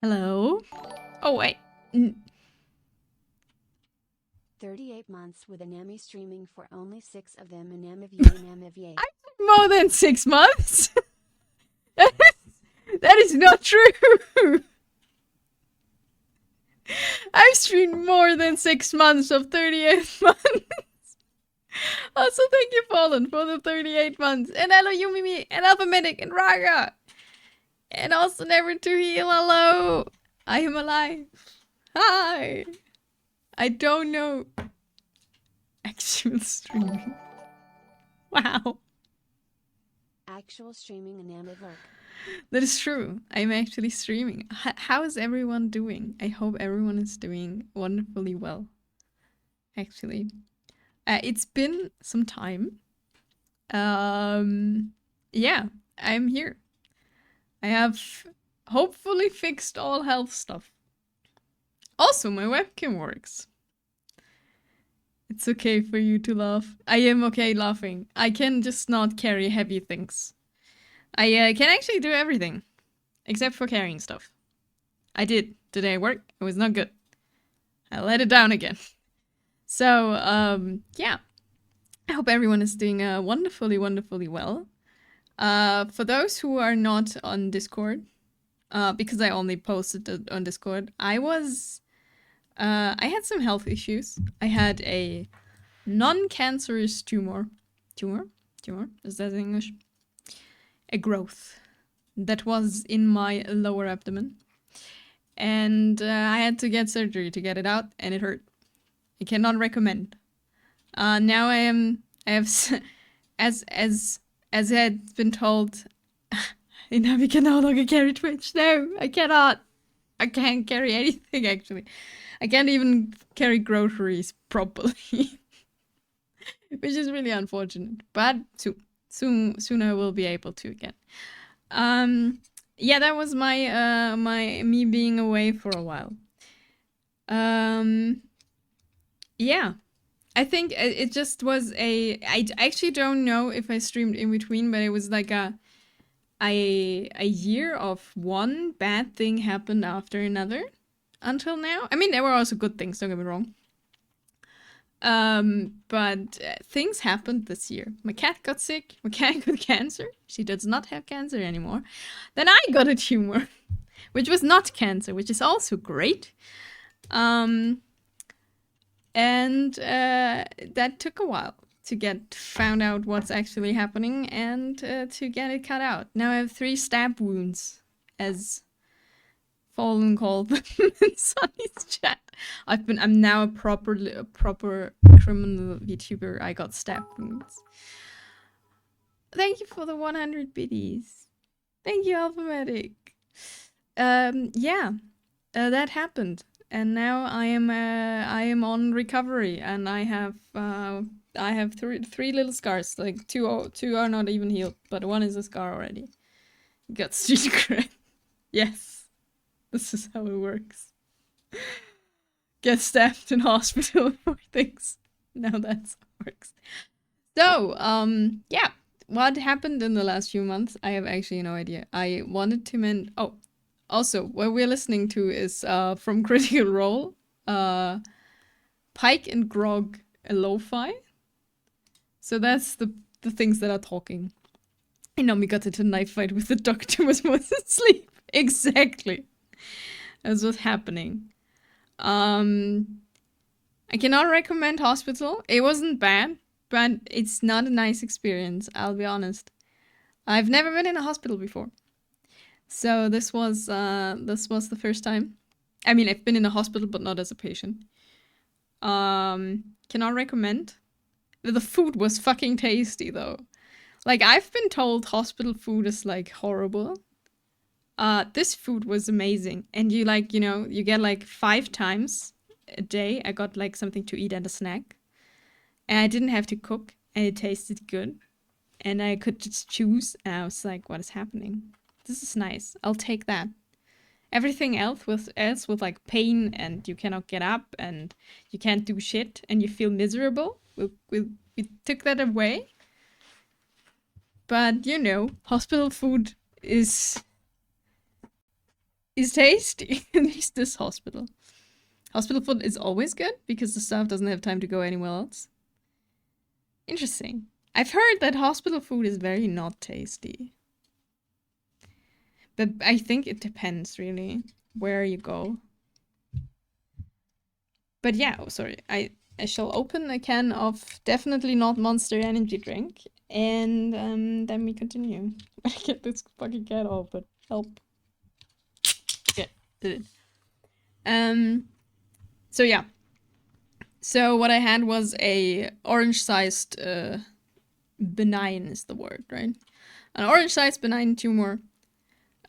Hello? Oh, wait. 38 months with Anami streaming for only 6 of them in Namivye. More than 6 months? that is not true! I've streamed more than 6 months of 38 months. Also, thank you, Poland, for the 38 months. And hello, Yumimi, and Alphamedic, and Raga. And also Never to Heal, hello. I am alive. Hi. I don't know. Actual streaming. Wow. Actual streaming Anami work. That is true. I'm actually streaming. How is everyone doing? I hope everyone is doing wonderfully well. Actually, it's been some time. Yeah, I'm here. I have hopefully fixed all health stuff. Also, my webcam works. It's okay for you to laugh. I am okay laughing. I can just not carry heavy things. I can actually do everything. Except for carrying stuff. I did today at work. It was not good. I let it down again. So, yeah. I hope everyone is doing wonderfully, wonderfully well. For those who are not on Discord, because I only posted it on Discord, I had some health issues. I had a non-cancerous tumor. Tumor? Is that English? A growth that was in my lower abdomen. And I had to get surgery to get it out, and it hurt. I cannot recommend. Now I have, as I had been told, we can no longer carry Twitch. No, I cannot. I can't carry anything, actually. I can't even carry groceries properly. Which is really unfortunate. But soon I will be able to again. Yeah, that was my me being away for a while. Yeah. I think it just was I actually don't know if I streamed in between, but it was like a year of one bad thing happened after another until now. I mean, there were also good things, don't get me wrong. But things happened this year. My cat got sick. My cat got cancer. She does not have cancer anymore. Then I got a tumor, which was not cancer, which is also great. And that took a while to get found out what's actually happening and to get it cut out. Now I have 3 stab wounds, as Fallen called them in Sunny's chat. I'm now a proper criminal VTuber. I got stab wounds. Thank you for the 100 biddies. Thank you, Alphametic. Yeah, that happened, and now I am on recovery, and I have three little scars. Like two are not even healed, but one is a scar already. Got street cred. Yes. This is how it works. Get stabbed in hospital for things. Now that's how it works. So, yeah. What happened in the last few months? I have actually no idea. I wanted to also, what we're listening to is from Critical Role, Pike and Grog, a lo-fi. So that's the things that are talking. And Nomi got into a knife fight with the doctor was asleep. Exactly. That's what's happening. I cannot recommend hospital. It wasn't bad, but it's not a nice experience, I'll be honest. I've never been in a hospital before. So this was the first time. I mean, I've been in a hospital, but not as a patient. Cannot recommend. The food was fucking tasty, though. Like, I've been told hospital food is, like, horrible. This food was amazing. And you get like 5 times a day. I got like something to eat and a snack. And I didn't have to cook, and it tasted good. And I could just choose, and I was like, what is happening? This is nice. I'll take that. Everything else with like pain, and you cannot get up, and you can't do shit, and you feel miserable. We took that away. But, hospital food is is tasty. At least this hospital. Hospital food is always good because the staff doesn't have time to go anywhere else. Interesting. I've heard that hospital food is very not tasty. But I think it depends really where you go. But yeah, oh, sorry. I shall open a can of definitely not Monster energy drink, and then we continue. I get this fucking cat off, but help. Yeah, did it. So yeah. So what I had was a orange-sized, benign is the word, right? An orange-sized benign tumor.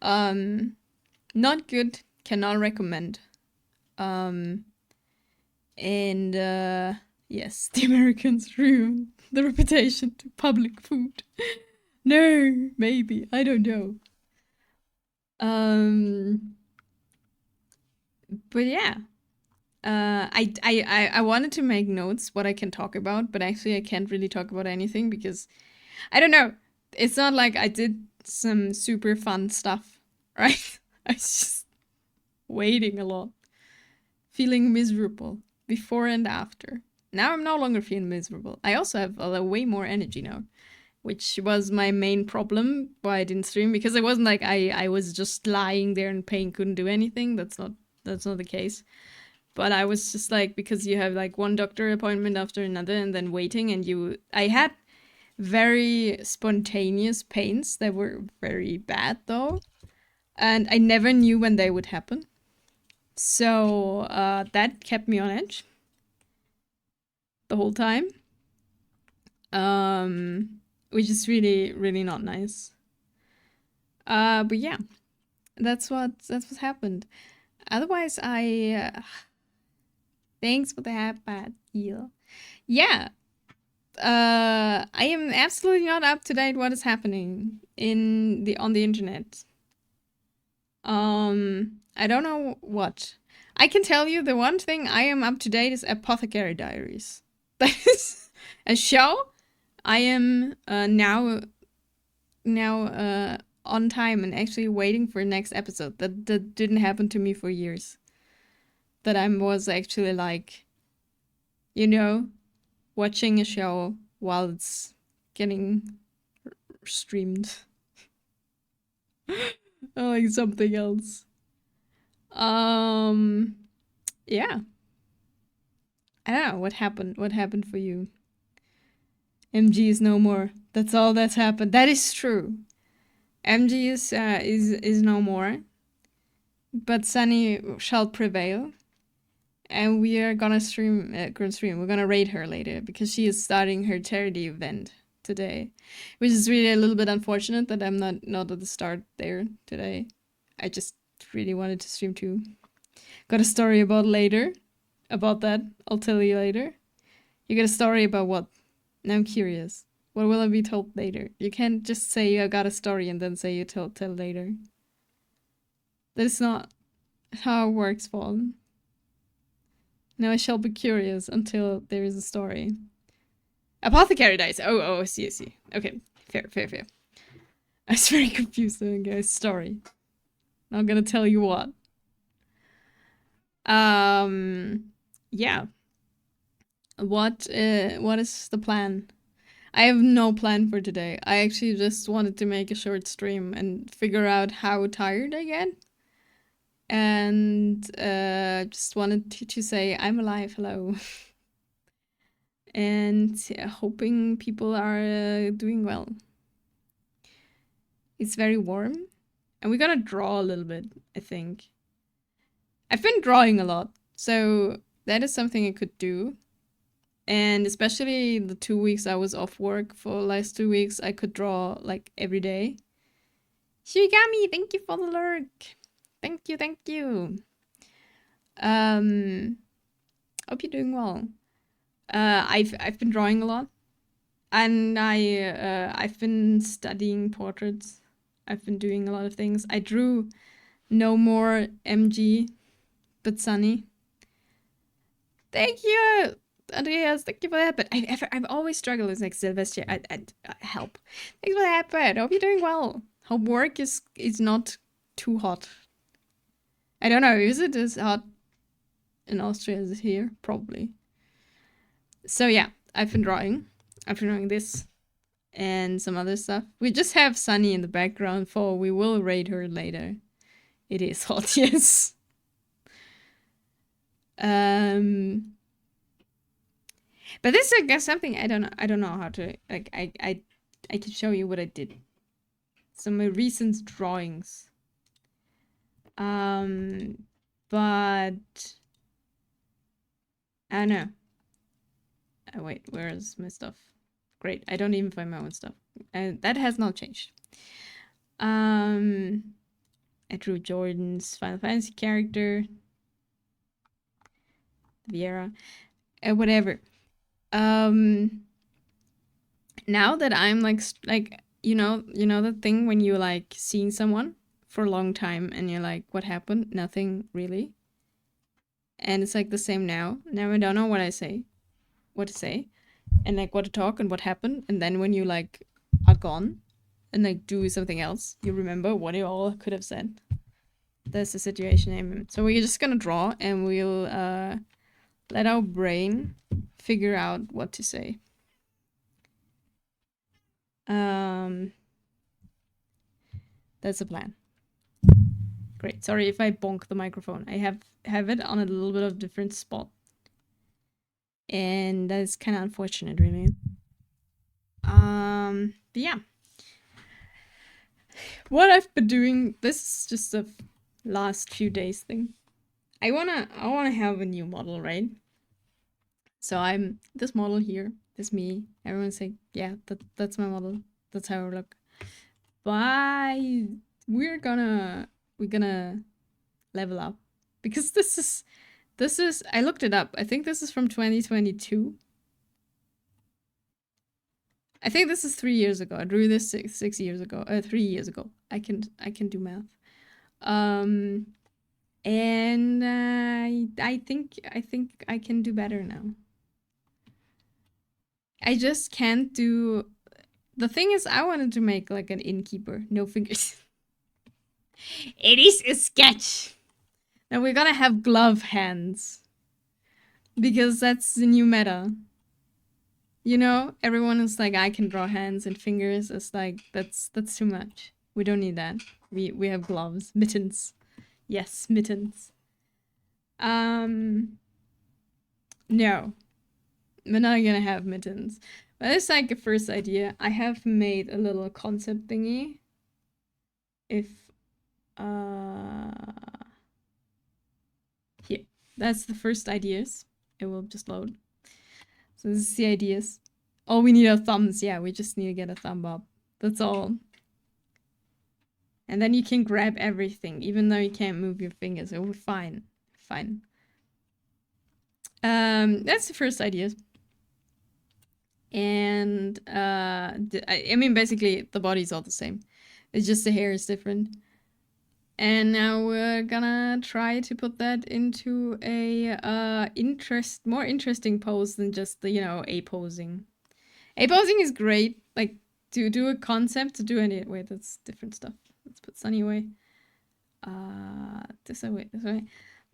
Not good. Cannot recommend. And yes, the Americans ruined the reputation to public food. No, maybe I don't know. But yeah, I wanted to make notes what I can talk about, but actually I can't really talk about anything because I don't know. It's not like I did some super fun stuff, right? I was just waiting a lot, feeling miserable before and after. Now I'm no longer feeling miserable. I also have way more energy now, which was my main problem why I didn't stream, because it wasn't like I was just lying there in pain, couldn't do anything. That's not the case. But I was just like, because you have like one doctor appointment after another and then waiting, and I had very spontaneous pains that were very bad though, and I never knew when they would happen. So that kept me on edge the whole time, which is really, really not nice. But yeah, that's what happened. Otherwise, thanks for the half bad deal. Yeah. I am absolutely not up to date what is happening on the internet. I don't know what. I can tell you the one thing I am up to date is Apothecary Diaries. That is a show. I am now on time and actually waiting for the next episode. That didn't happen to me for years. That I was actually like, you know, watching a show while it's getting streamed. Like something else. Yeah. I don't know what happened. What happened for you? MG is no more. That's all that's happened. That is true. MG is no more. But Sunny shall prevail. And we are gonna stream. We're gonna raid her later because she is starting her charity event today, which is really a little bit unfortunate that I'm not at the start there today. I just really wanted to stream too. Got a story about that. I'll tell you later. You got a story about what? Now I'm curious. What will I be told later? You can't just say you got a story and then say you tell later. That is not how it works, Fallen. Now I shall be curious until there is a story. Apothecary dice. Oh, I see. Okay, fair. I was very confused then, guys. Story. Not gonna tell you what. Yeah. What is the plan? I have no plan for today. I actually just wanted to make a short stream and figure out how tired I get. And just wanted to say I'm alive, hello. And hoping people are doing well. It's very warm. And we're gonna draw a little bit, I think. I've been drawing a lot, so that is something I could do. And especially the 2 weeks I was off work for the last 2 weeks, I could draw like every day. Shigami, thank you for the lurk. Thank you. Hope you're doing well. I've been drawing a lot, and I've been studying portraits. I've been doing a lot of things. I drew no more MG, but Sunny. Thank you, Andreas. Thank you for that. But I've always struggled with like Sylvester. I help. Thanks for that. But hope you're doing well. Hope work is not too hot. I don't know, is it as hot in Austria as it here? Probably. So yeah, I've been drawing. I've been drawing this and some other stuff. We just have Sunny in the background for we will raid her later. It is hot, yes. But this is, I guess, something I don't know how to like. I can show you what I did. Some of my recent drawings. But I don't know. Oh, wait, where is my stuff? Great, I don't even find my own stuff. And that has not changed. I drew Jordan's Final Fantasy character. Viera. Whatever. Now that I'm like you know the thing when you like seeing someone for a long time and you're like, what happened? Nothing really. And it's like the same now. Now I don't know what to say, and like what to talk and what happened. And then when you like are gone and like do something else, you remember what you all could have said. That's the situation I'm in. So we're just gonna draw and we'll let our brain figure out what to say. That's the plan. Great. Sorry if I bonk the microphone. I have it on a little bit of different spot. And that is kind of unfortunate, really. But yeah. What I've been doing, this is just a last few days thing. I wanna have a new model, right? So I'm this model here, this me. Everyone's like, yeah, that's my model. That's how I look. But we're gonna level up because this is I looked it up. I think this is from 2022. I think this is 3 years ago. I drew this 6 years ago. 3 years ago. I can do math. And I think I can do better now. I just can't do. The thing is, I wanted to make like an innkeeper, no fingers. It is a sketch. Now we're gonna have glove hands because that's the new meta. You know, everyone is like, I can draw hands and fingers. It's like that's too much. We don't need that. We have gloves, mittens. Yes, mittens. No, we're not gonna have mittens. But it's like a first idea. I have made a little concept thingy. If here, that's the first ideas. It will just load. So this is the ideas. Oh, we need our thumbs. Yeah, we just need to get a thumb up. That's all. And then you can grab everything, even though you can't move your fingers. Oh, fine. Fine. That's the first ideas. And I mean, basically, the body's all the same. It's just the hair is different. And now we're gonna try to put that into a more interesting pose than just the, you know, A posing. A posing is great. Like, to do a concept, to do any. Wait, that's different stuff. Let's put Sunny away. This way.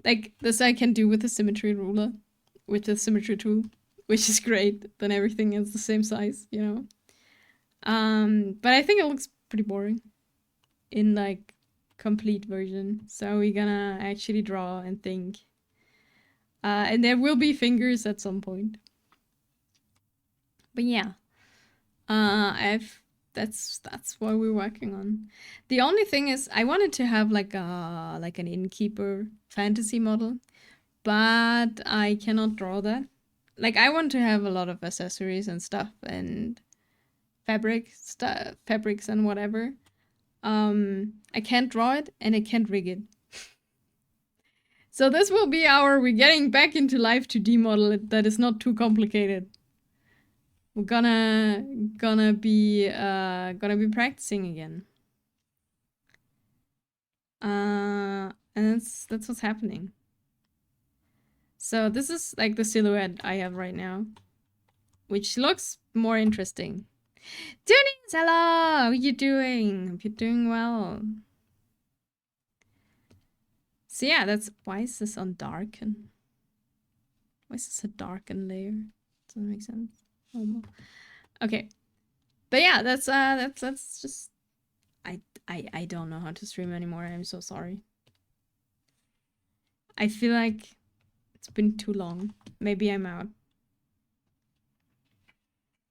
Like, this I can do with the symmetry ruler, with the symmetry tool, which is great. Then everything is the same size, you know. But I think it looks pretty boring in like complete version. So we're gonna actually draw and think. And there will be fingers at some point. But yeah. That's what we're working on. The only thing is I wanted to have like an innkeeper fantasy model, but I cannot draw that. Like, I want to have a lot of accessories and stuff and fabrics and whatever. I can't draw it and I can't rig it. So this will be we're getting back into Live 2D model that is not too complicated. We're gonna be practicing again. And that's what's happening. So this is like the silhouette I have right now, which looks more interesting. Tunings, hello! How are you doing? Hope you're doing well. So yeah, that's why is this on darken? Why is this a darken layer? Doesn't make sense. Okay, but yeah, that's just I don't know how to stream anymore. I'm so sorry. I feel like it's been too long. Maybe I'm out.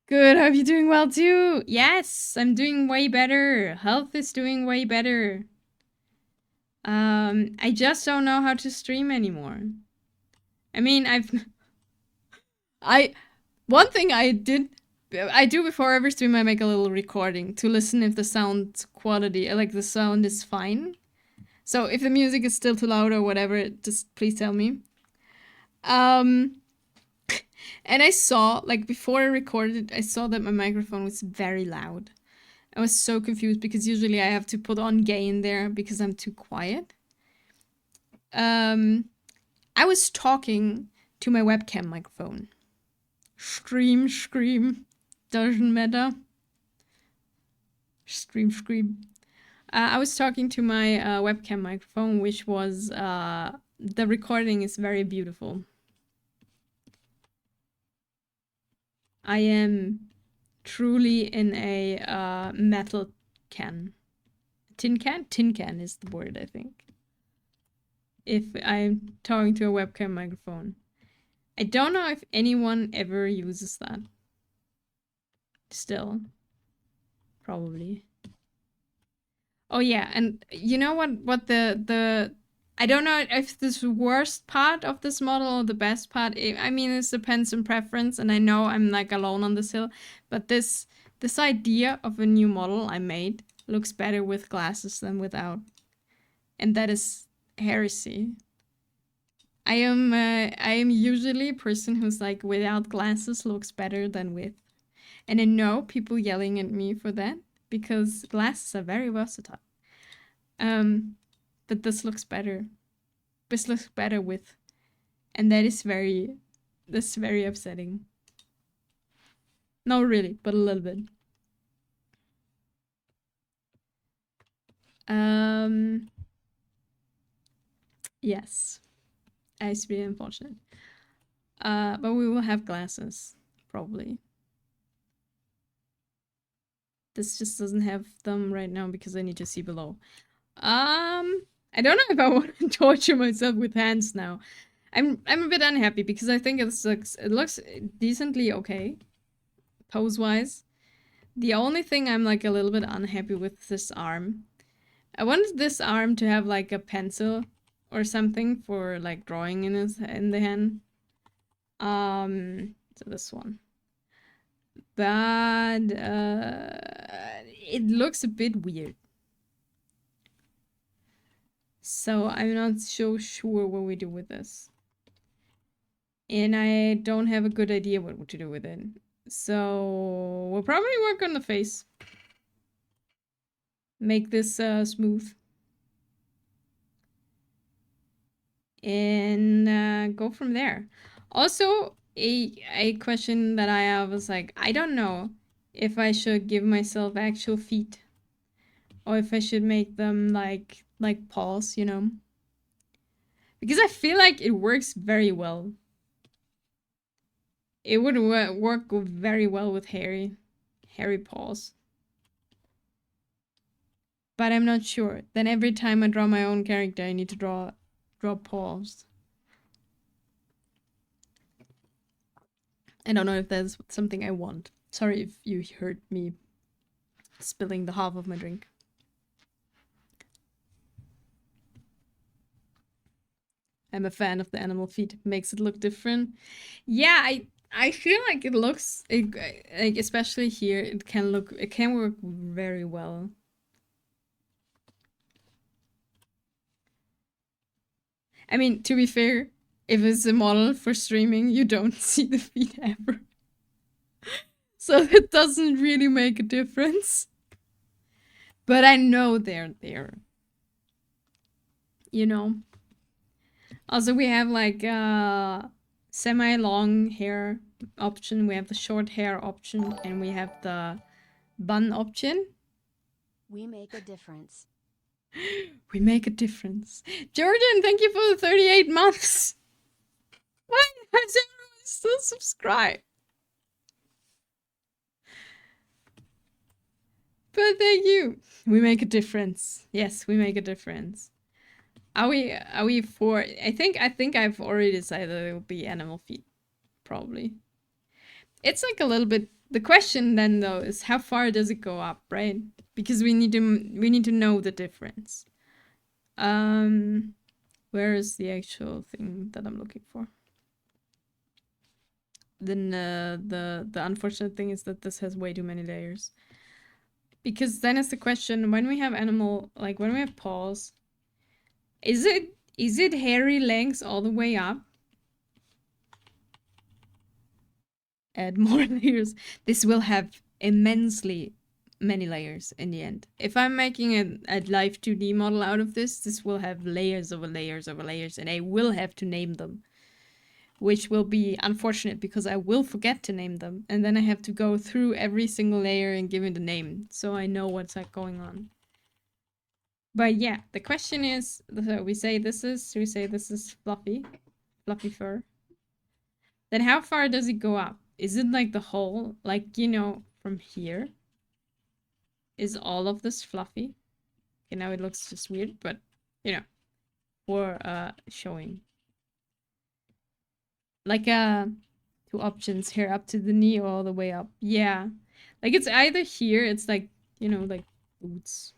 Good, hope you're doing well too. Yes, I'm doing way better. Health is doing way better. I just don't know how to stream anymore. I mean, one thing I do before every stream, I make a little recording to listen if the sound quality, like the sound is fine. So if the music is still too loud or whatever, just please tell me. And I saw, like before I recorded, I saw that my microphone was very loud. I was so confused because usually I have to put on gain there because I'm too quiet. I was talking to my webcam microphone. Scream. Doesn't matter. Scream. I was talking to my webcam microphone, which was the recording is very beautiful. I am truly in a metal can. Tin can? Tin can is the word, I think. If I'm talking to a webcam microphone. I don't know if anyone ever uses that. Still. Probably. Oh yeah, and you know what the I don't know if this worst part of this model or the best part. I mean, it depends on preference, and I know I'm like alone on this hill, but this idea of a new model I made looks better with glasses than without, and that is heresy. I am usually a person who's like without glasses looks better than with, and I know people yelling at me for that because glasses are very versatile. But this looks better. This looks better with, and that's very upsetting. Not really, but a little bit. Yes, it's really unfortunate. But we will have glasses probably. This just doesn't have them right now because I need to see below. I don't know if I want to torture myself with hands now. I'm a bit unhappy because I think it looks decently okay, pose wise. The only thing I'm like a little bit unhappy with this arm. I wanted this arm to have like a pencil or something for like drawing in the hand. So this one. But it looks a bit weird. So I'm not so sure what we do with this. And I don't have a good idea what to do with it. So we'll probably work on the face. Make this smooth. And go from there. Also, a question that I have was like, I don't know if I should give myself actual feet or if I should make them like paws, you know? Because I feel like it works very well. It would work very well with hairy paws. But I'm not sure. Then every time I draw my own character, I need to draw paws. I don't know if that's something I want. Sorry if you heard me spilling the half of my drink. I'm a fan of the animal feet. Makes it look different. Yeah, I feel like it looks like especially here it can work very well. I mean, to be fair, if it's a model for streaming, you don't see the feet ever. So it doesn't really make a difference. But I know they're there. You know? Also, we have like semi-long hair option, we have the short hair option, and we have the bun option. We make a difference. We make a difference. Jordan, thank you for the 38 months. Why has everyone still subscribed? But thank you. We make a difference. Yes, we make a difference. Are we for I think I've already decided it will be animal feed. Probably. It's like a little bit the question then though is how far does it go up, right? Because we need to know the difference. Where is the actual thing that I'm looking for? Then the unfortunate thing is that this has way too many layers. Because then it's the question when we have animal like when we have paws, is it hairy lengths all the way up? Add more layers. This will have immensely many layers in the end. If I'm making a live 2D model out of this will have layers over layers over layers, and I will have to name them. Which will be unfortunate because I will forget to name them, and then I have to go through every single layer and give it a name, so I know what's like going on. But yeah, the question is, so we say this is fluffy fur. Then how far does it go up? Is it like the whole, like, you know, from here? Is all of this fluffy? Okay, now it looks just weird, but, you know, for showing. Like, two options here, up to the knee or all the way up. Yeah. Like, it's either here, it's like, you know, like boots.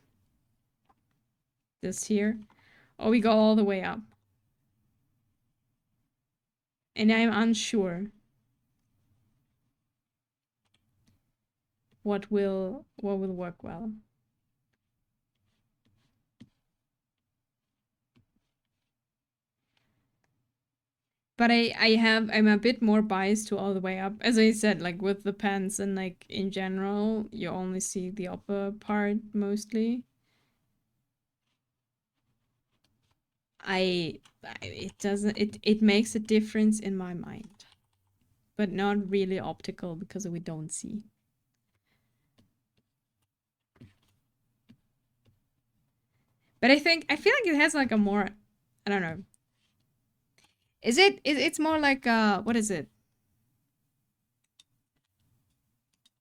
This here. Or we go all the way up. And I'm unsure what will work well. But I'm a bit more biased to all the way up. As I said, like with the pants and like in general, you only see the upper part mostly. It makes a difference in my mind. But not really optical because we don't see. But I feel like it has like a more, I don't know. It's more like what is it?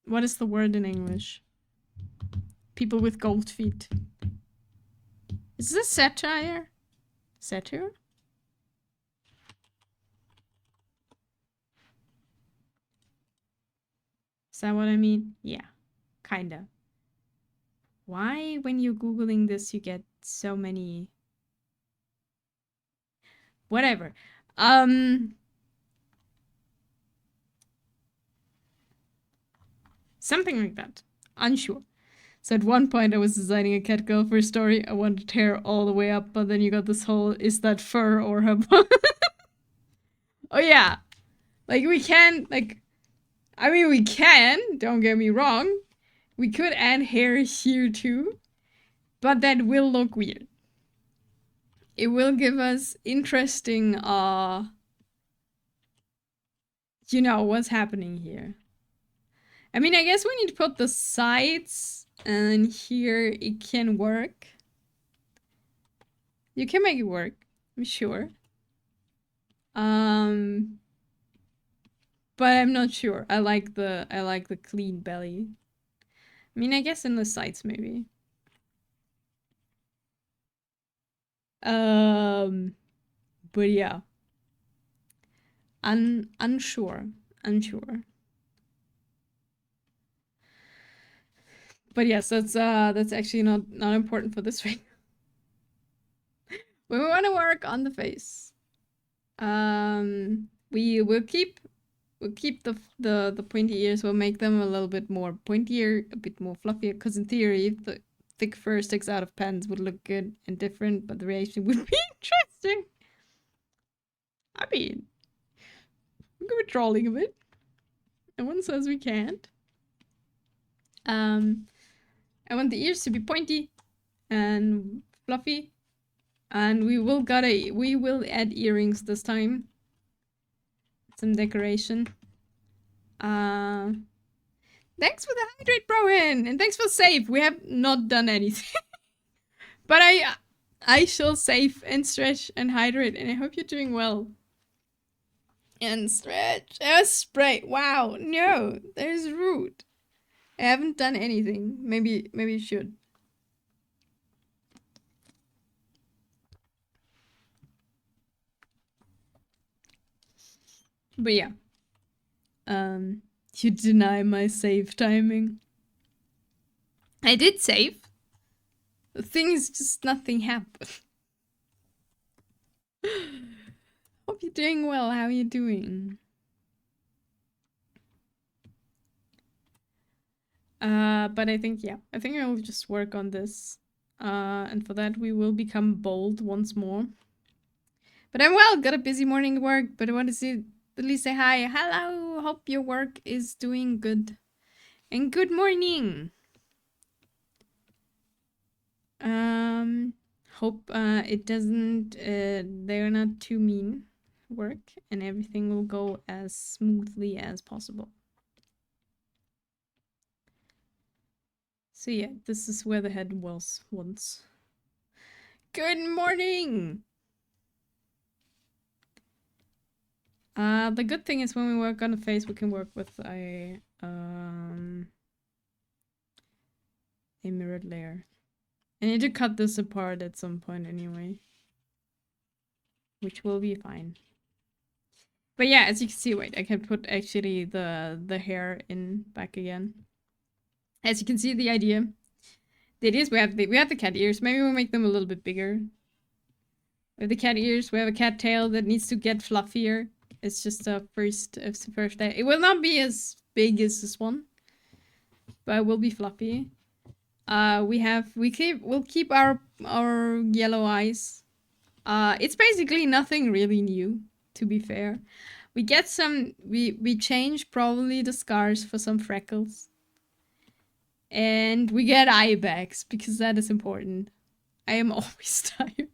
What is the word in English? People with gold feet. Is this satire? Satire? Is that what I mean? Yeah, kinda. Why, when you're Googling this, you get so many... Whatever. Something like that. Unsure. So at one point I was designing a cat girl for a story. I wanted hair all the way up, but then you got this whole, is that fur or her... Oh yeah. Like we can, like... I mean, we can, don't get me wrong. We could add hair here too, but that will look weird. It will give us interesting, you know, what's happening here. I mean, I guess we need to put the sides, and here it can work. You can make it work, I'm sure. But I'm not sure. I like the clean belly. I mean, I guess in the sides maybe. But yeah. Unsure. But yes, that's actually not important for this video. We want to work on the face. We will keep the pointy ears. We'll make them a little bit more pointier, a bit more fluffier. Because in theory, the thick fur sticks out of pants would look good and different, but the reaction would be interesting. I mean, we could be trolling a bit. No one says we can't. I want the ears to be pointy and fluffy. And we will add earrings this time. Some decoration. Thanks for the hydrate, Brohan! And thanks for save. We have not done anything. But I shall save and stretch and hydrate, and I hope you're doing well. And stretch. Spray. Wow, no, that is rude. I haven't done anything. Maybe you should. But yeah. You deny my save timing. I did save. The thing is just nothing happened. Hope you're doing well. How are you doing? But I think, yeah, I think I'll just work on this. And for that we will become bold once more. But I'm well, got a busy morning at work, but I want to see, at least say hi. Hello, hope your work is doing good. And good morning. Hope it doesn't, they're not too mean work and everything will go as smoothly as possible. So yeah, this is where the head was once. Good morning! The good thing is when we work on a face, we can work with a mirrored layer. I need to cut this apart at some point anyway, which will be fine. But yeah, as you can see, wait, I can put actually the hair in back again. As you can see, the idea is we have the cat ears. Maybe we'll make them a little bit bigger. We have the cat ears. We have a cat tail that needs to get fluffier. It's just a first day. It will not be as big as this one, but it will be fluffy. We'll keep our yellow eyes. It's basically nothing really new, to be fair. We get some. We change probably the scars for some freckles. And we get eye bags, because that is important. I am always tired.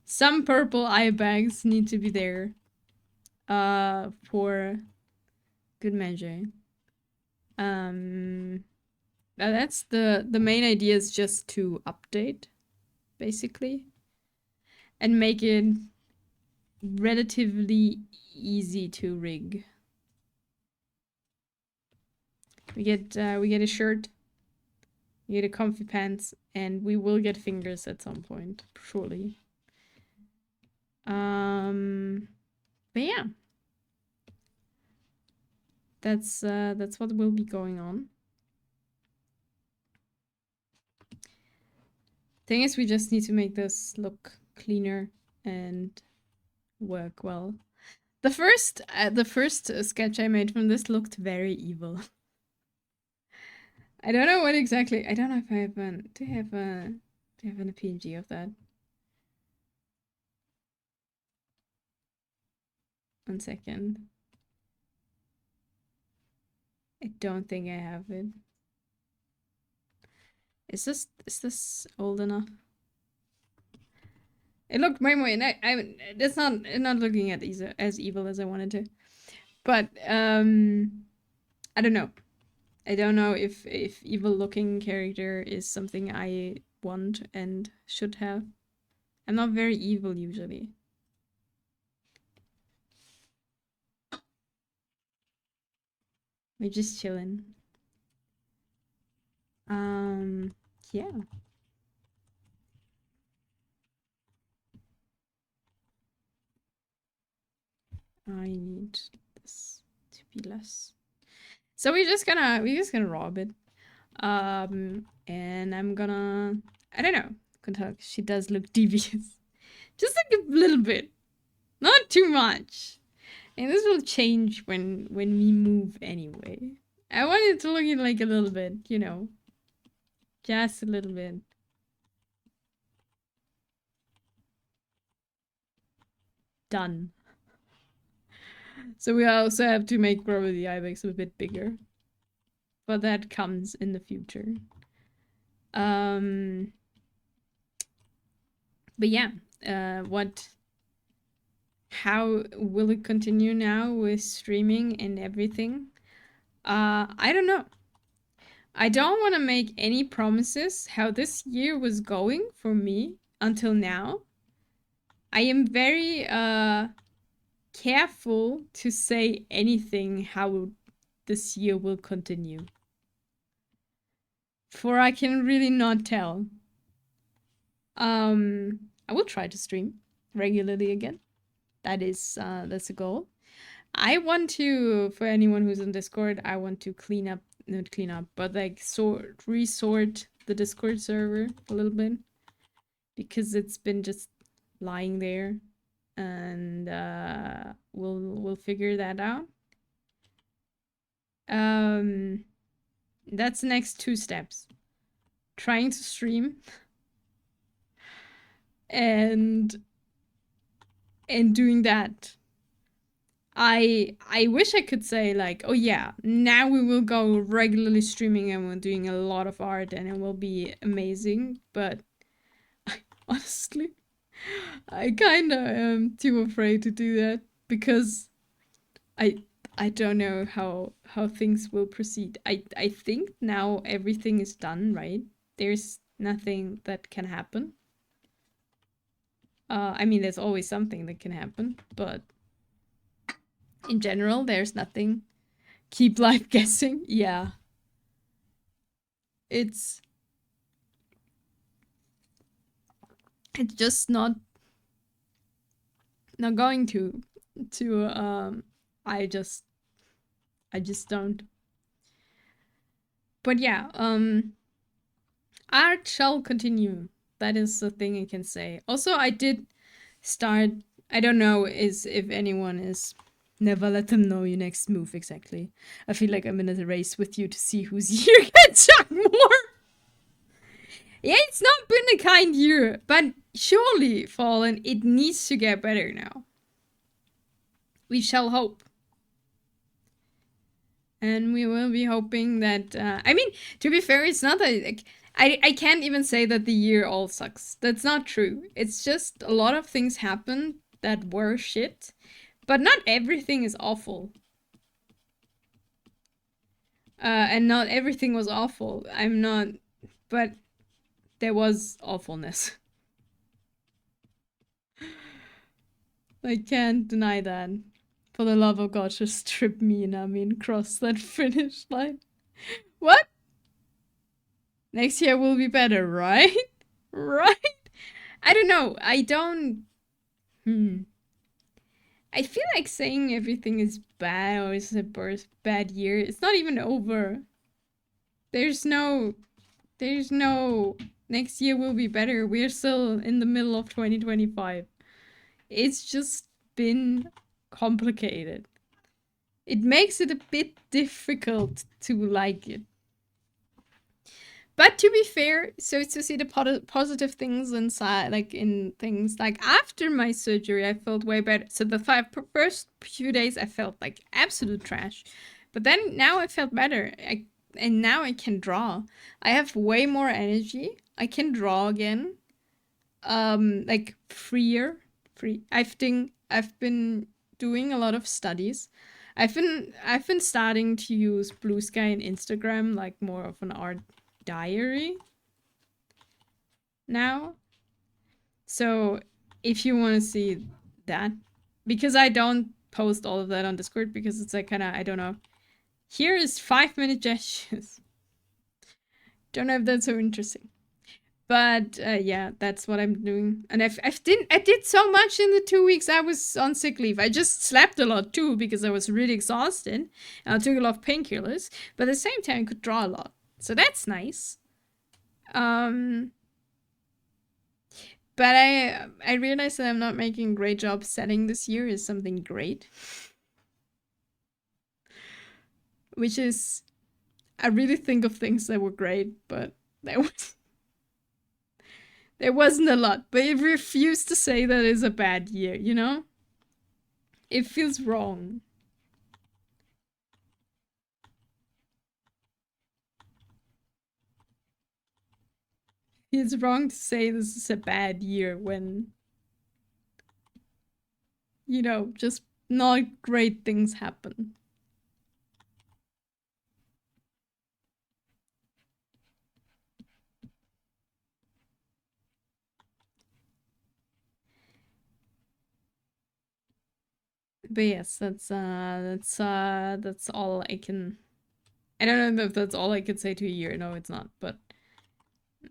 Some purple eye bags need to be there. For good measure. That's the main idea, is just to update, basically. And make it relatively easy to rig. We get a shirt, we get a comfy pants, and we will get fingers at some point, surely. But yeah, that's what will be going on. Thing is, we just need to make this look cleaner and work well. The first sketch I made from this looked very evil. I don't know what exactly. I don't know if I have an. Do I have a PNG of that? 1 second. I don't think I have it. Is this old enough? It looked way more. It's not looking at as evil as I wanted to. But I don't know. I don't know if evil looking character is something I want and should have. I'm not very evil usually. We're just chilling. Yeah. I need this to be less. So we're just gonna rob it. And I'm gonna, I don't know, Kentucky, she does look devious. Just like a little bit. Not too much. And this will change when we move anyway. I want it to look like a little bit, you know. Just a little bit. Done. So we also have to make probably the ibex a bit bigger. But that comes in the future. But yeah, how will it continue now with streaming and everything? I don't know. I don't want to make any promises how this year was going for me until now. I am very careful to say anything how this year will continue. For I can really not tell. I will try to stream regularly again. That's a goal. I want to, for anyone who's in Discord, I want to not clean up, but like resort the Discord server a little bit because it's been just lying there, and we'll figure that out. That's the next 2 steps. Trying to stream and doing that. I wish I could say like, oh yeah, now we will go regularly streaming and we're doing a lot of art and it will be amazing, but honestly, I kind of am too afraid to do that because I don't know how things will proceed. I think now everything is done, right? There's nothing that can happen. I mean, there's always something that can happen, but in general, there's nothing. Keep life guessing. Yeah. It's just not going to I just don't. But yeah, art shall continue. That is the thing I can say. Also, I did start, I don't know if anyone is, never let them know your next move exactly. I feel like I'm in a race with you to see whose year gets shot more. Yeah, it's not been a kind year, but surely, Fallen, it needs to get better now. We shall hope. And we will be hoping that, I mean, to be fair, it's not that, like, I can't even say that the year all sucks. That's not true. It's just a lot of things happened that were shit, but not everything is awful. And not everything was awful. I'm not, but there was awfulness. I can't deny that. For the love of God, just strip me and I mean cross that finish line. What? Next year will be better, right? Right? I don't know. I don't. I feel like saying everything is bad or it's a bad year. It's not even over. There's no. Next year will be better. We're still in the middle of 2025. It's just been complicated. It makes it a bit difficult to like it. But to be fair, so to see the positive things inside, like in things like after my surgery, I felt way better. So the first few days, I felt like absolute trash. But then now I felt better. And now I can draw. I have way more energy. I can draw again. Like freer. I've been doing a lot of studies. I've been starting to use Blue Sky and Instagram like more of an art diary now. So if you want to see that, because I don't post all of that on Discord because it's like kind of, I don't know. Here is 5-minute gestures. Don't know if that's so interesting. But yeah, that's what I'm doing. And I did so much in the 2 weeks I was on sick leave. I just slept a lot too because I was really exhausted. And I took a lot of painkillers. But at the same time, I could draw a lot. So that's nice. But I realized that I'm not making a great job setting this year is something great. Which is, I really think of things that were great, but there wasn't a lot. But I refuse to say that it's a bad year, you know? It feels wrong. It's wrong to say this is a bad year when, you know, just not great things happen. But yes, that's all I can. I don't know if that's all I could say to a year. No, it's not. But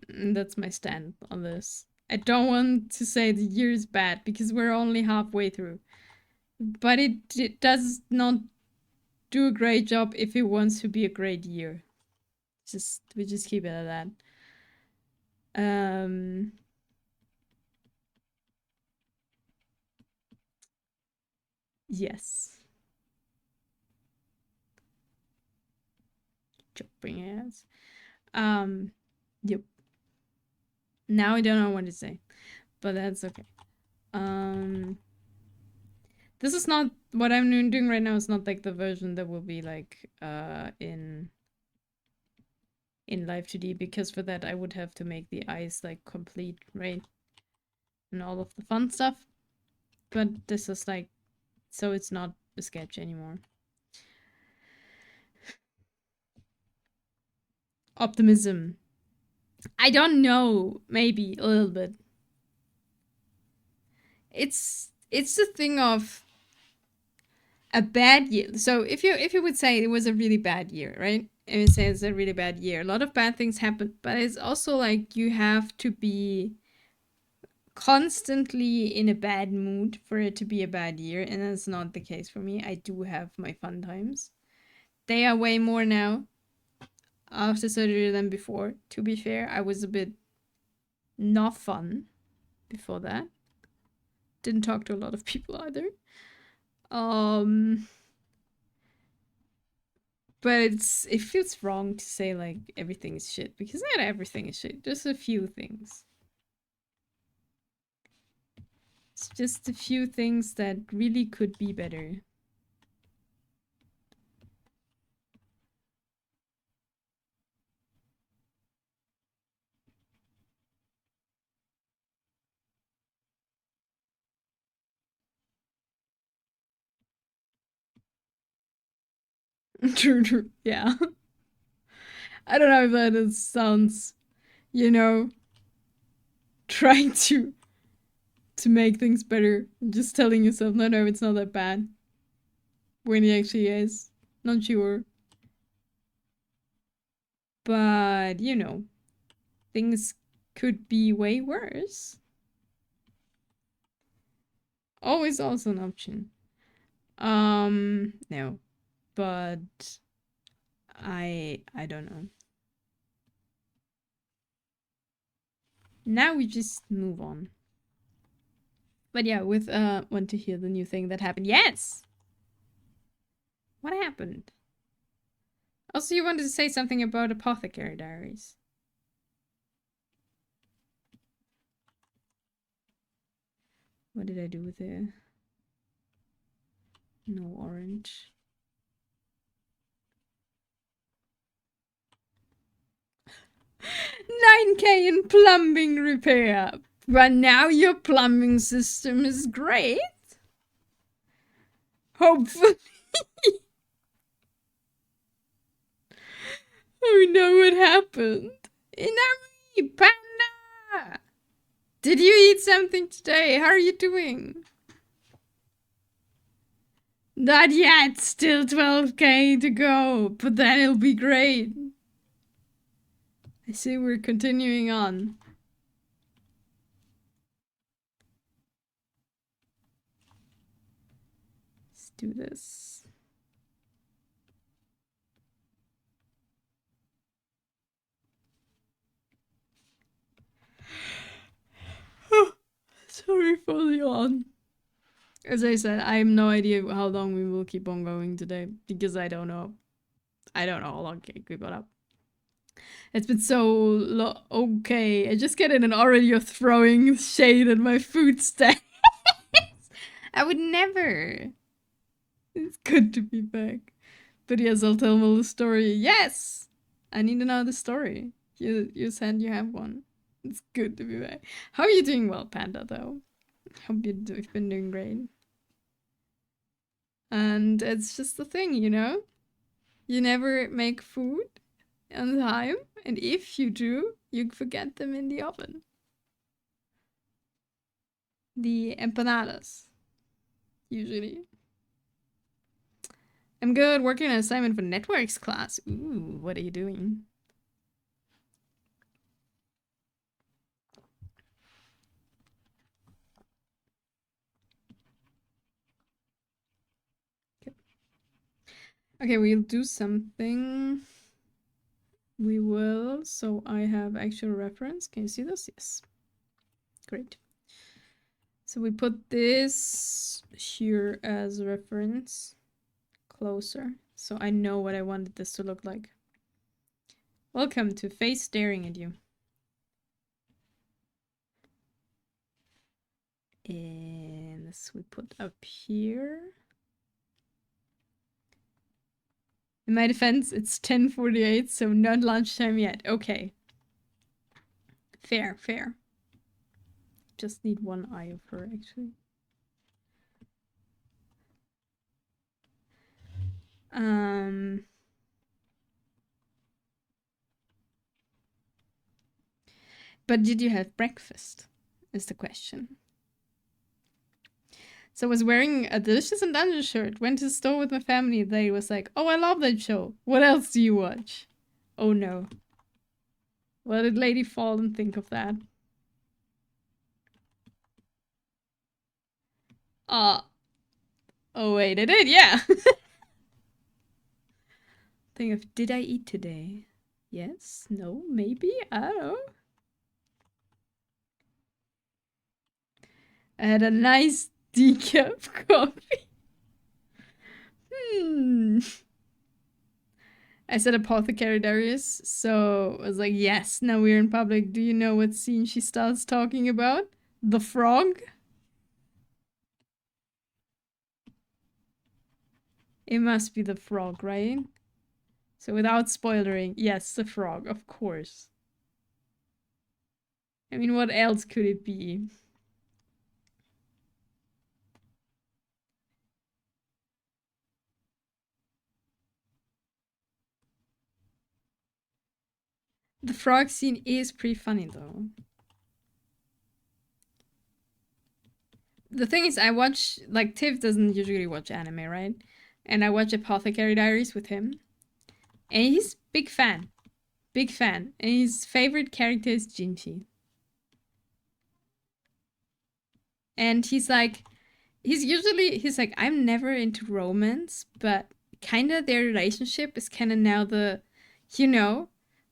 that's my stand on this. I don't want to say the year is bad because we're only halfway through. But it does not do a great job if it wants to be a great year. We just keep it at that. Yes. Chopping ass. Yep. Now I don't know what to say, but that's okay. This is not what I'm doing right now. Is not like the version that will be like in Live 2D, because for that I would have to make the eyes like complete, right? And all of the fun stuff. But this is like, so it's not a sketch anymore. Optimism. I don't know, maybe a little bit. It's the thing of a bad year. So if you would say it was a really bad year, right? And it says a really bad year. A lot of bad things happen, but it's also like you have to be constantly in a bad mood for it to be a bad year, and that's not the case for me. I do have my fun times. They are way more now after surgery than before. To be fair, I was a bit not fun before that. Didn't talk to a lot of people either. But it feels wrong to say like everything is shit, because not everything is shit. Just a few things. It's just a few things that really could be better. True. Yeah. I don't know if that sounds, you know, trying to make things better. Just telling yourself, no, it's not that bad. When it actually is. Not sure. But, you know, things could be way worse. Always also an option. No. But I don't know. Now we just move on. But yeah, with want to hear the new thing that happened. Yes. What happened? Also, you wanted to say something about Apothecary Diaries. What did I do with it? No orange. 9K in plumbing repair. But now your plumbing system is great. Hopefully. Oh no, what happened? Inami, Panda! Did you eat something today? How are you doing? Not yet, still 12K to go, but then it'll be great. I see we're continuing on. Let's do this. Sorry for the yawn. As I said, I have no idea how long we will keep on going today, because I don't know. I don't know how long we got up. It's been so okay. I just get in and already you're throwing shade at my food stack. I would never. It's good to be back. But yes, I'll tell Mel the story. Yes! I need to know the story. You said you have one. It's good to be back. How are you doing well, Panda, though? Hope you've been doing great. And it's just the thing, you know? You never make food on time, and if you do, you forget them in the oven. The empanadas, usually. I'm good, working on an assignment for networks class. Ooh, what are you doing? Okay, we'll do something. We will. So I have actual reference. Can you see this? Yes. Great. So we put this here as reference closer. So I know what I wanted this to look like. Welcome to Face Staring at You. And this we put up here. In my defense, it's 10:48, so not lunchtime yet. Okay. Fair, fair. Just need one eye of her, actually. But did you have breakfast? Is the question. So I was wearing a Delicious and Dungeon shirt, went to the store with my family. They was like, oh, I love that show. What else do you watch? Oh no. What did Lady Fallen think of that? Oh wait, I did, yeah. Think of, did I eat today? Yes, no, maybe, I don't know. I had a nice decaf coffee. I said Apothecary Darius, so I was like, yes, now we're in public. Do you know what scene she starts talking about? The frog? It must be the frog, right? So without spoiling, yes, the frog, of course. I mean, what else could it be? The frog scene is pretty funny, though. The thing is, I watch, like, Tiff doesn't usually watch anime, right? And I watch Apothecary Diaries with him. And he's big fan. Big fan. And his favorite character is Jinchi. And he's like, he's like, I'm never into romance, but kind of their relationship is kind of now the, you know,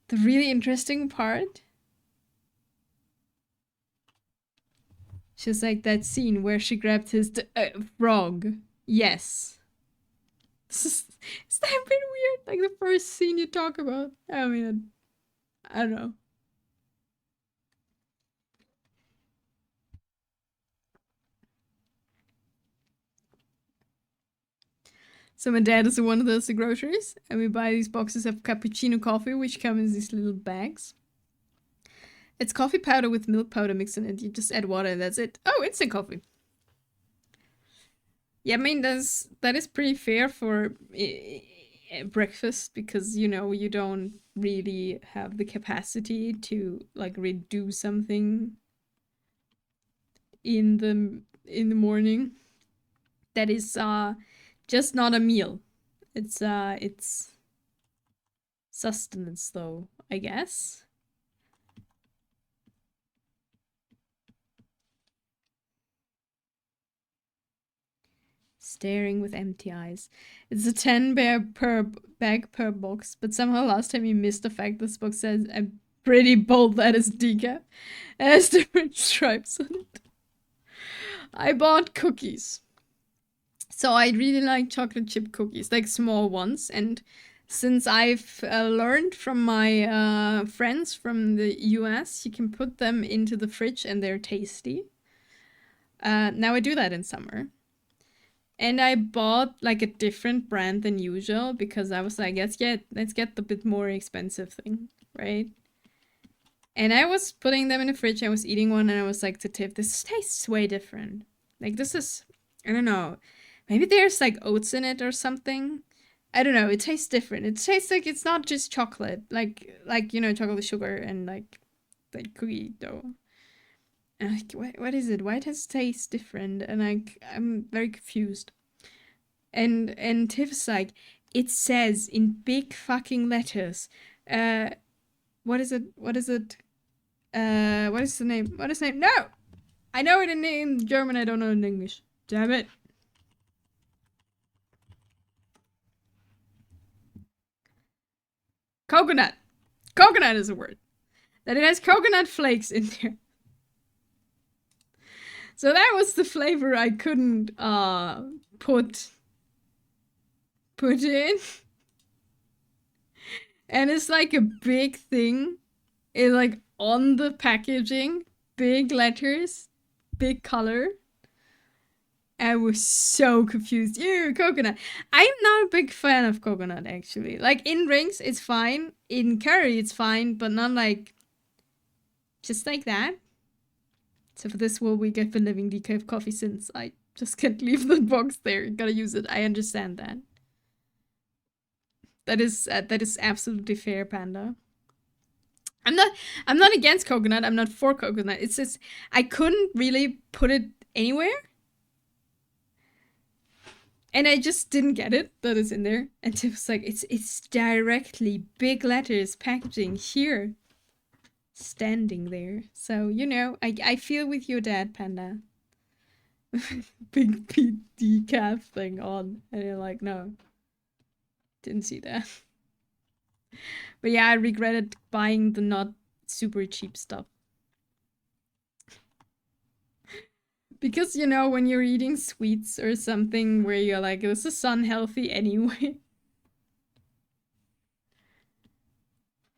the really interesting part. She's like that scene where she grabbed his frog. Yes. Is that a bit weird? Like the first scene you talk about. I mean, I don't know. So my dad is the one who does the groceries, and we buy these boxes of cappuccino coffee, which come in these little bags. It's coffee powder with milk powder mixed in it. You just add water and that's it. Oh, instant coffee. Yeah, I mean that is pretty fair for breakfast because you know you don't really have the capacity to like redo something in the morning. That is just not a meal. It's sustenance though, I guess. Staring with empty eyes. It's a 10 per bag per box, but somehow last time you missed the fact this box says a pretty bold lettuce decaf. It has different stripes on it. I bought cookies. So I really like chocolate chip cookies, like small ones. And since I've learned from my friends from the US, you can put them into the fridge and they're tasty. Now I do that in summer. And I bought like a different brand than usual because I was like, let's get the bit more expensive thing, right? And I was putting them in the fridge. I was eating one, and I was like to Tiff, this tastes way different. Like this is, I don't know, maybe there's like oats in it or something. I don't know. It tastes different. It tastes like it's not just chocolate, like you know, chocolate sugar and like cookie dough. And like, what is it? Why does it taste different? And like, I'm very confused. And Tiff's like, it says in big fucking letters, what is it? What is it? What is the name? What is the name? No! I know it in German, I don't know it in English. Damn it. Coconut. Coconut is a word. That it has coconut flakes in there. So that was the flavor I couldn't put in. And it's like a big thing. It's like on the packaging, big letters, big color. I was so confused. Ew, coconut. I'm not a big fan of coconut, actually. Like, in rings, it's fine. In curry, it's fine, but not like... just like that. So for this whole week, I've been living decaf coffee since I just can't leave the box there. Gotta use it. I understand that. That is absolutely fair, Panda. I'm not against coconut. I'm not for coconut. It's just I couldn't really put it anywhere. And I just didn't get it that is in there. And it was like, it's directly big letters packaging here. Standing there. So, you know, I feel with your dad, Panda. Big P decaf thing on. And you're like, no. Didn't see that. But yeah, I regretted buying the not super cheap stuff. Because, you know, when you're eating sweets or something where you're like, this is unhealthy anyway.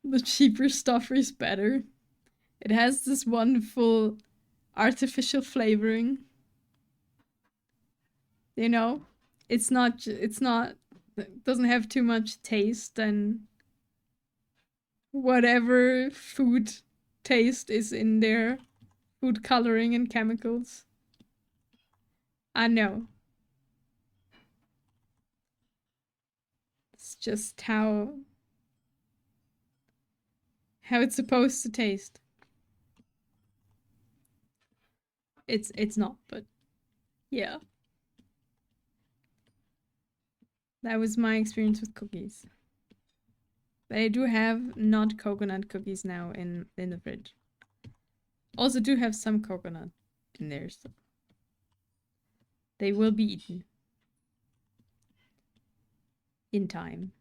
The cheaper stuff is better. It has this wonderful artificial flavoring. You know? It doesn't have too much taste, and whatever food taste is in there, food coloring and chemicals. I know. It's just how it's supposed to taste. It's not, but yeah. That was my experience with cookies. But I do have not coconut cookies now in the fridge. Also do have some coconut in there, so they will be eaten in time.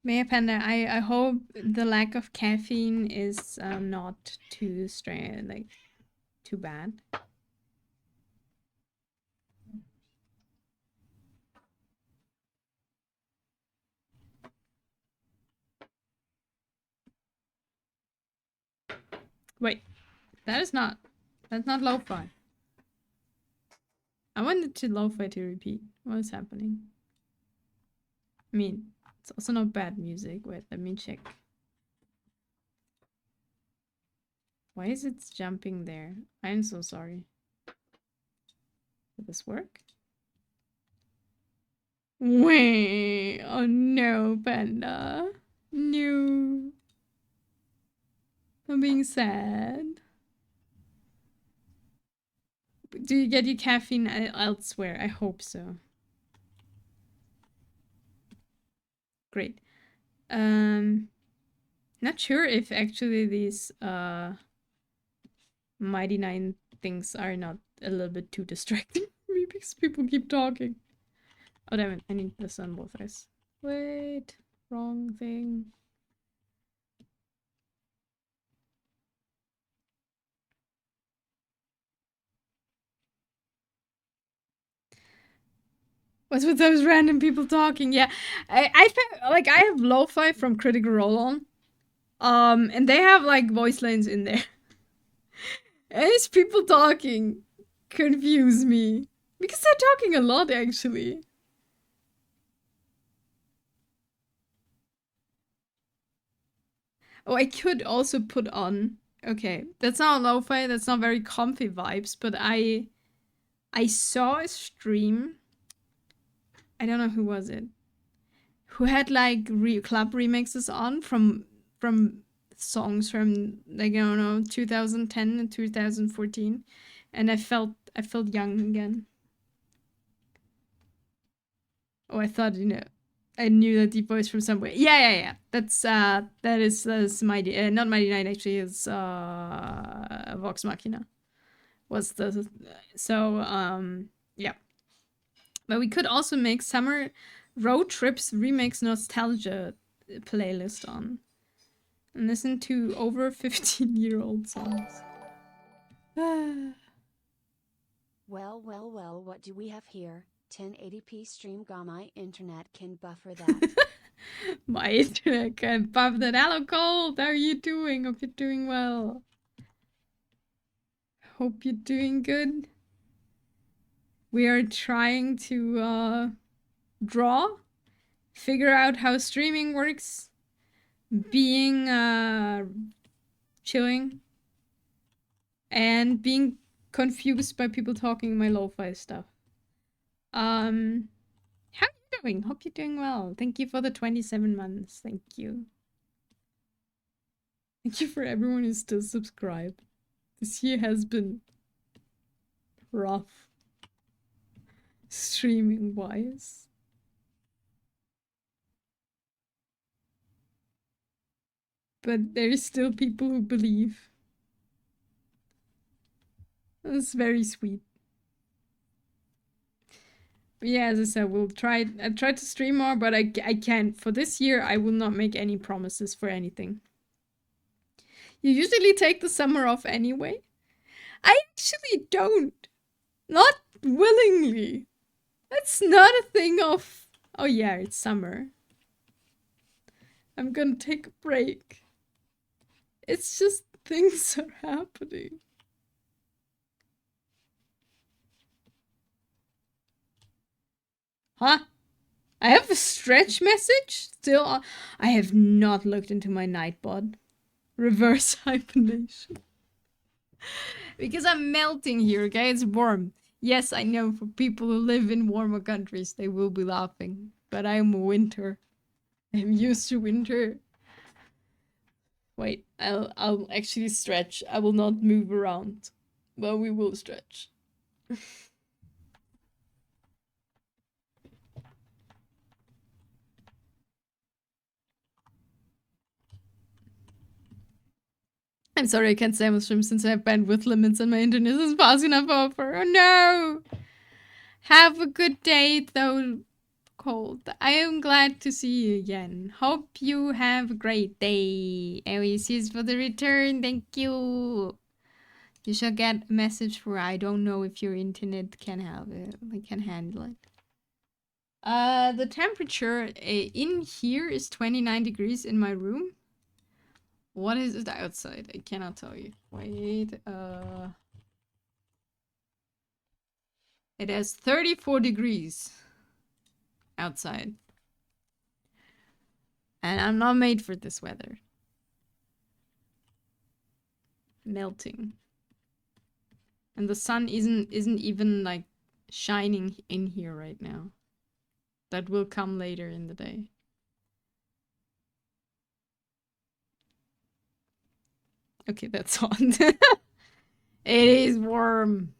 Maya Panda, I hope the lack of caffeine is not too like too bad. Wait, that's not lo-fi. I wanted to lo-fi to repeat. What is happening? I mean, it's also not bad music. Wait, let me check. Why is it jumping there? I'm so sorry. Will this work? Wait. Oh no, Panda. No. I'm being sad. Do you get your caffeine elsewhere? I hope so. Great. Not sure if actually these Mighty Nine things are not a little bit too distracting for me because people keep talking. Oh damn it, I need this on both eyes. Wait, wrong thing. What's with those random people talking? Yeah, I feel like I have lo-fi from Critical Role on. And they have like voice lines in there. And it's people talking confuse me. Because they're talking a lot actually. Oh, I could also put on. Okay, that's not lo-fi, that's not very comfy vibes, but I saw a stream. I don't know who was it. Who had like club remixes on from songs from like I don't know 2010 and 2014, and I felt young again. Oh, I thought I knew that deep voice from somewhere. Yeah. That is Mighty, not Mighty Knight actually. Is Vox Machina was the so yeah. But we could also make summer road trips remix nostalgia playlist on and listen to over 15-year-old songs. Well, what do we have here? 1080p stream. My internet can buffer that. My internet can buff that. Hello, Cold. How are you doing? Hope you're doing well. Hope you're doing good. We are trying to draw, figure out how streaming works, being chilling, and being confused by people talking my lo-fi stuff. How are you doing? Hope you're doing well. Thank you for the 27 months. Thank you. Thank you for everyone who's still subscribed. This year has been rough, streaming wise. But there's still people who believe. That's very sweet. But yeah, as I said, I tried to stream more, but I can't. For this year, I will not make any promises for anything. You usually take the summer off anyway. I actually don't. Not willingly. That's not a thing of, oh yeah, it's summer. I'm gonna take a break. It's just things are happening. Huh? I have a stretch message? Still, I have not looked into my Nightbot. Reverse hibernation. Because I'm melting here, okay? It's warm. Yes, I know for people who live in warmer countries, they will be laughing. But I'm a winter. I'm used to winter. Wait, I'll actually stretch. I will not move around. But we will stretch. I'm sorry I can't stay on the stream since I have bandwidth limits and my internet isn't fast enough over. Oh no! Have a good day though, Cold. I am glad to see you again. Hope you have a great day. AOECs for the return, thank you. You shall get a message for I don't know if your internet can have it. I can handle it. The temperature in here is 29 degrees in my room. What is it outside? I cannot tell you. Wait, it has 34 degrees outside. And I'm not made for this weather. Melting. And the sun isn't even like shining in here right now. That will come later in the day. Okay, that's on. It is warm.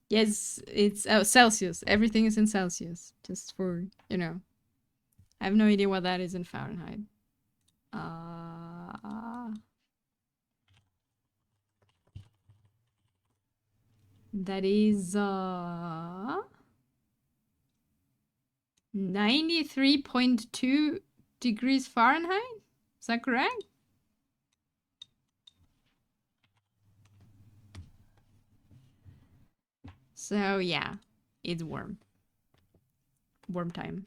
Yes, it's Celsius. Everything is in Celsius. Just for, you know. I have no idea what that is in Fahrenheit. That is 93.2 degrees Fahrenheit? Is that correct? So yeah, it's warm. Warm time.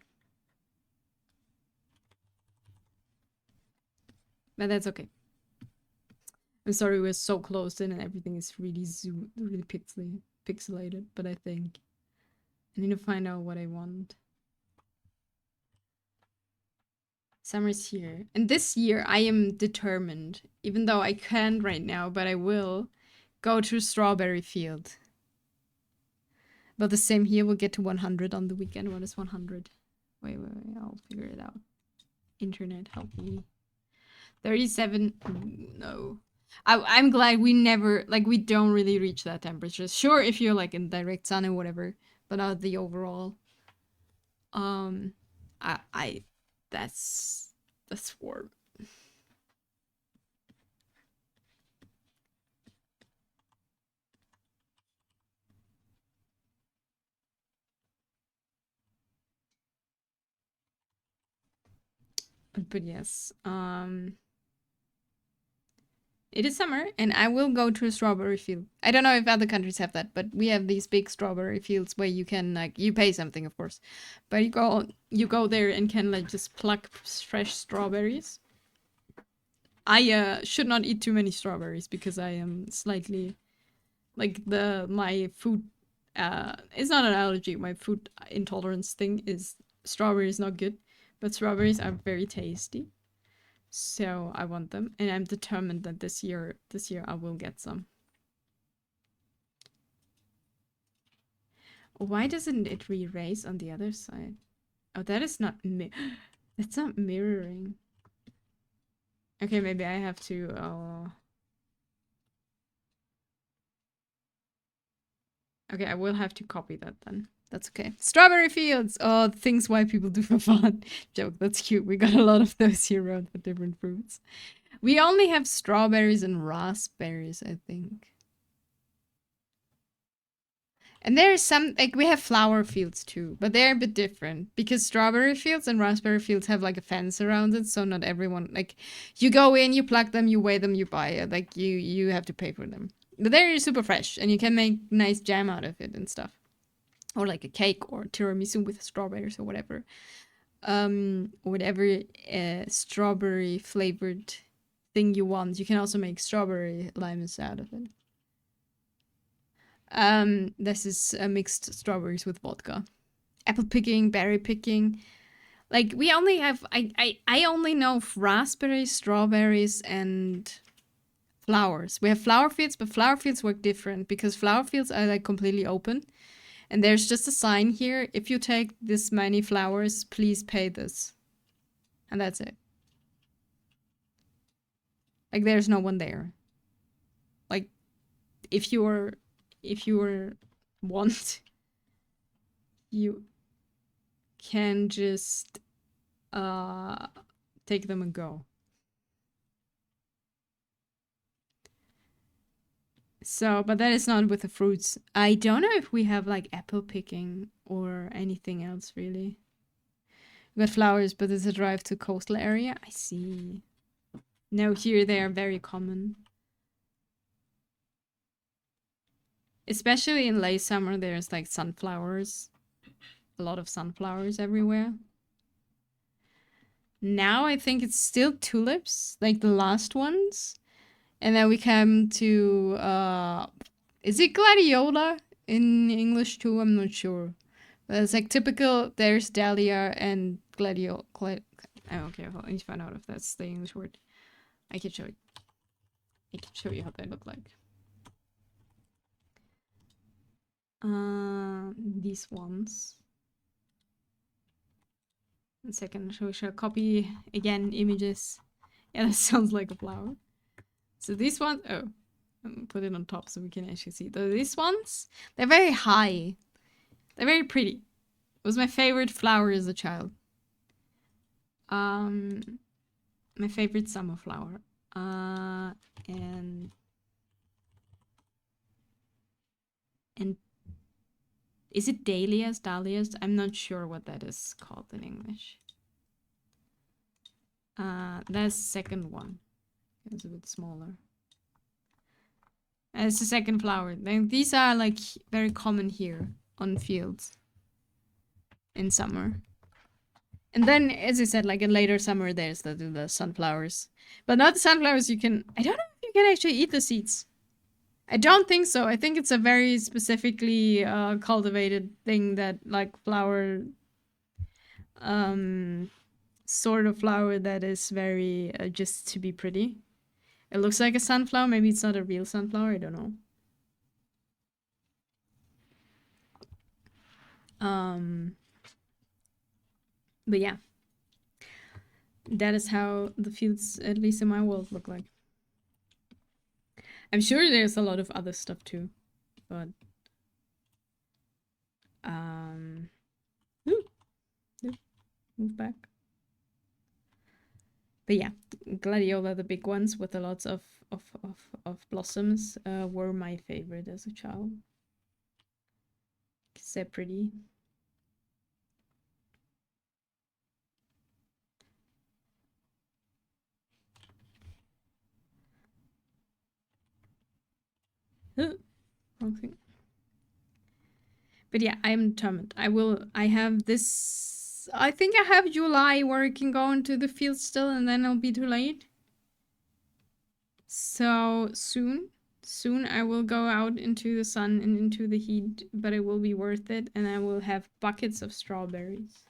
But that's okay. I'm sorry we're so close in and everything is really really pixelated, but I think I need to find out what I want. Summer's here. And this year I am determined, even though I can't right now, but I will go to Strawberry Field. But the same here, we'll get to 100 on the weekend. What is 100? Wait, I'll figure it out. Internet, help me. 37. No. I'm glad we never, like, we don't really reach that temperature. Sure, if you're like in direct sun or whatever, but not the overall. Um, I that's warm. But yes, it is summer, and I will go to a strawberry field. I don't know if other countries have that, but we have these big strawberry fields where you can, like, you pay something, of course, but you go there and can, like, just pluck fresh strawberries. I should not eat too many strawberries because I am slightly, like, my food it's not an allergy. My food intolerance thing is strawberry is not good, but strawberries are very tasty. So I want them, and I'm determined that this year I will get some. Why doesn't it re-raise on the other side? Oh, that is not that's not mirroring. Okay, maybe I have to okay, I will have to copy that then. That's okay. Strawberry fields! Oh, things white people do for fun. Joke, that's cute. We got a lot of those here around for different fruits. We only have strawberries and raspberries, I think. And there's some, like, we have flower fields too, but they're a bit different because strawberry fields and raspberry fields have like a fence around it, so not everyone, like, you go in, you pluck them, you weigh them, you buy it, like, you have to pay for them. But they're super fresh, and you can make nice jam out of it and stuff, or like a cake or tiramisu with strawberries or whatever, whatever strawberry flavored thing you want. You can also make strawberry limes out of it. This is mixed strawberries with vodka. Apple picking, berry picking. Like, we only have, I only know raspberries, strawberries, and flowers. We have flower fields, but flower fields work different because flower fields are like completely open. And there's just a sign here. If you take this many flowers, please pay this. And that's it. Like, there's no one there. Like, if you're want, you can just take them and go. So, but that is not with the fruits. I don't know if we have like apple picking or anything else really. We got flowers, but it's a drive to coastal area. I see. No, here they are very common. Especially in late summer, there's like sunflowers. A lot of sunflowers everywhere. Now I think it's still tulips, like the last ones. And then we come to is it gladiola in English too? I'm not sure. But it's like typical, there's dahlia and gladio oh, okay, well, I need to find out if that's the English word. I can show you. I can show you how they look like. These ones. 1 second, we shall copy again images. Yeah, that sounds like a flower. So these ones, oh, put it on top so we can actually see. These ones, they're very high. They're very pretty. It was my favorite flower as a child. My favorite summer flower. And is it dahlias? Dahlias? I'm not sure what that is called in English. That's the second one. It's a bit smaller. It's the second flower. These are like very common here on fields in summer. And then, as I said, like in later summer, there's the sunflowers. But not the sunflowers you can... I don't know if you can actually eat the seeds. I don't think so. I think it's a very specifically cultivated thing that, like, flower... sort of flower that is very just to be pretty. It looks like a sunflower. Maybe it's not a real sunflower. I don't know. But yeah. that is how the fields, at least in my world, look like. I'm sure there's a lot of other stuff too, but ooh, move back. But yeah, gladiola, the big ones with a lots of blossoms, were my favorite as a child. Cause they're pretty. Wrong thing. But yeah, I am determined. I have this. I think I have July where I can go into the field still, and then it'll be too late. So soon I will go out into the sun and into the heat, but it will be worth it, and I will have buckets of strawberries.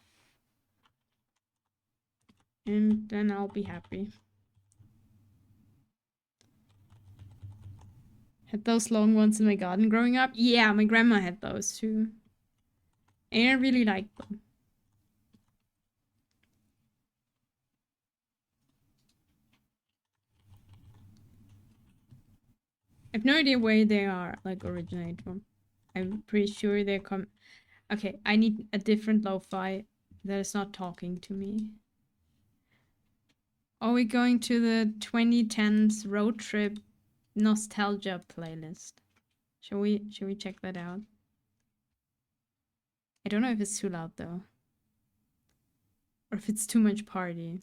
And then I'll be happy. Had those long ones in my garden growing up? Yeah, my grandma had those too. And I really liked them. I have no idea where they are, like, originate from. I'm pretty sure they come... Okay, I need a different lo-fi that is not talking to me. Are we going to the 2010s road trip nostalgia playlist? Shall we check that out? I don't know if it's too loud though. Or if it's too much party.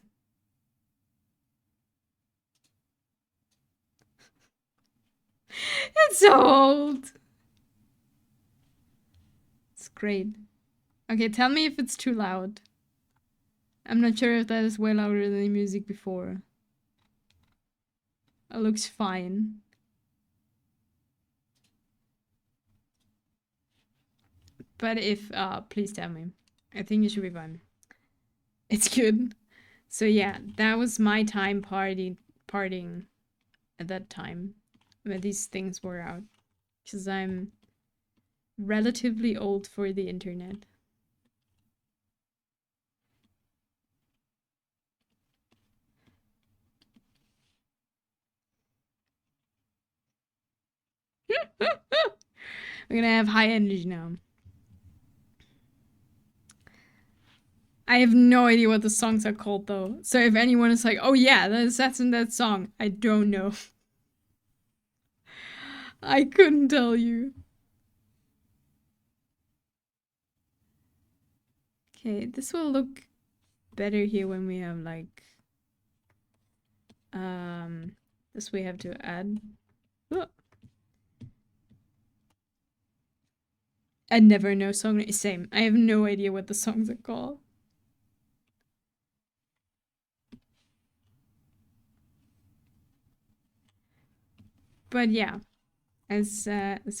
It's so old. It's great. Okay, tell me if it's too loud. I'm not sure if that is way louder than the music before. It looks fine. But if, please tell me. I think it should be fine. It's good. So yeah, that was my time partying at that time when these things were out. Because I'm relatively old for the internet. We're gonna have high energy now. I have no idea what the songs are called though. So if anyone is like, oh yeah, that's in that song, I don't know. I couldn't tell you. Okay, this will look better here when we have like this we have to add. Oh. I never know song. Same. I have no idea what the songs are called. But yeah, it's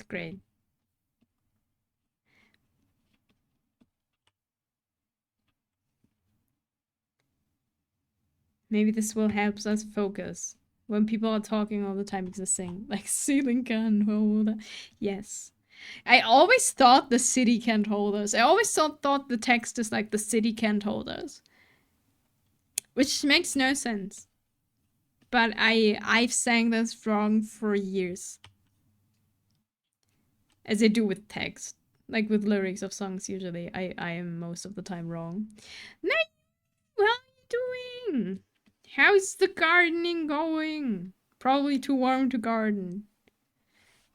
great. Maybe this will help us focus when people are talking all the time existing, like ceiling can't hold. Yes. I always thought the city can't hold us. I always thought the text is like the city can't hold us. Which makes no sense. But I've sang this wrong for years. As I do with text. Like with lyrics of songs usually. I am most of the time wrong. Nice! How are you doing? How's the gardening going? Probably too warm to garden.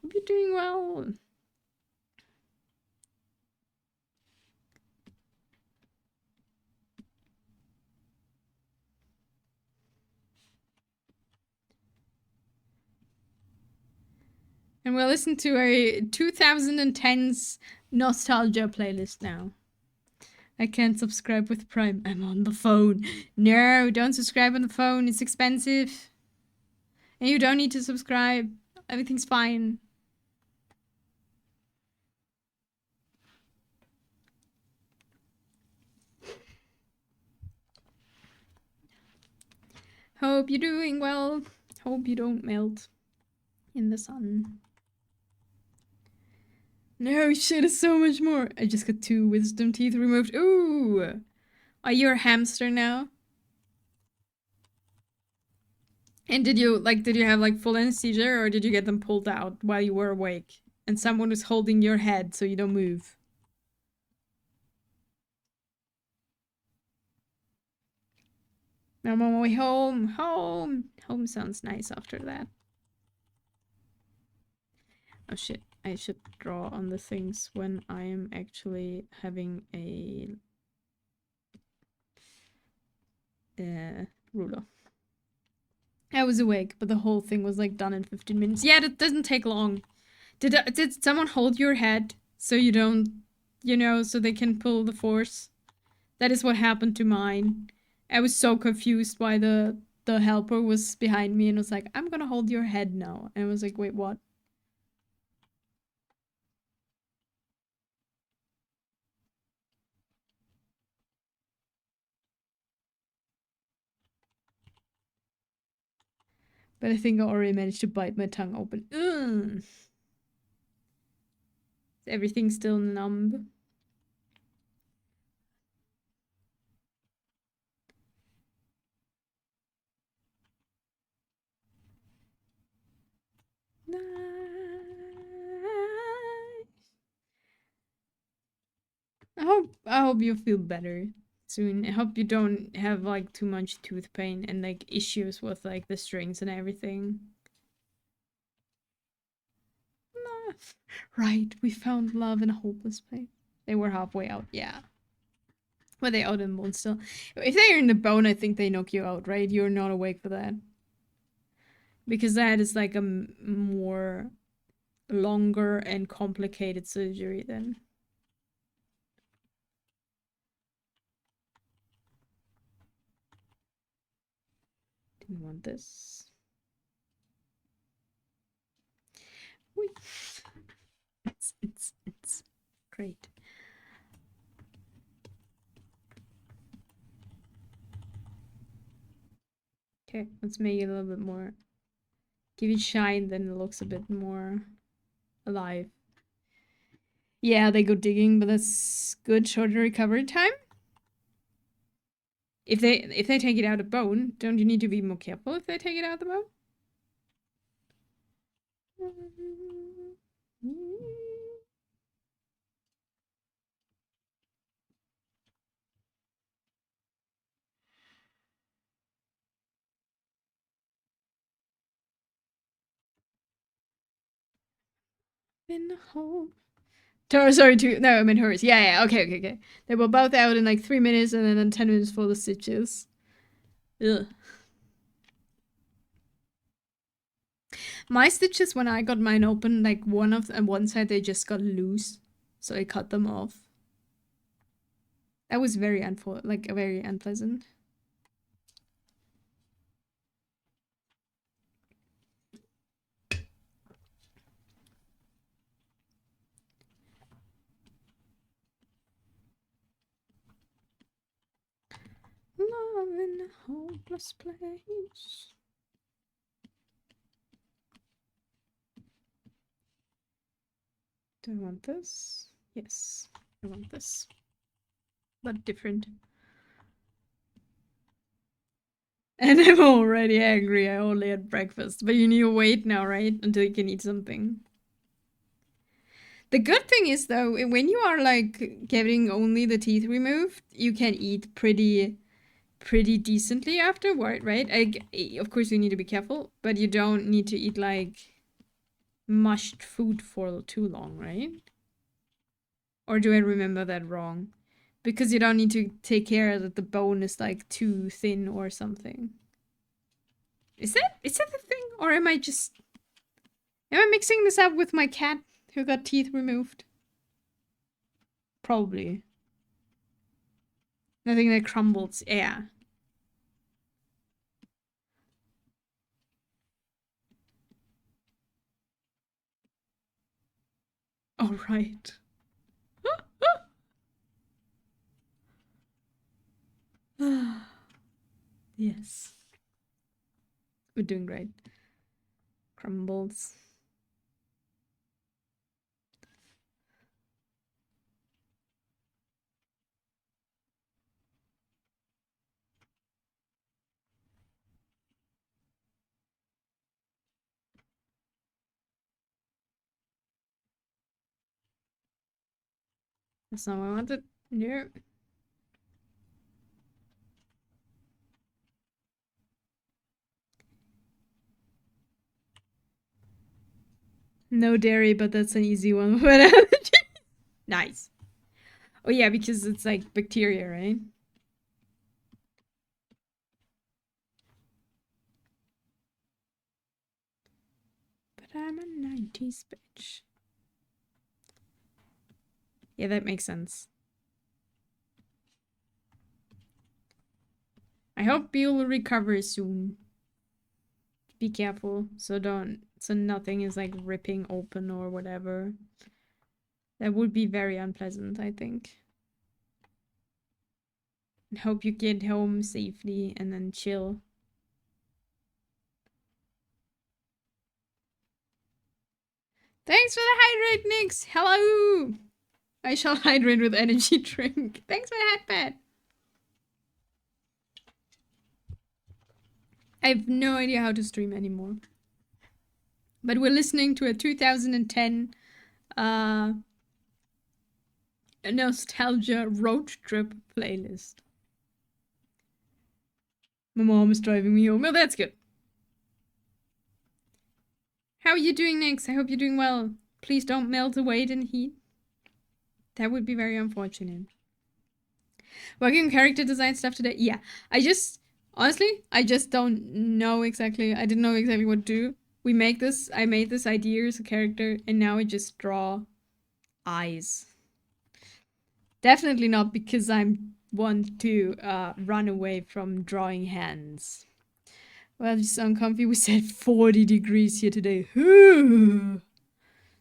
Hope you're doing well. And we'll listen to a 2010s nostalgia playlist now. I can't subscribe with Prime. I'm on the phone. No, don't subscribe on the phone. It's expensive. And you don't need to subscribe. Everything's fine. Hope you're doing well. Hope you don't melt in the sun. No, shit is so much more. I just got 2 wisdom teeth removed. Ooh! Are you a hamster now? And did you have like full anesthesia or did you get them pulled out while you were awake? And someone was holding your head so you don't move. I'm on my way home. Home. Home sounds nice after that. Oh shit. I should draw on the things when I am actually having a ruler. I was awake, but the whole thing was like done in 15 minutes. Yeah, that doesn't take long. Did someone hold your head so you don't, so they can pull the force? That is what happened to mine. I was so confused why the helper was behind me and was like, "I'm gonna hold your head now." And I was like, "Wait, what?" But I think I already managed to bite my tongue open. Ugh. Everything's still numb. I hope you feel better soon. I hope you don't have like too much tooth pain and like issues with like the strings and everything. Right, we found love in a hopeless place. They were halfway out, yeah. Were they out in the bone still? If they're in the bone, I think they knock you out, right? You're not awake for that. Because that is like a more longer and complicated surgery then. Do we want this? It's great. Okay, let's make it a little bit more. Give it shine, then it looks a bit more alive. Yeah, they go digging, but that's good shorter recovery time. If they take it out of bone, don't you need to be more careful if they take it out of the bone? In the hole. Sorry, no, I meant hers. Yeah, okay. They were both out in like 3 minutes and then 10 minutes for the stitches. Ugh. My stitches, when I got mine open, like one side they just got loose, so I cut them off. That was very very unpleasant. Love in a hopeless place. Do I want this? Yes, I want this. But different. And I'm already angry. I only had breakfast. But you need to wait now, right? Until you can eat something. The good thing is, though, when you are like getting only the teeth removed, you can eat pretty decently afterward, right? Of course, you need to be careful, but you don't need to eat like mushed food for too long, right? Or do I remember that wrong? Because you don't need to take care that the bone is like too thin or something. Is that the thing? Or am I mixing this up with my cat who got teeth removed? Probably. Nothing that crumbles. Yeah. All right. Yes. We're doing great. Crumbles. That's not what I wanted. No. No dairy, but that's an easy one. Nice. Oh yeah, because it's like bacteria, right? But I'm a 90s bitch. Yeah, that makes sense. I hope you'll recover soon. Be careful, so nothing is like ripping open or whatever. That would be very unpleasant, I think. And hope you get home safely and then chill. Thanks for the hydrate, Nix! Hello! I shall hydrate with energy drink. Thanks for the headband. I have no idea how to stream anymore. But we're listening to a 2010 nostalgia road trip playlist. My mom is driving me home. Oh, that's good. How are you doing, Nix? I hope you're doing well. Please don't melt away in heat. That would be very unfortunate. Working on character design stuff today? Yeah. Honestly, I just don't know exactly. I didn't know exactly what to do. I made this idea as a character, and now I just draw eyes. Definitely not because I'm want to run away from drawing hands. Well, just uncomfy. We said 40 degrees here today.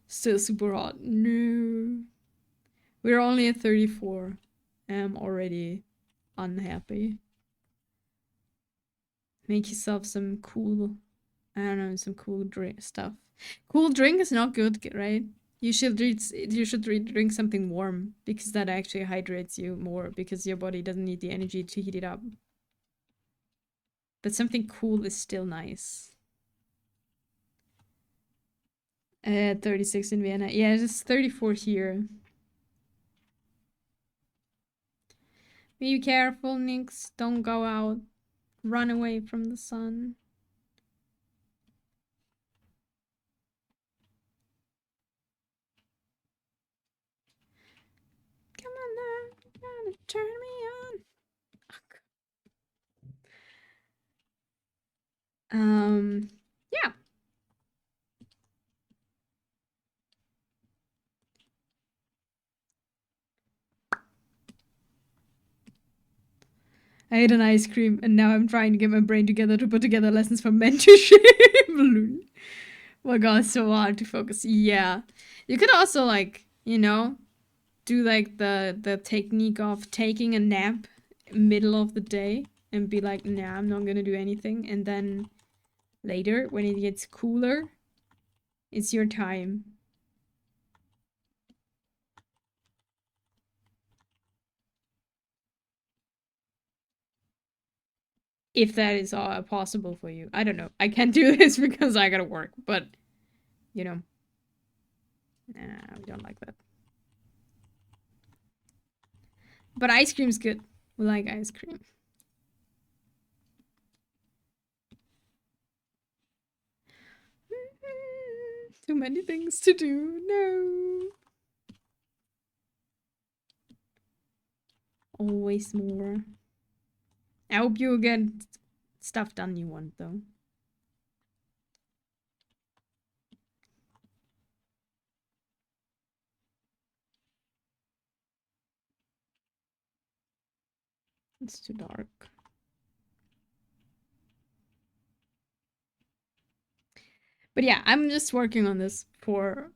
Still super hot. No. We're only at 34. I'm already unhappy. Make yourself some cool, I don't know, some cool drink stuff. Cool drink is not good, right? You should drink something warm because that actually hydrates you more because your body doesn't need the energy to heat it up. But something cool is still nice. 36 in Vienna. Yeah, it's 34 here. Be careful, Nix. Don't go out. Run away from the sun. Come on now, you gotta turn me on. Yeah. I ate an ice cream, and now I'm trying to get my brain together to put together lessons for mentorship. My god, it's so hard to focus. Yeah. You could also, like, you know, do like the technique of taking a nap middle of the day and be like, nah, I'm not gonna do anything. And then later, when it gets cooler, it's your time. If that is possible for you. I don't know. I can't do this because I gotta work, but, you know. Nah, we don't like that. But ice cream's good. We like ice cream. Too many things to do. No. Always more. I hope you get stuff done you want, though. It's too dark. But yeah, I'm just working on this for...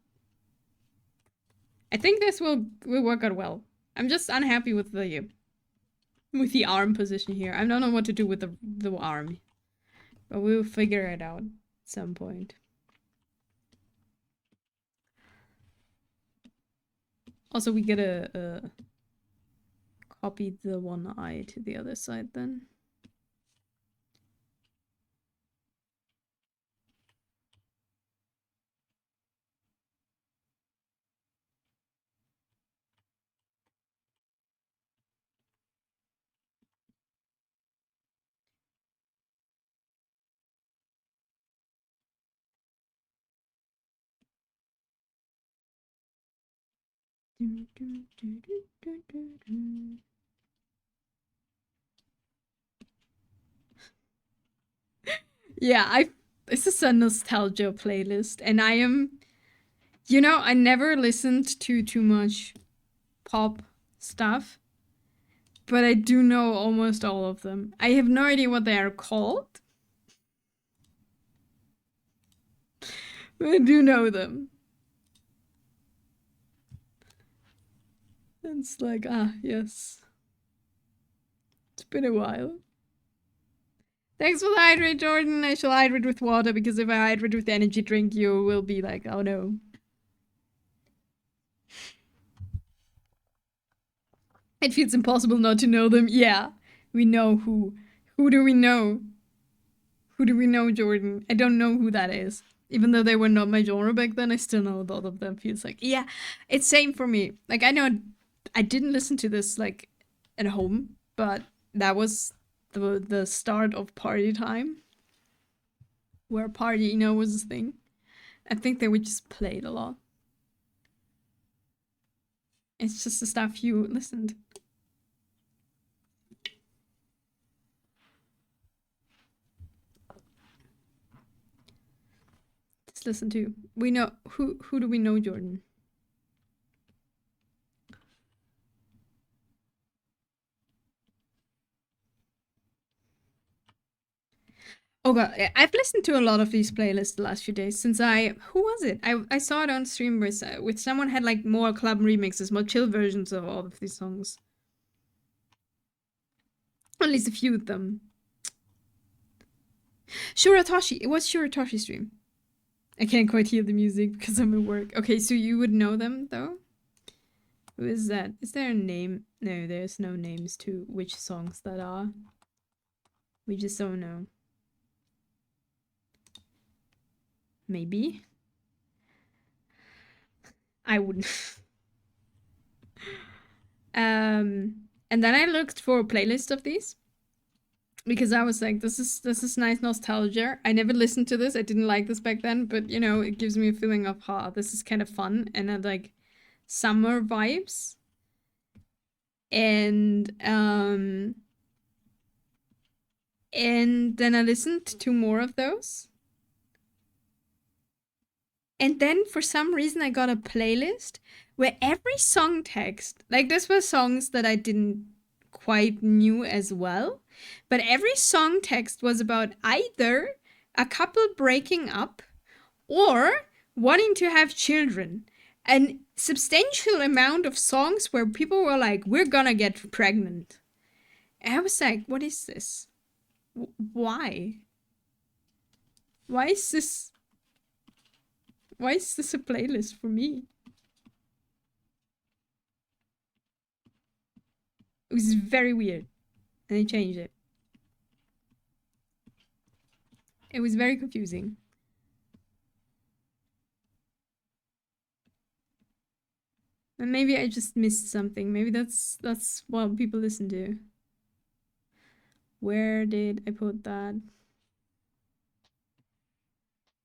I think this will work out well. I'm just unhappy with the arm position here. I don't know what to do with the arm. But we'll figure it out at some point. Also, we gotta copy the one eye to the other side then. Yeah, this is a nostalgia playlist, and I am, I never listened to too much pop stuff, but I do know almost all of them. I have no idea what they are called, but I do know them. It's like, yes. It's been a while. Thanks for the hydrate, Jordan. I shall hydrate with water, because if I hydrate with energy drink, you will be like, oh no. It feels impossible not to know them. Yeah, we know who. Who do we know? Who do we know, Jordan? I don't know who that is. Even though they were not my genre back then, I still know a lot of them. Feels like, yeah, it's same for me. Like, I know I didn't listen to this like at home, but that was the start of party time, where party, was a thing. I think they would just play it a lot. It's just the stuff you listened. Just listen to. We know who do we know, Jordan? Oh god, I've listened to a lot of these playlists the last few days since who was it? I saw it on stream with someone had like more club remixes, more chill versions of all of these songs. At least a few of them. Shuratoshi. It was Shuratoshi stream. I can't quite hear the music because I'm at work. Okay, so you would know them though? Who is that? Is there a name? No, there's no names to which songs that are. We just don't know. Maybe. I wouldn't. And then I looked for a playlist of these, because I was like, this is nice nostalgia. I never listened to this. I didn't like this back then, but it gives me a feeling of, this is kind of fun and like summer vibes. And then I listened to more of those. And then for some reason I got a playlist where every song text, like this were songs that I didn't quite knew as well, but every song text was about either a couple breaking up or wanting to have children. A substantial amount of songs where people were like, we're gonna get pregnant. And I was like, what is this? Why? Why is this? Why is this a playlist for me? It was very weird. And they changed it. It was very confusing. And maybe I just missed something. Maybe that's what people listen to. Where did I put that?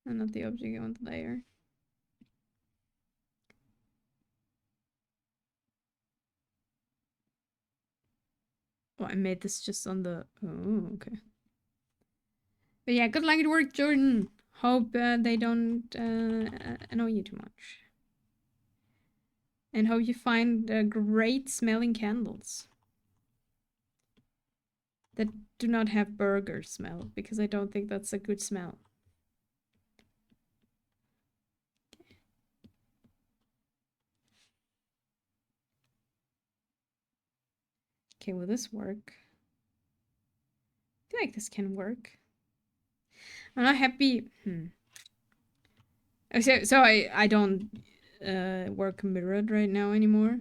And not the object, I want the layer. Oh, I made this just on the... Oh, okay. But yeah, good luck at work, Jordan. Hope they don't annoy you too much. And hope you find great smelling candles that do not have burger smell, because I don't think that's a good smell. Okay, will this work? I feel like this can work. I'm not happy. So I don't work mirrored right now anymore.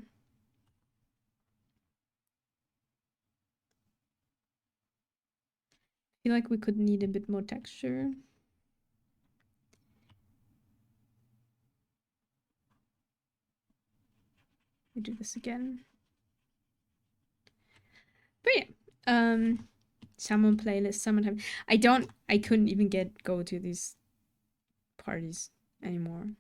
I feel like we could need a bit more texture. We do this again. But yeah, someone playlist, someone have. I couldn't even go to these parties anymore.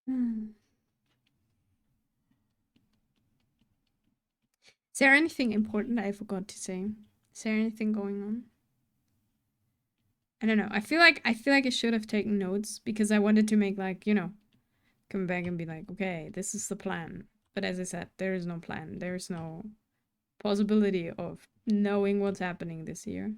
Is there anything important I forgot to say? Is there anything going on? I don't know. I feel like I should have taken notes because I wanted to make like, come back and be like, okay, this is the plan. But as I said, there is no plan. There is no possibility of knowing what's happening this year.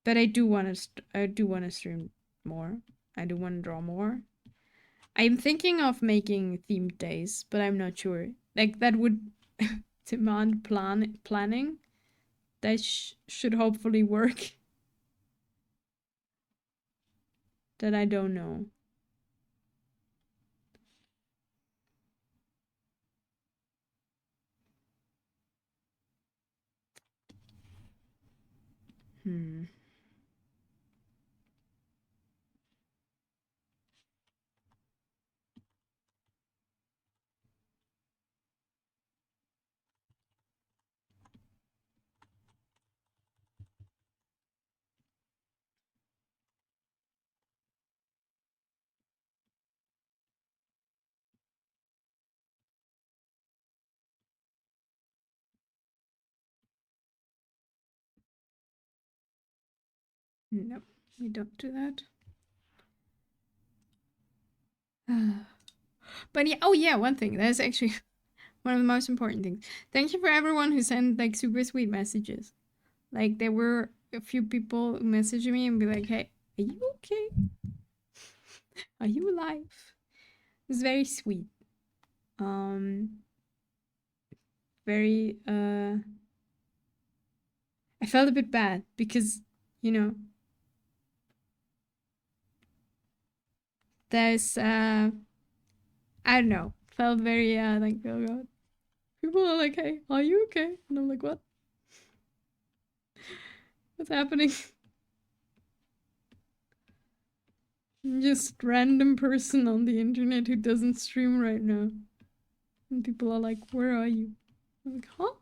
But I do want to stream more. I do want to draw more. I'm thinking of making themed days, but I'm not sure. Like that would demand planning. That should hopefully work. That I don't know. Hmm. No, we don't do that. But yeah, oh yeah, one thing. That's actually one of the most important things. Thank you for everyone who sent like super sweet messages. Like there were a few people who messaged me and be like, "Hey, are you okay? Are you alive?" It was very sweet. Um, very. I felt a bit bad because you know there's I don't know. Felt very like, oh god. People are like, "Hey, are you okay?" And I'm like, "What? What's happening?" Just random person on the internet who doesn't stream right now. And people are like, "Where are you?" I'm like, "Huh?"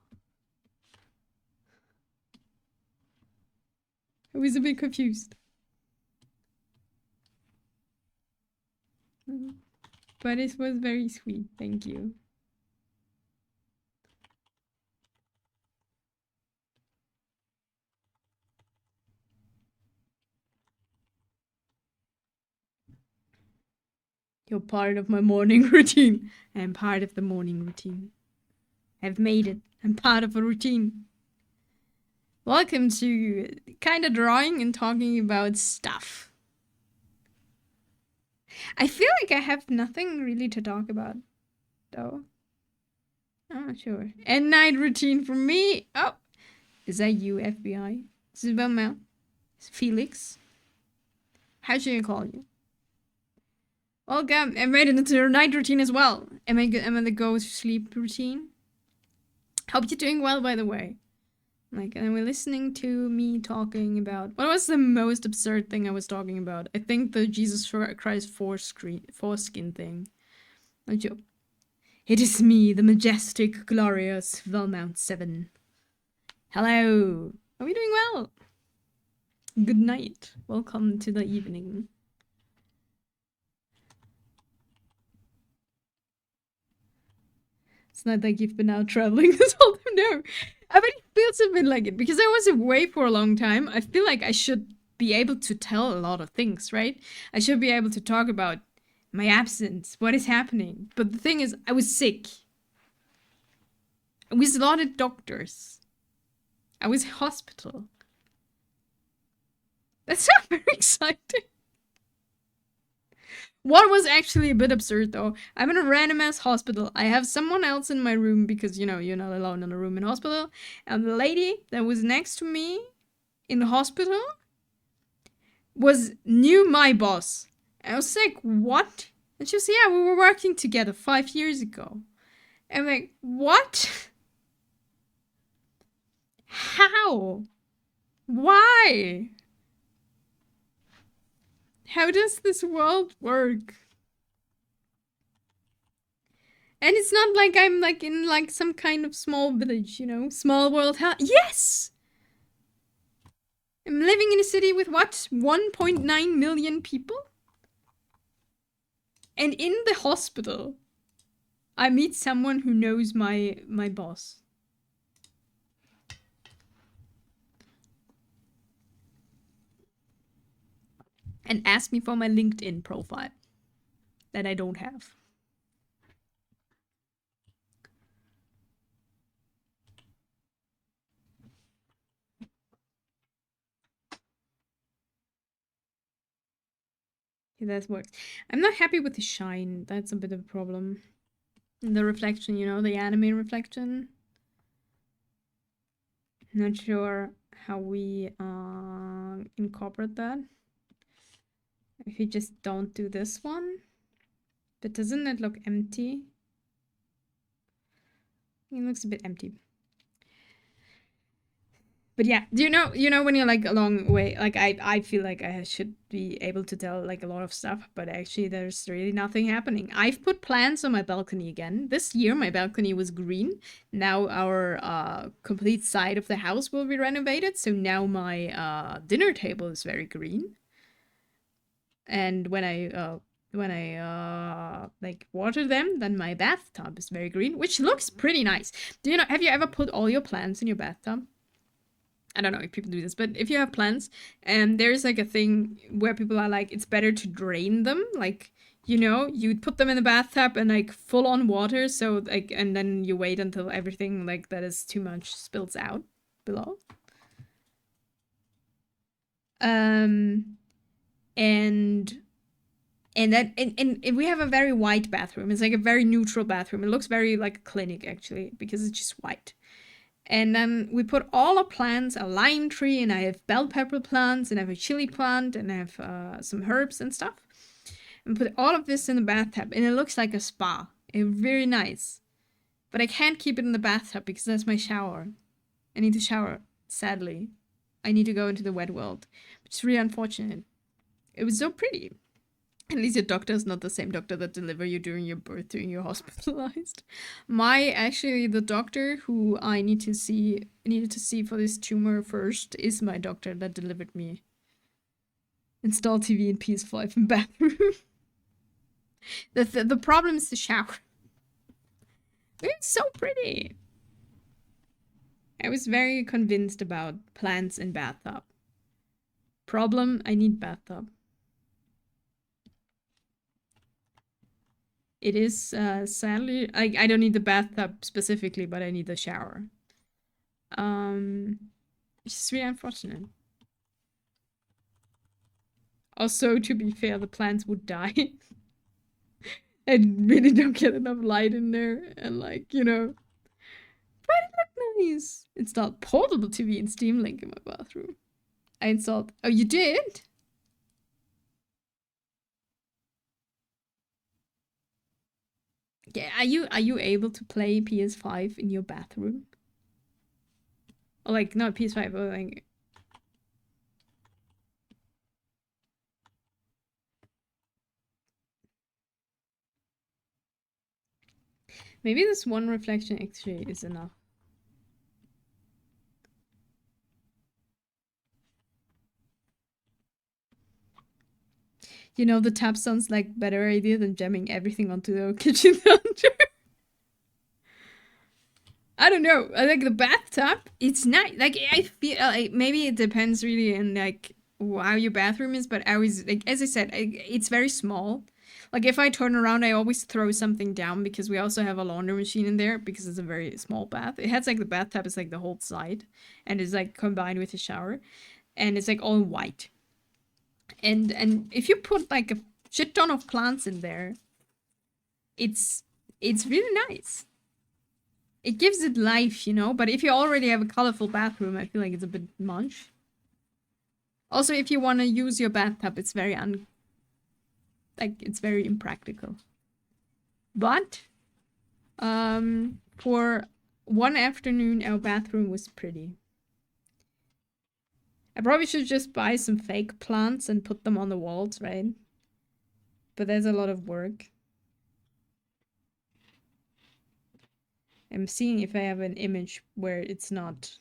I was a bit confused. But it was very sweet. Thank you. You're part of my morning routine. I'm part of the morning routine. I've made it. I'm part of a routine. Welcome to kind of drawing and talking about stuff. I feel like I have nothing really to talk about, though. Oh, sure. And night routine for me. Oh, is that you, FBI? Isabel? Felix? How should I call you? Welcome. I made it into your night routine as well. Am I the go to sleep routine? Hope you're doing well, by the way. Like, and we're listening to me talking about what was the most absurd thing I was talking about? I think the Jesus Christ foreskin thing. No joke. It is me, the majestic, glorious Velmount 7. Hello. Are we doing well? Good night. Welcome to the evening. It's not like you've been out traveling this whole time. No. I mean, it feels a bit like it because I was away for a long time. I feel like I should be able to tell a lot of things, right? I should be able to talk about my absence, what is happening. But the thing is, I was sick. I was a lot of doctors. I was in hospital. That's not very exciting. What was actually a bit absurd though, I'm in a random ass hospital. I have someone else in my room because, you're not alone in a room in hospital. And the lady that was next to me in the hospital knew my boss. And I was like, what? And she was, yeah, we were working together 5 years ago. And I'm like, what? How? Why? How does this world work? And it's not like I'm like in like some kind of small village, small world. Yes! I'm living in a city with what? 1.9 million people? And in the hospital, I meet someone who knows my boss. And asked me for my LinkedIn profile that I don't have. Yeah, that works. I'm not happy with the shine. That's a bit of a problem. The reflection, you know, the anime reflection. Not sure how we incorporate that. If we just don't do this one. But doesn't it look empty? It looks a bit empty. But yeah, do you know when you're like a long way, like I feel like I should be able to tell like a lot of stuff, but actually there's really nothing happening. I've put plants on my balcony again. This year my balcony was green. Now our complete side of the house will be renovated, so now my dinner table is very green. And when I like water them, then my bathtub is very green, which looks pretty nice. Do you know, have you ever put all your plants in your bathtub? I don't know if people do this, but if you have plants, and there's like a thing where people are like, it's better to drain them. Like, you know, you put them in the bathtub and like full on water, so like, and then you wait until everything like that is too much spills out below. Um, and and we have a very white bathroom. It's like a very neutral bathroom. It looks very like a clinic actually because it's just white. And then we put all our plants, a lime tree, and I have bell pepper plants, and I have a chili plant, and I have some herbs and stuff. And put all of this in the bathtub, and it looks like a spa. It's very nice. But I can't keep it in the bathtub because that's my shower. I need to shower, sadly. I need to go into the wet world, which is really unfortunate. It was so pretty. At least your doctor is not the same doctor that deliver you during your birth, during you're hospitalized. Actually, the doctor who I needed to see for this tumor first is my doctor that delivered me. Install TV and PS5 in bathroom. The problem is the shower. It's so pretty. I was very convinced about plants in bathtub. Problem, I need bathtub. It is sadly, I don't need the bathtub specifically, but I need the shower. Which is really unfortunate. Also, to be fair, the plants would die. I really don't get enough light in there, and like, you know. But it looked nice. Installed portable TV and Steam Link in my bathroom. I installed. Oh, you did? Yeah. Are you able to play PS5 in your bathroom? Or like not PS5, but like. Maybe this one reflection actually is enough. You know, the tap sounds like better idea than jamming everything onto the kitchen counter. I don't know. I like the bathtub. It's nice. Like I feel like maybe it depends really on like how your bathroom is, but I always like as I said, it's very small. Like if I turn around, I always throw something down because we also have a laundry machine in there because it's a very small bath. It has like the bathtub is like the whole side, and it's like combined with the shower, and it's like all white. And if you put like a shit ton of plants in there, it's it's really nice. It gives it life, you know, but if you already have a colorful bathroom, I feel like it's a bit much. Also, if you want to use your bathtub, it's very it's very impractical. But for one afternoon our bathroom was pretty. I probably should just buy some fake plants and put them on the walls, right? But there's a lot of work. I'm seeing if I have an image where it's not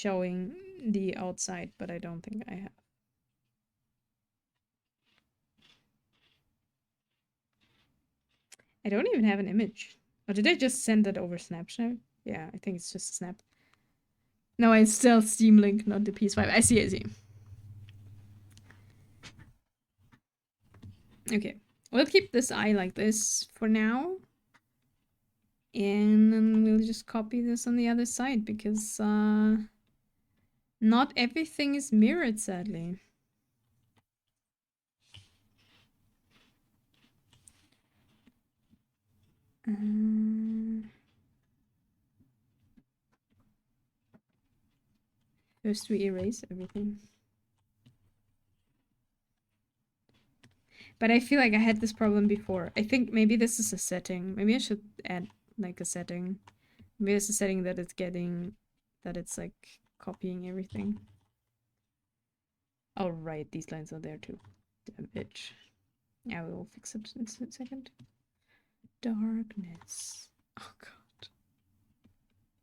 showing the outside, but I don't think I have. I don't even have an image. Or did I just send that over Snapchat? Yeah, I think it's just Snap. No, it's still Steam Link, not the PS5. I see, I see. Okay, we'll keep this eye like this for now. And then we'll just copy this on the other side because not everything is mirrored, sadly. First we erase everything. But I feel like I had this problem before. I think maybe this is a setting. Maybe I should add like a setting. Maybe it's a setting that it's getting, that it's like copying everything. Oh right, these lines are there too. Damn bitch. Yeah, we will fix it in a second. Darkness. Oh god.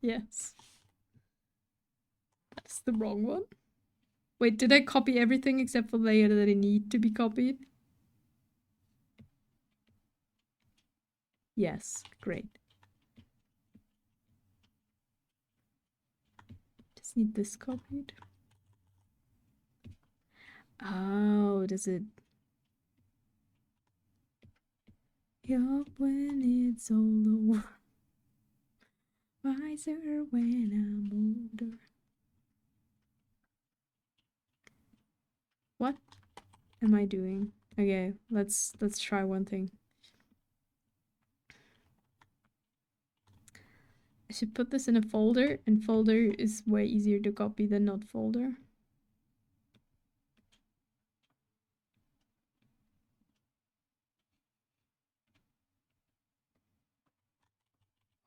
Yes. That's the wrong one. Wait, did I copy everything except for the layer that I need to be copied? Yes, great. Just need this copied. Oh, does it? Up when it's all over. Wiser when I'm older. What am I doing? Okay, let's try one thing. I should put this in a folder, and folder is way easier to copy than not folder.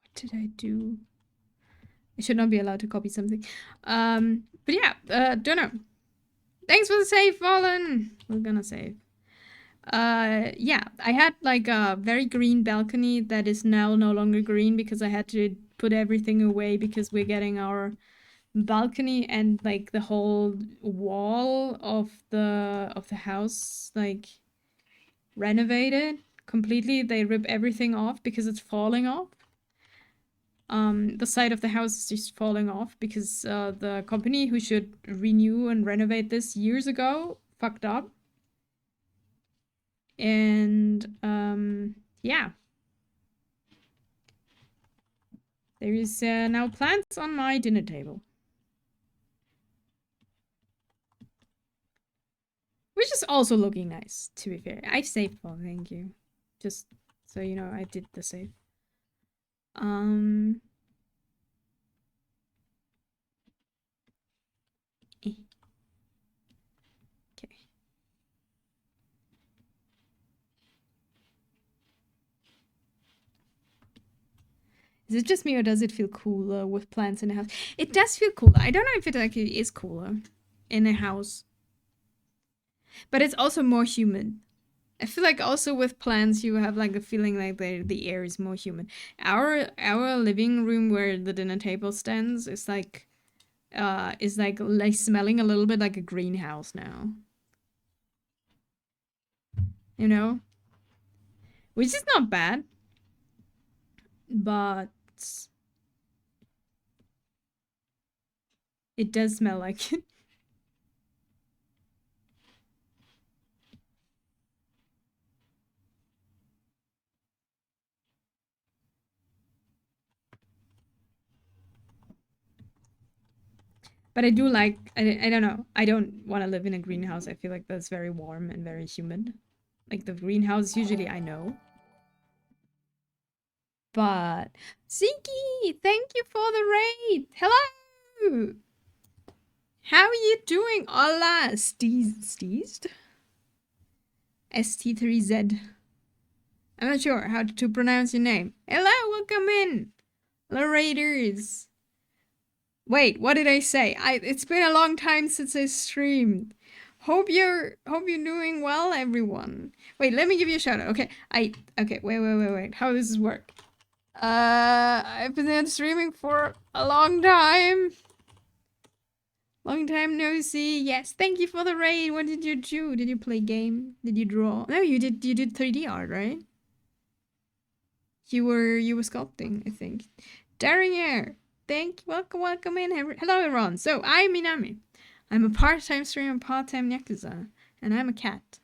What did I do? I should not be allowed to copy something. But yeah, don't know. Thanks for the save, Fallen! We're gonna save. Yeah, I had like a very green balcony that is now no longer green because I had to put everything away because we're getting our balcony and like the whole wall of the house like renovated completely. They rip everything off because it's falling off. The side of the house is just falling off because the company who should renew and renovate this years ago fucked up. And yeah, there is now plants on my dinner table, which is also looking nice, to be fair. I saved for, thank you. Just so you know, I did the save. Okay. Is it just me or does it feel cooler with plants in a house? It does feel cooler. I don't know if it actually is cooler in a house. But it's also more humid. I feel like also with plants you have like a feeling like the air is more humid. Our living room where the dinner table stands is like smelling a little bit like a greenhouse now. You know? Which is not bad. But it does smell like it. But I do like, I don't know. I don't want to live in a greenhouse. I feel like that's very warm and very humid. Like the greenhouse, usually I know. But Zinky, thank you for the raid. Hello. How are you doing? Hola, Steezed? ST3Z. I'm not sure how to pronounce your name. Hello, welcome in. Hello, raiders. Wait, what did I say? It's been a long time since I streamed. Hope you're doing well, everyone. Wait, let me give you a shout out. Okay, wait. How does this work? I've been streaming for a long time. Long time no see. Yes, thank you for the raid. What did you do? Did you play game? Did you draw? No, you did. You did 3D art, right? You were sculpting, I think. Derriere, welcome in. Hello everyone. So I'm Minami. I'm a part-time streamer, part-time yakuza, and I'm a cat.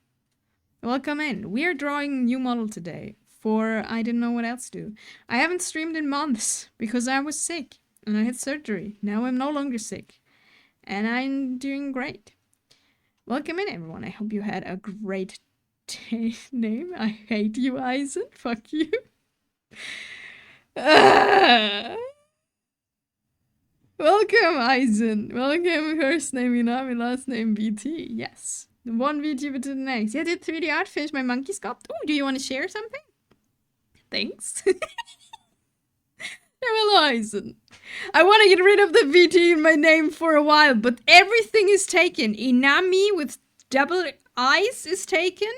Welcome in. We're drawing new model today for I didn't know what else to do. I haven't streamed in months because I was sick and I had surgery. Now I'm no longer sick and I'm doing great. Welcome in everyone. I hope you had a great name. I hate you, Eisen. Fuck you. Welcome, Eisen. Welcome, first name Inami, last name BT. Yes. One VTuber to the next. Yeah, I did 3D art, finished my monkey sculpt. Oh, do you want to share something? Thanks. Hello, Eisen. I want to get rid of the VT in my name for a while, but everything is taken. Inami with double I's is taken.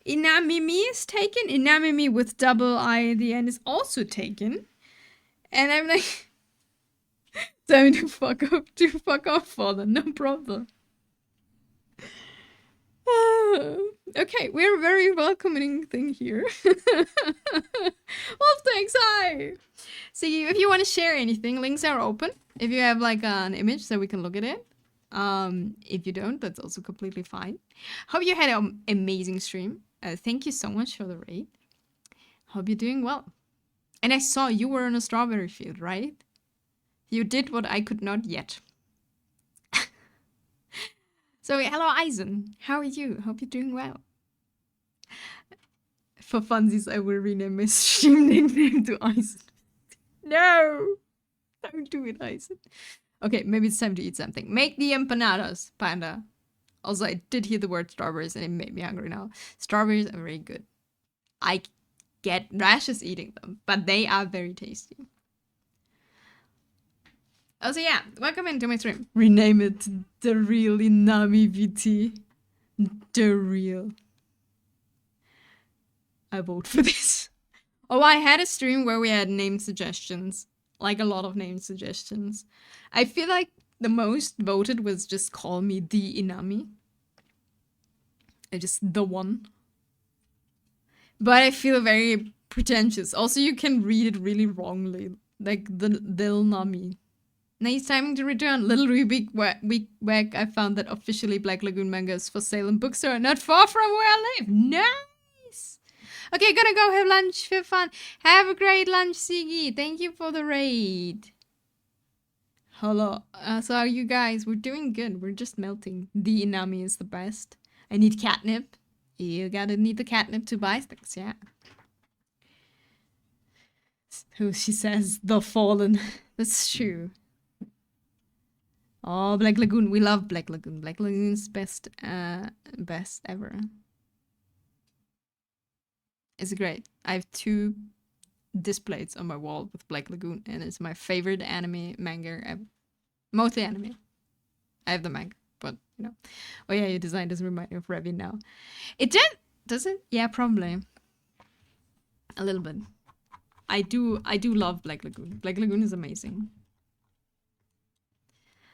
Inamimi is taken. Inamimi with double I at the end is also taken. And I'm like, time to fuck off, father. No problem. Okay, we're a very welcoming thing here. Well, thanks, hi! See, if you want to share anything, links are open. If you have like an image so we can look at it. If you don't, that's also completely fine. Hope you had an amazing stream. Thank you so much for the raid. Hope you're doing well. And I saw you were in a strawberry field, right? You did what I could not yet. So, hello, Eisen. How are you? Hope you're doing well. For funsies, I will rename my stream nickname to Eisen. No! Don't do it, Eisen. Okay, maybe it's time to eat something. Make the empanadas, Panda. Also, I did hear the word strawberries and it made me hungry now. Strawberries are very good. I get rashes eating them, but they are very tasty. Also, yeah, welcome into my stream. Rename it The Real Inami VT. The Real. I vote for this. Oh, I had a stream where we had name suggestions. Like a lot of name suggestions. I feel like the most voted was just call me the Inami. Just the one. But I feel very pretentious. Also, you can read it really wrongly. Like the Nami. Nice timing to return. Little week back, I found that officially Black Lagoon manga is for sale in bookstore not far from where I live. Nice! Okay, gonna go have lunch, feel fun. Have a great lunch, Siggy. Thank you for the raid. Hello. So are you guys? We're doing good. We're just melting. The Inami is the best. I need catnip. You gotta need the catnip to buy things, yeah. Who she says, the fallen. That's true. Oh, Black Lagoon. We love Black Lagoon. Black Lagoon's best ever. It's great. I have 2 displays on my wall with Black Lagoon, and it's my favorite anime manga ever. Mostly anime. I have the manga, but you know. Oh yeah, your design doesn't remind me of Revy now. It did, does it? Yeah, probably. A little bit. I do love Black Lagoon. Black Lagoon is amazing.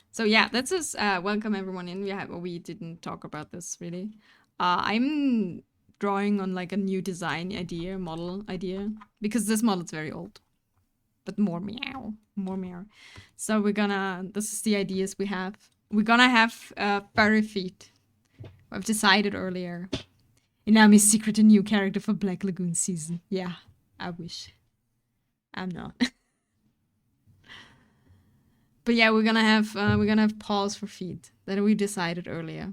So yeah, let's just welcome everyone in. We didn't talk about this really. I'm drawing on like a new design idea, model idea, because this model is very old. But more meow. So this is the ideas we have. We're gonna have furry feet. I've decided earlier. Inami's secret a new character for Black Lagoon season. Yeah, I wish. I'm not. But yeah, we're gonna have paws for feet. That we decided earlier.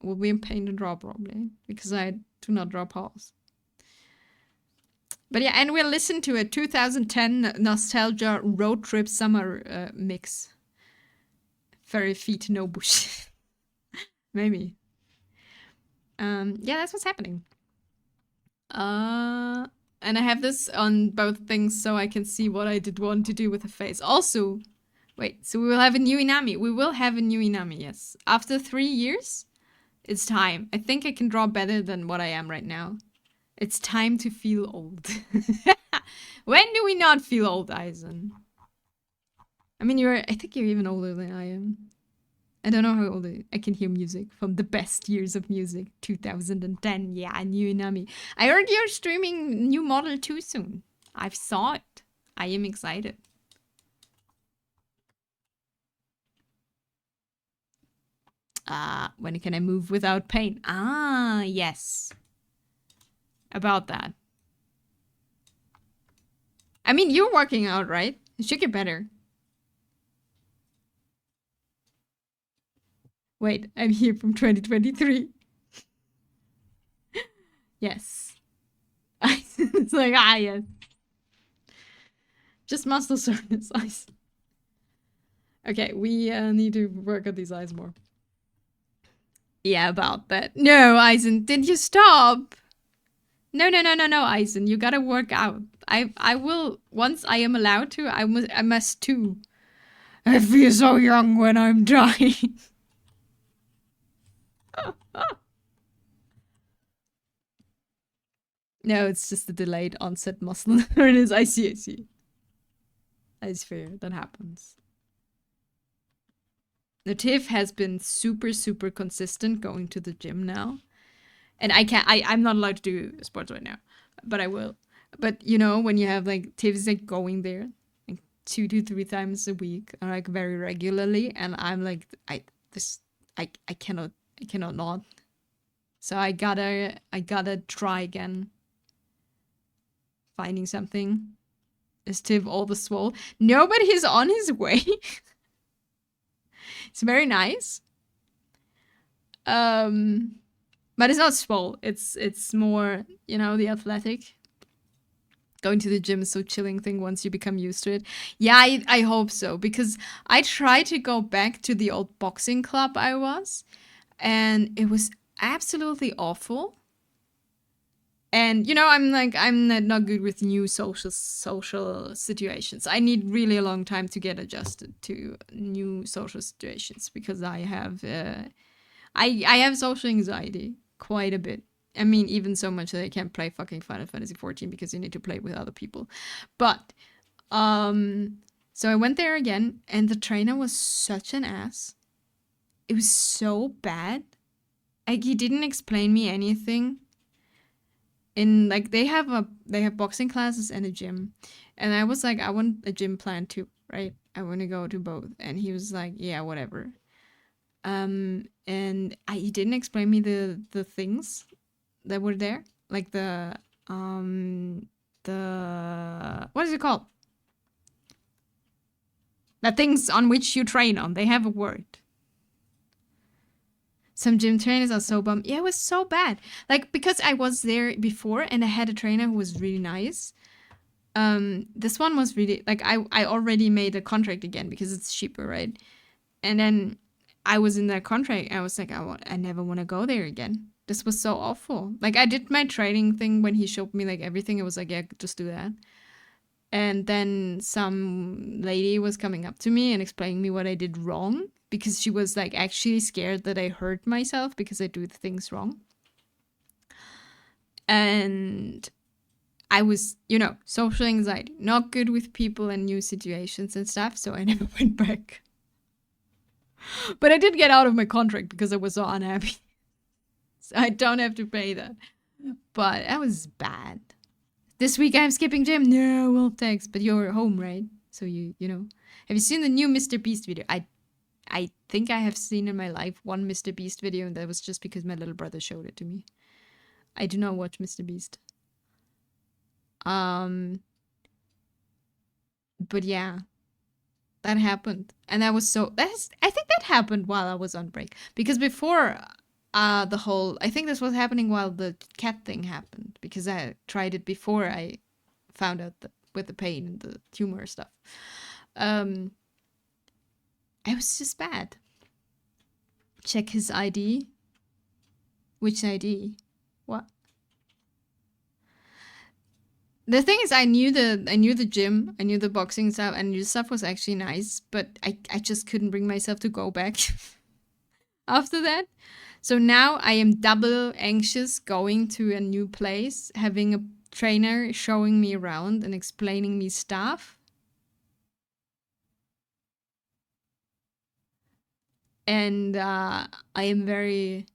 Will be in paint and draw probably, because I do not draw paws. But yeah, and we'll listen to a 2010 nostalgia road trip summer mix. Furry feet, no bush. Maybe. Yeah, that's what's happening. And I have this on both things so I can see what I did want to do with the face. Also, wait, so we will have a new Inami. We will have a new Inami, yes. After 3 years, it's time. I think I can draw better than what I am right now. It's time to feel old. When do we not feel old, Eisen? I mean, I think you're even older than I am. I don't know how old I can hear music from the best years of music, 2010. Yeah, new Inami. I heard you're streaming new Model 2 soon. I've saw it. I am excited. When can I move without pain? Ah, yes. About that. I mean, you're working out, right? It should get better. Wait, I'm here from 2023. Yes. It's like, yes. Just muscle soreness eyes. Okay, we need to work on these eyes more. Yeah, about that. No, Eisen, did you stop? No, Eisen, you gotta work out. I will, once I am allowed to, I must too. I feel so young when I'm dying. No, it's just a delayed onset muscle soreness. I see. That's fair. That happens. The Tiff has been super consistent going to the gym now. And I'm not allowed to do sports right now, but I will. But you know, when you have like Tiff's like going there like 2 to 3 times a week, like very regularly, and I'm like, I cannot not. So I gotta try again. Finding something. Is Tiff all the swole? No, but he's on his way. It's very nice. But it's not swole. It's more, you know, the athletic. Going to the gym is so chilling thing once you become used to it. Yeah, I hope so, because I tried to go back to the old boxing club I was, and it was absolutely awful. And you know, I'm not good with new social situations. I need really a long time to get adjusted to new social situations because I have I have social anxiety quite a bit. I mean, even so much that I can't play fucking Final Fantasy 14 because you need to play with other people. But so I went there again, and the trainer was such an ass. It was so bad. Like, he didn't explain me anything. In like they have boxing classes and a gym, and I was like, I want a gym plan too, right? I want to go to both. And he was like, yeah, whatever. And he didn't explain me the things that were there, like the what is it called? The things on which you train on. They have a word. Some gym trainers are so bummed. Yeah, it was so bad. Like, because I was there before and I had a trainer who was really nice. This one was really like I already made a contract again because it's cheaper, right? And then I was in that contract. I was like, I never want to go there again. This was so awful. Like, I did my training thing when he showed me like everything. It was like, yeah, just do that. And then some lady was coming up to me and explaining me what I did wrong, because she was like actually scared that I hurt myself because I do things wrong. And I was, you know, social anxiety, not good with people and new situations and stuff, so I never went back. But I did get out of my contract because I was so unhappy. So I don't have to pay that. But that was bad. This week I'm skipping gym. No, well, thanks. But you're home, right? So you know. Have you seen the new Mr. Beast video? I think I have seen in my life one Mr. Beast video, and that was just because my little brother showed it to me. I do not watch Mr. Beast. But yeah, that happened, and I think that happened while I was on break, because before the whole, I think this was happening while the cat thing happened, because I tried it before I found out with the pain and the tumor stuff. It was just bad. Check his ID. Which ID? What? The thing is, I knew the gym, I knew the boxing stuff, and the stuff was actually nice, but I just couldn't bring myself to go back after that. So now I am double anxious going to a new place, having a trainer showing me around and explaining me stuff. And I'm very,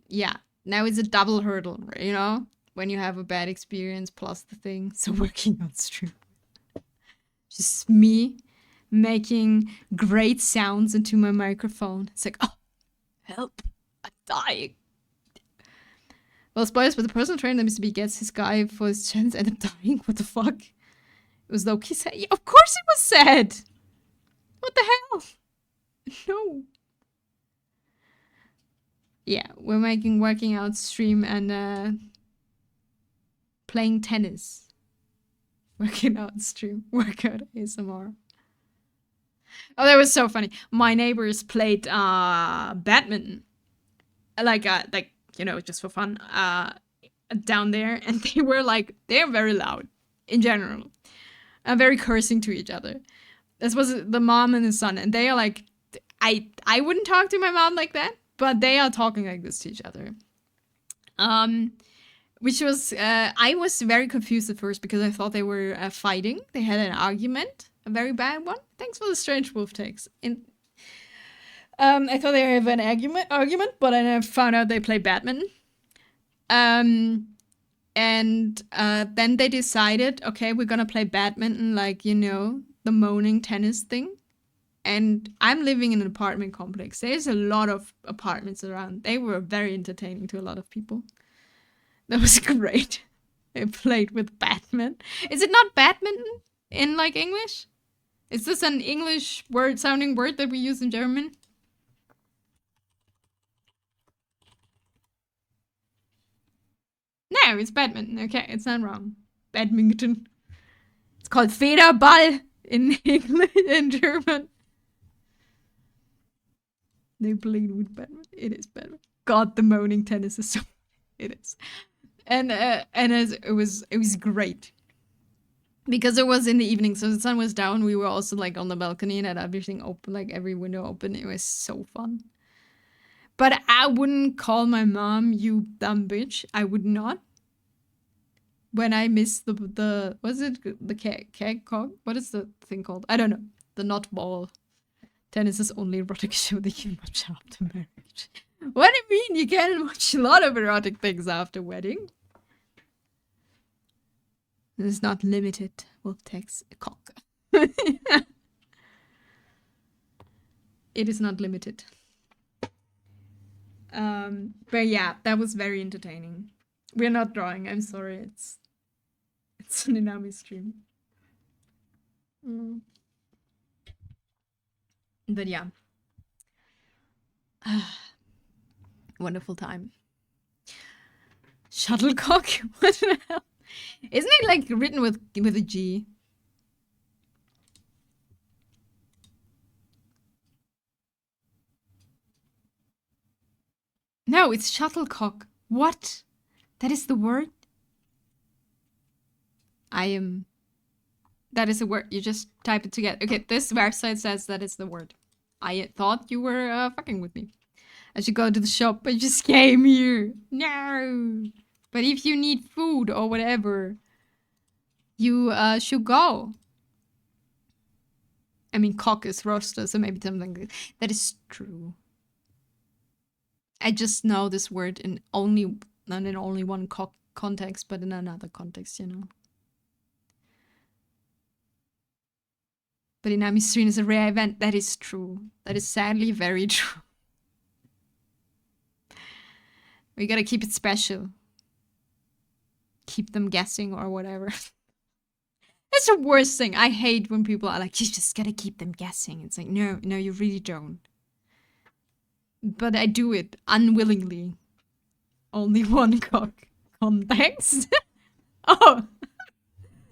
yeah. Now it's a double hurdle, you know, when you have a bad experience plus the thing. So working on stream, just me making great sounds into my microphone. It's like, oh, help, I'm dying. Well, spoilers, but the personal trainer Mr. B gets his guy for his chance and ended up dying. What the fuck? It was Loki said. Yeah, of course it was sad. What the hell? No. Yeah, we're making working out stream and playing tennis. Working out stream. Workout ASMR. Oh, that was so funny. My neighbors played badminton. Like you know, just for fun. Down there, and they're very loud in general. Very cursing to each other. This was the mom and the son, and they are like, I wouldn't talk to my mom like that, but they are talking like this to each other. Which was, I was very confused at first because I thought they were fighting. They had an argument, a very bad one. Thanks for the strange wolf takes. I thought they had an argument, but I found out they play badminton. And then they decided, okay, we're gonna play badminton, like, you know, the moaning tennis thing. And I'm living in an apartment complex. There's a lot of apartments around. They were very entertaining to a lot of people. That was great. They played with badminton. Is it not badminton in like English? Is this an English sounding word that we use in German? No, it's badminton. Okay, it's not wrong. Badminton. It's called Federball in English and German. They played with badminton. It is badminton. God, the moaning tennis is so. It is, and as it was great because it was in the evening, so the sun was down. We were also like on the balcony and had everything open, like every window open. It was so fun. But I wouldn't call my mom you dumb bitch. I would not. When I missed the was it the keg cock? What is the thing called? I don't know. The not ball. Tennis is only erotic show that you watch after marriage. What do you mean? You can watch a lot of erotic things after wedding. It's not limited. We'll text cock. It is not limited. But yeah, that was very entertaining. We're not drawing. I'm sorry. It's an Inami stream. But yeah. Wonderful time. Shuttlecock? What the hell? Isn't it like written with a G? No, it's shuttlecock. What? That is the word? That is a word. You just type it together. Okay, this website says that is the word. I thought you were fucking with me. I should go to the shop. I just came here. No. But if you need food or whatever, you should go. I mean, cock is roaster, so maybe something that is true. I just know this word not in only one context, but in another context, you know. But Inami stream is a rare event. That is true. That is sadly very true. We gotta keep it special. Keep them guessing or whatever. That's the worst thing. I hate when people are like, you just gotta keep them guessing. It's like, no, you really don't. But I do it unwillingly. Only one context. Oh.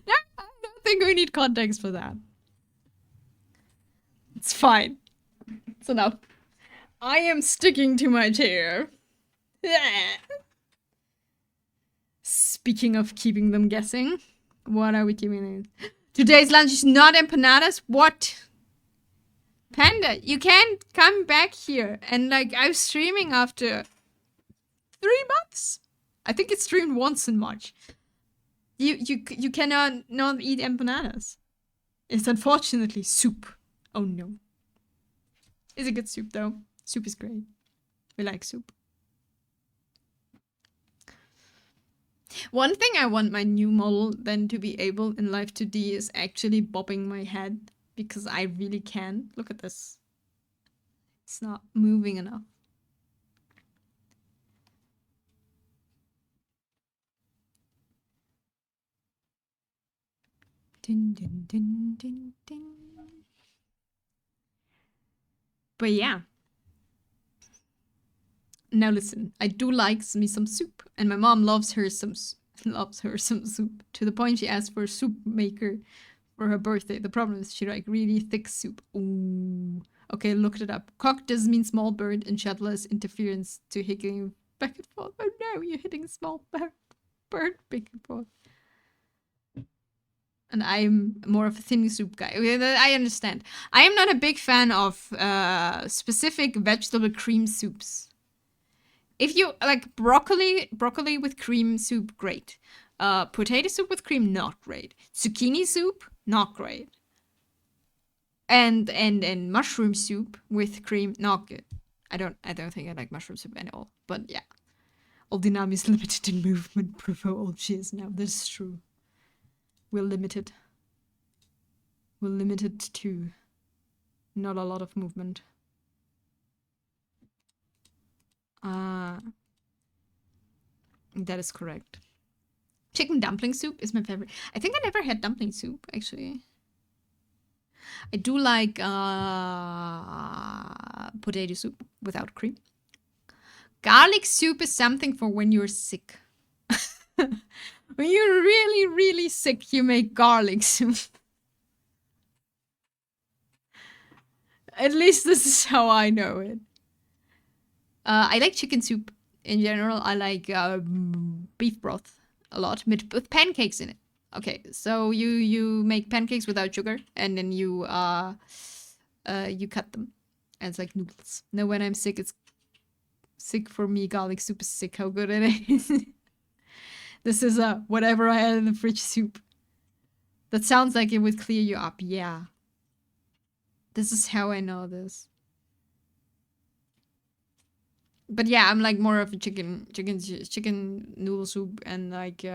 No, I don't think we need context for that. It's fine. It's enough. I am sticking to my chair. Speaking of keeping them guessing, what are we keeping? Today's lunch is not empanadas? What? Panda, you can't come back here. And like, I'm streaming after 3 months. I think it's streamed once in March. You cannot not eat empanadas. It's unfortunately soup. Oh no. It's a good soup though. Soup is great. We like soup. One thing I want my new model then to be able in Live 2D is actually bobbing my head, because I really can. Look at this. It's not moving enough. Dun, dun, dun, dun, dun. But yeah. Now listen, I do like me some soup, and my mom loves her some soup, to the point she asked for a soup maker for her birthday. The problem is she like really thick soup. Ooh. Okay, looked it up. Cock does mean small bird, and shuttless interference to hiccuping back and forth. Oh no, you're hitting a small bird back and forth. And I'm more of a thin soup guy. I understand. I am not a big fan of specific vegetable cream soups. If you like broccoli with cream soup, great. Potato soup with cream, not great. Zucchini soup, not great. And mushroom soup with cream, not good. I don't think I like mushroom soup at all. But yeah, all dynamic is limited in movement. Prefer all cheese now. This is true. We're limited. We're limited to not a lot of movement. That is correct. Chicken dumpling soup is my favorite. I think I never had dumpling soup, actually. I do like potato soup without cream. Garlic soup is something for when you're sick. When you're really, really sick, you make garlic soup. At least this is how I know it. I like chicken soup in general. I like beef broth a lot with pancakes in it. Okay, so you make pancakes without sugar, and then you cut them, and it's like noodles. Now when I'm sick, it's sick for me. Garlic soup is sick. How good it is. This is whatever I had in the fridge soup. That sounds like it would clear you up. Yeah. This is how I know this. But yeah, I'm like more of a chicken noodle soup and like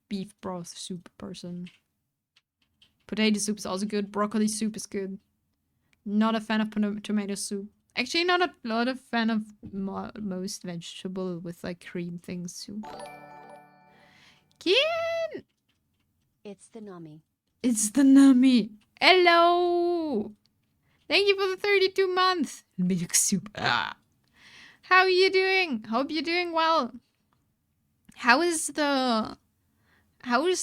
beef broth soup person. Potato soup is also good. Broccoli soup is good. Not a fan of tomato soup. Actually, not a lot of fan of most vegetable with like cream things soup. Kien! It's the Nami. It's the Nami. Hello! Thank you for the 32 months. Milk soup. Ah. How are you doing? Hope you're doing well. How is the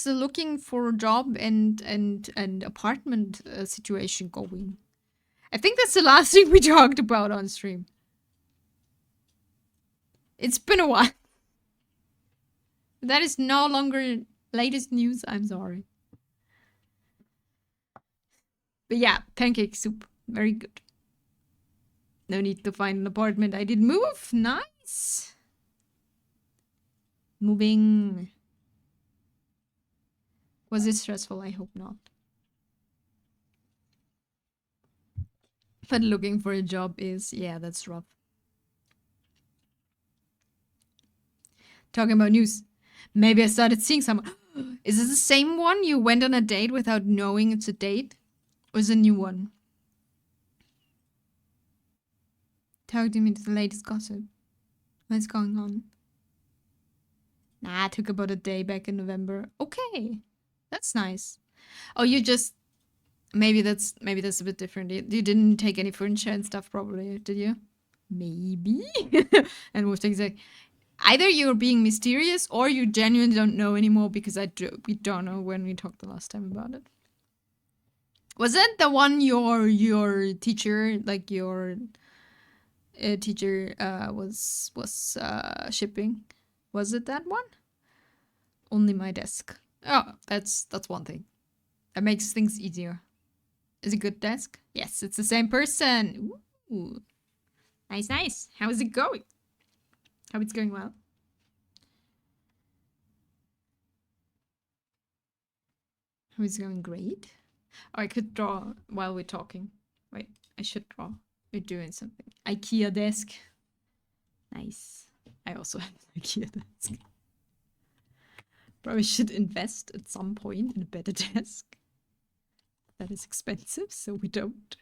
looking for a job and apartment situation going? I think that's the last thing we talked about on stream. It's been a while. That is no longer latest news. I'm sorry. But yeah, pancake soup. Very good. No need to find an apartment. I did move. Nice. Moving. Was it stressful? I hope not. But looking for a job is, yeah, that's rough. Talking about news. Maybe I started seeing someone. Is it the same one you went on a date without knowing it's a date? Or is it a new one? Talk to me to the latest gossip. What's going on? Nah, I took about a day back in November. Okay. That's nice. Oh, you just maybe that's a bit different. You didn't take any furniture and stuff probably, did you? Maybe. And most things like either you're being mysterious or you genuinely don't know anymore, because we don't know when we talked the last time about it. Was that the one your teacher, like your teacher was shipping? Was it that one? Only my desk. Oh, that's one thing. That makes things easier. Is it a good desk? Yes, it's the same person. Ooh. Nice, nice. How is it going? Hope it's going well. How is it going? Great. Oh, I could draw while we're talking. Wait, I should draw. You're doing something. IKEA desk. Nice. I also have an IKEA desk. Probably should invest at some point in a better desk. That is expensive, so we don't.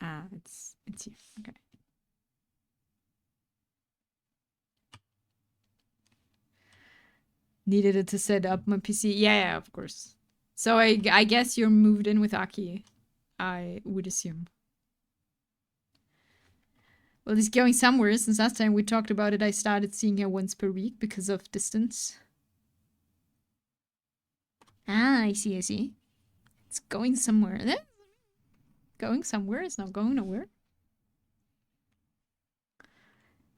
Ah, it's here. Okay. Needed it to set up my PC. Yeah, of course. So I guess you're moved in with Aki. I would assume. Well, he's going somewhere. Since last time we talked about it, I started seeing her once per week because of distance. Ah, I see, I see. It's going somewhere. Going somewhere. It's not going nowhere.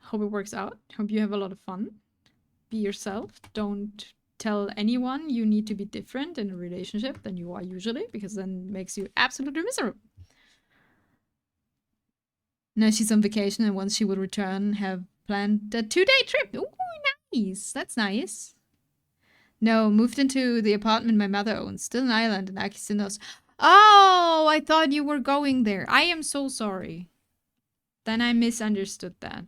Hope it works out. Hope you have a lot of fun. Be yourself. Don't tell anyone you need to be different in a relationship than you are usually, because then it makes you absolutely miserable. Now she's on vacation, and once she will return, have planned a 2-day trip. Ooh, nice. That's nice. No, moved into the apartment my mother owns. Still in Ireland, and Aki still knows. Oh, I thought you were going there. I am so sorry. Then I misunderstood that.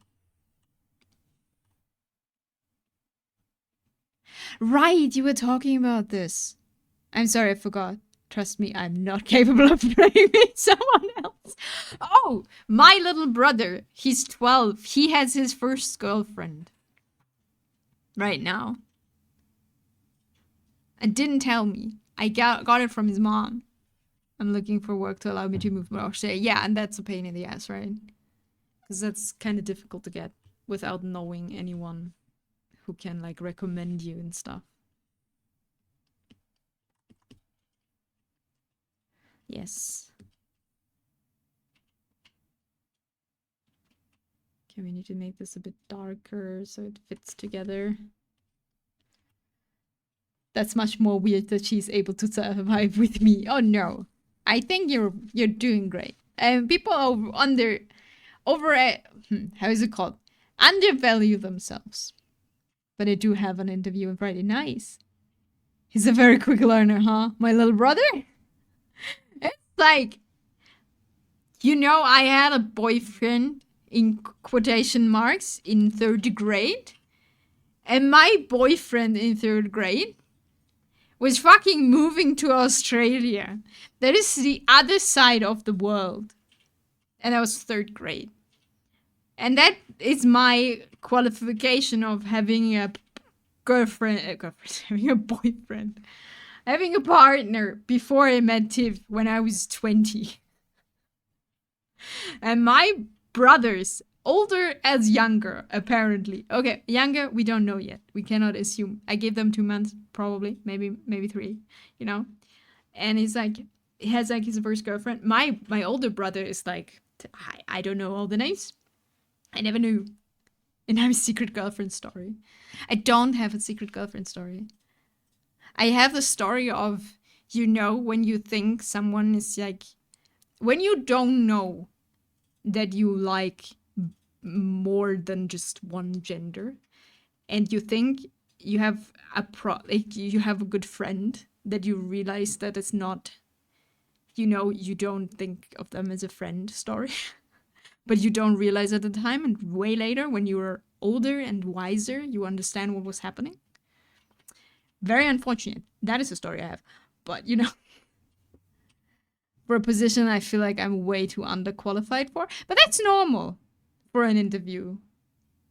Right, you were talking about this. I'm sorry, I forgot. Trust me, I'm not capable of blaming someone else. Oh, my little brother. He's 12. He has his first girlfriend. Right now. And didn't tell me. I got it from his mom. I'm looking for work to allow me to move more Australia. Yeah, and that's a pain in the ass, right? Because that's kind of difficult to get without knowing anyone who can like recommend you and stuff. Yes. Okay, we need to make this a bit darker so it fits together. That's much more weird that she's able to survive with me. Oh no. I think you're doing great. People how is it called? Undervalue themselves. But I do have an interview on Friday. Nice. He's a very quick learner, huh? My little brother? It's like, I had a boyfriend in quotation marks in 3rd grade. And my boyfriend in 3rd grade was fucking moving to Australia. That is the other side of the world. And that was 3rd grade. And that is my qualification of having a having a boyfriend. Having a partner before I met Tiv when I was 20. And my brothers, older as younger, apparently. Okay, younger, we don't know yet. We cannot assume. I gave them 2 months, probably, maybe 3, And he's like, he has like his first girlfriend. My older brother is like, I don't know all the names. I never knew. And I have a secret girlfriend story. I don't have a secret girlfriend story. I have the story of, when you think someone is like, when you don't know that you like more than just one gender, and you think you have you have a good friend that you realize that it's not, you don't think of them as a friend story, but you don't realize at the time, and way later when you are older and wiser, you understand what was happening. Very unfortunate. That is a story I have. But, for a position I feel like I'm way too underqualified for. But that's normal for an interview.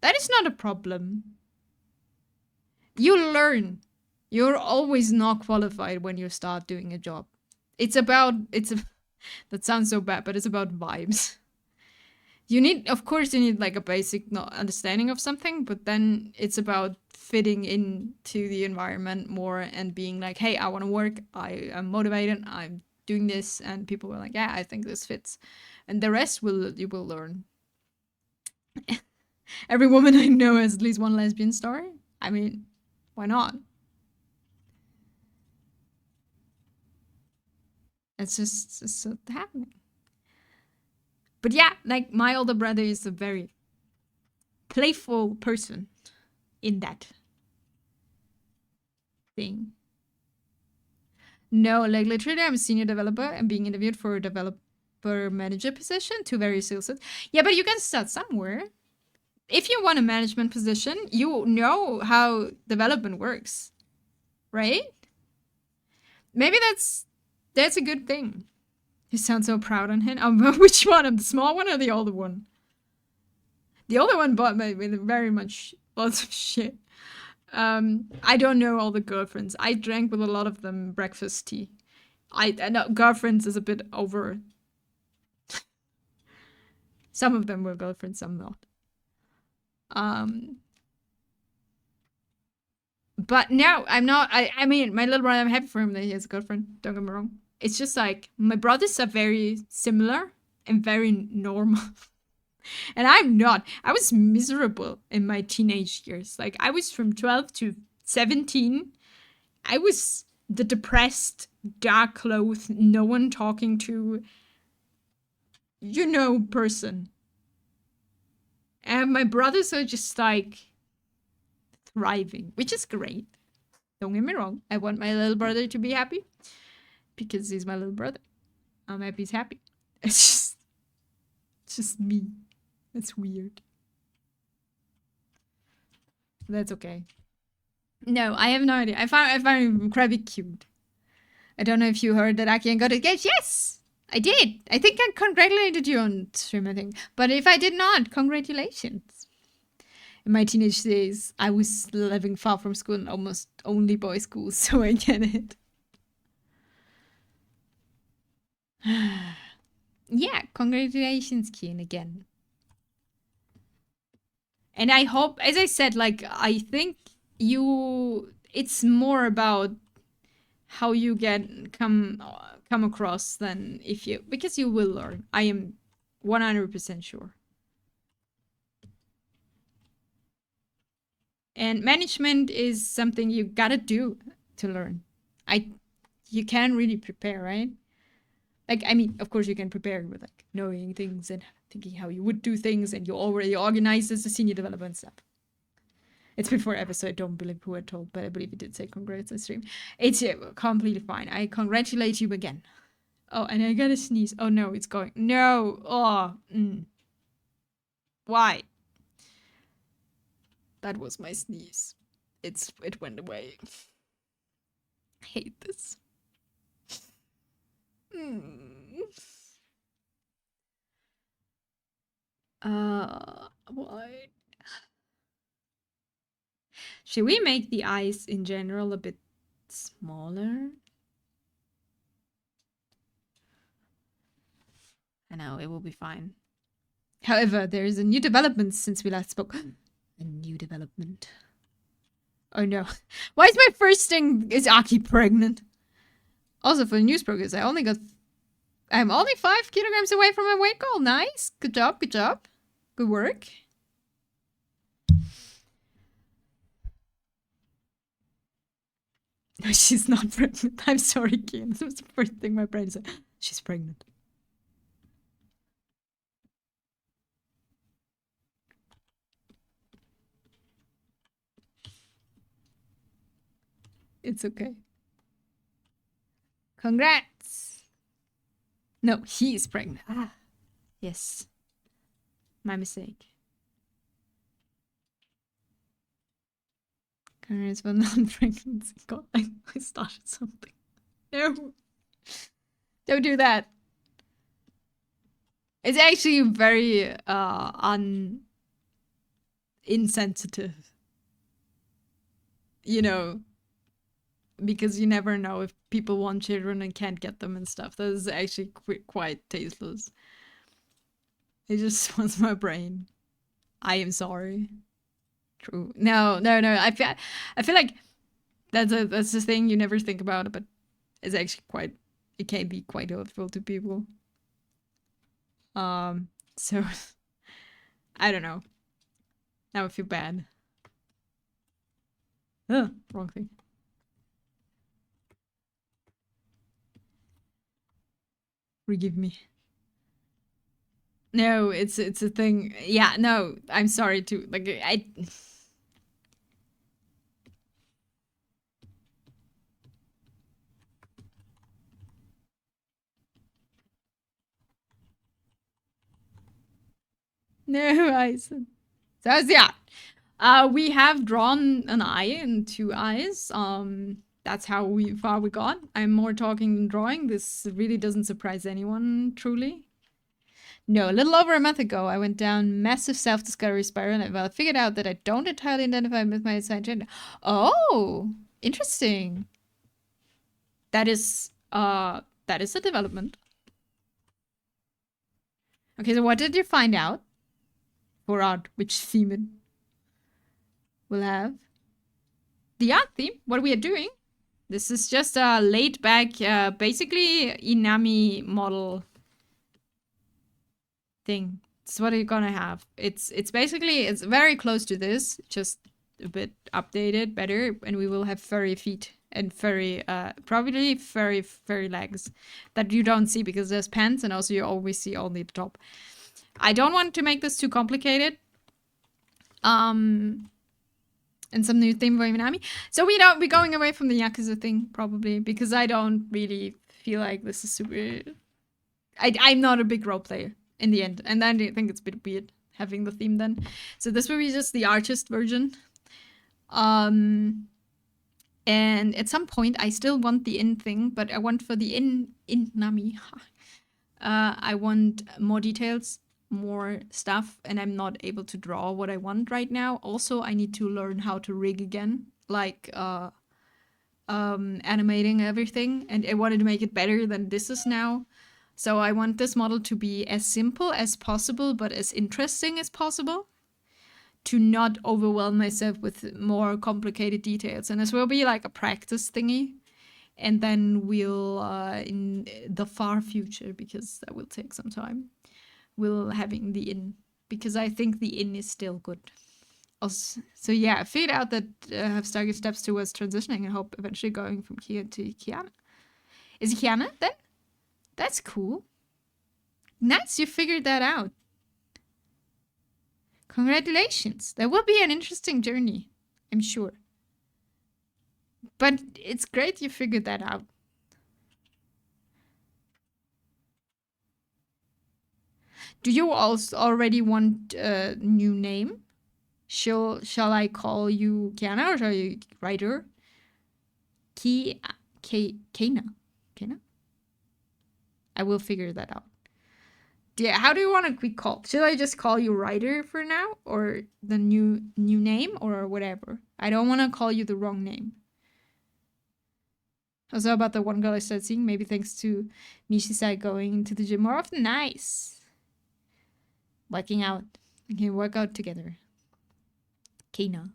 That is not a problem. You learn. You're always not qualified when you start doing a job. That sounds so bad, but it's about vibes. You need like a basic understanding of something, but then it's about fitting into the environment more and being like, hey, I want to work. I am motivated. I'm doing this. And people were like, yeah, I think this fits. And the rest you will learn. Every woman I know has at least one lesbian story. I mean, why not? It's just happening. But yeah, like my older brother is a very playful person in that thing. No, like literally, I'm a senior developer and being interviewed for a developer manager position. Two very skill sets. Yeah, but you can start somewhere. If you want a management position, you know how development works, right? Maybe that's a good thing. You sound so proud on him. Which one? The small one or the older one? The older one bought me with very much lots of shit. I don't know all the girlfriends. I drank with a lot of them breakfast tea. I know girlfriends is a bit over. Some of them were girlfriends, some not. Um, but no, I'm not. I mean, my little brother, I'm happy for him that he has a girlfriend. Don't get me wrong. It's just like my brothers are very similar and very normal. And I'm not. I was miserable in my teenage years. Like I was from 12 to 17. I was the depressed, dark clothed, no one talking to, person. And my brothers are just like thriving, which is great. Don't get me wrong. I want my little brother to be happy because he's my little brother. I'm happy he's happy. It's just me. It's weird. That's okay. No, I have no idea. I found him incredibly cute. I don't know if you heard that Akian got engaged. Yes, I did. I think I congratulated you on stream, I think. But if I did not, congratulations. In my teenage days, I was living far from school and almost only boys' schools, so I get it. Yeah, congratulations, Kian, again. And I hope, as I said, like, I think it's more about how you come across than because you will learn. I am 100% sure. And management is something you gotta do to learn. You can really prepare, right? Like, I mean, of course you can prepare with like knowing things and thinking how you would do things, and you're already organized as a senior developer and stuff. It's before episode, I don't believe who I told, but I believe it did say congrats on stream. It's completely fine. I congratulate you again. Oh, and I gotta sneeze. Oh no, it's going. No. Oh. Why? That was my sneeze. It went away. I hate this. Why? Should we make the eyes in general a bit smaller? I know, it will be fine. However, there is a new development since we last spoke. A new development. Oh no. Why is my first thing is Aki pregnant? Also, for the news progress, I'm only 5 kilograms away from my weight goal. Nice. Good job, good job. Good work. No, she's not pregnant. I'm sorry, Kian. That was the first thing my brain said. She's pregnant. It's okay. Congrats. No, he's pregnant. Ah, yes. My mistake. Congrats for non-pregnancy. God, I started something. No. Don't do that. It's actually very insensitive. You know, because you never know if people want children and can't get them and stuff. That is actually quite tasteless. It just wants my brain. I am sorry. True. No. I feel like that's the thing you never think about, but it's actually it can be quite hurtful to people. So I don't know. Now I feel bad. Ugh, wrong thing. Forgive me. No, it's a thing. Yeah, no, I'm sorry to like I. No, Ison. So yeah. We have drawn an eye and two eyes. That's how far we got. I'm more talking than drawing. This really doesn't surprise anyone, truly. No, a little over a month ago, I went down massive self-discovery spiral and I figured out that I don't entirely identify with my assigned gender. Oh, interesting. That is a development. Okay, so what did you find out? For art, which theme it will have? The art theme? What we are doing? This is just a laid back, basically Inami model thing. It's what you're gonna have. It's basically, it's very close to this, just a bit updated, better, and we will have furry feet and furry, probably furry legs that you don't see because there's pants and also you always see only the top. I don't want to make this too complicated. And some new theme for Inami. So we're going away from the Yakuza thing, probably, because I don't really feel like this is super... I'm not a big role player in the end, and I think it's a bit weird having the theme then. So this will be just the artist version. And at some point, I still want the in thing, but I want for the in Nami, I want more details, more stuff, and I'm not able to draw what I want right now. Also, I need to learn how to rig again, like animating everything, and I wanted to make it better than this is now. So I want this model to be as simple as possible, but as interesting as possible, to not overwhelm myself with more complicated details. And this will be like a practice thingy. And then we'll, in the far future, because that will take some time, we'll having the in, because I think the in is still good. Also, so yeah, I figured out that I have started steps towards transitioning and hope eventually going from Kia to Kiana. Is it Kiana then? That's cool. Nice, you figured that out. Congratulations. That will be an interesting journey, I'm sure. But it's great you figured that out. Do you also already want a new name? Shall I call you Kiana or shall you write her? Kana. I will figure that out. Yeah, how do you want to be called? Should I just call you Ryder for now, or the new name, or whatever? I don't want to call you the wrong name. Also about the one girl I started seeing, maybe thanks to Mishisai going to the gym more often. Nice. Working out. We can work out together. Kana.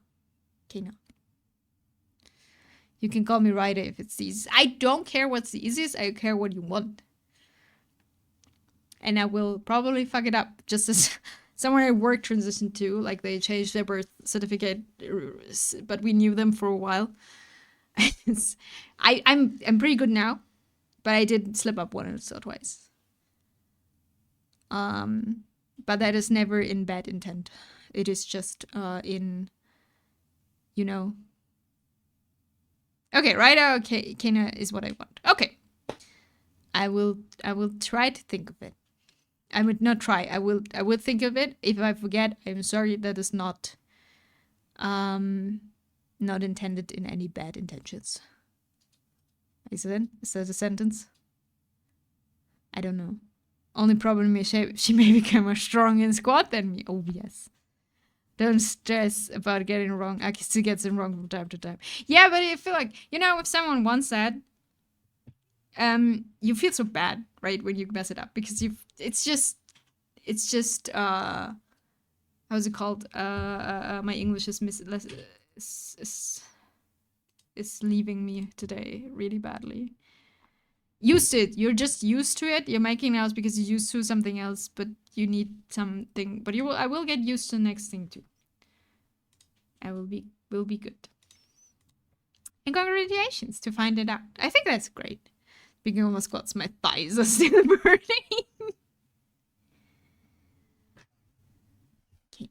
You can call me Ryder if it's easy. I don't care what's the easiest. I care what you want. And I will probably fuck it up, just as somewhere I work transitioned to, like they changed their birth certificate, but we knew them for a while. I'm pretty good now, but I did slip up once or twice. But that is never in bad intent. It is just in, you know. Okay, right. Okay, Kana is what I want. Okay, I will try to think of it. I would not try. I will think of it. If I forget, I'm sorry. That is not intended in any bad intentions. Is that a sentence? I don't know. Only problem is she may become more strong in squat than me. Oh yes. Don't stress about getting wrong. I still get them wrong from time to time. Yeah, but I feel like, if someone wants that, you feel so bad, right, when you mess it up, because it's just how's it called? My English is leaving me today really badly. Used to it. You're just used to it. You're making notes because you're used to something else, but you need something. But I will get used to the next thing too. I will be good. And congratulations to find it out. I think that's great. Speaking of my squats, my thighs are still burning. Okay.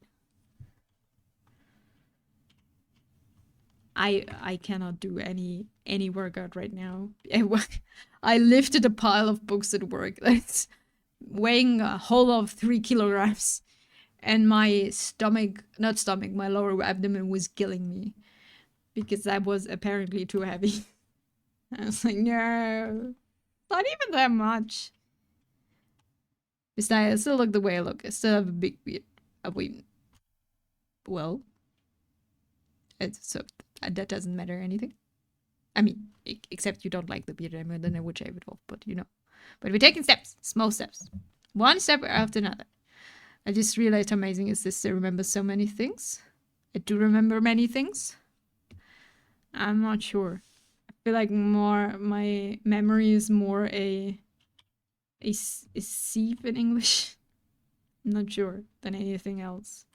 I cannot do any workout right now. I lifted a pile of books at work that's weighing a whole of 3 kilograms, and my stomach, not stomach, my lower abdomen was killing me because that was apparently too heavy. I was like, no, not even that much. Besides, I still look the way I look. I still have a big beard. Well, so that doesn't matter anything. I mean, except you don't like the beard anymore, then I would shave it off. But you know, but we're taking steps, small steps, one step after another. I just realized how amazing is this to remember so many things. I do remember many things. I'm not sure. I feel like my memory is more a sieve in English. I'm not sure than anything else.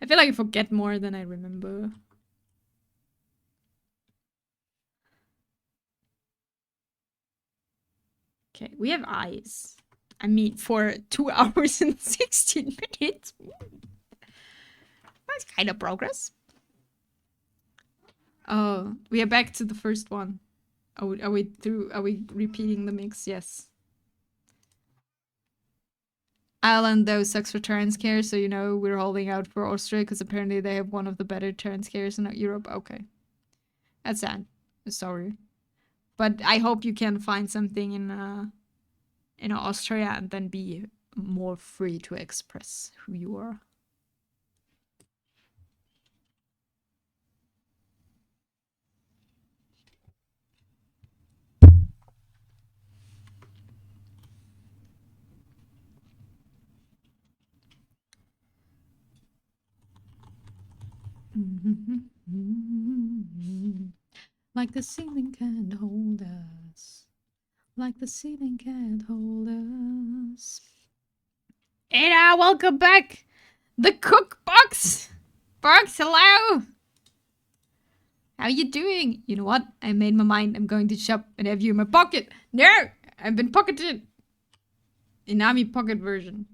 I feel like I forget more than I remember. Okay, we have eyes. I mean, for 2 hours and 16 minutes. That's kind of progress. Oh, we are back to the first one. Are we repeating the mix? Yes. Ireland, though, sucks for trans care, so you know we're holding out for Austria because apparently they have one of the better trans cares in Europe. Okay. That's sad. Sorry. But I hope you can find something in Austria and then be more free to express who you are. Like the ceiling can't hold us. Like the ceiling can't hold us. Ada, welcome back! The cookbox! Box, hello! How you doing? You know what? I made my mind. I'm going to shop and have you in my pocket. No! I've been pocketed! Inami pocket version.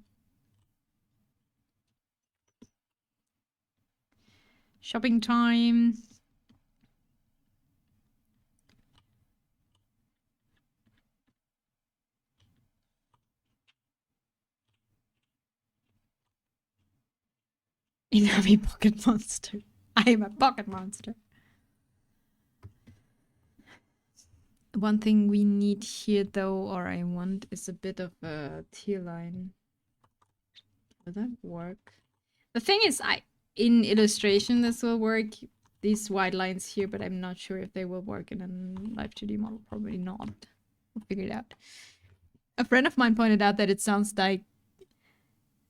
Shopping time. Inami pocket monster. I am a pocket monster. One thing we need here though, or I want, is a bit of a tear line. Will that work? The thing is, in illustration this will work. These white lines here, but I'm not sure if they will work in a live 2D model. Probably not. We'll figure it out. A friend of mine pointed out that it sounds like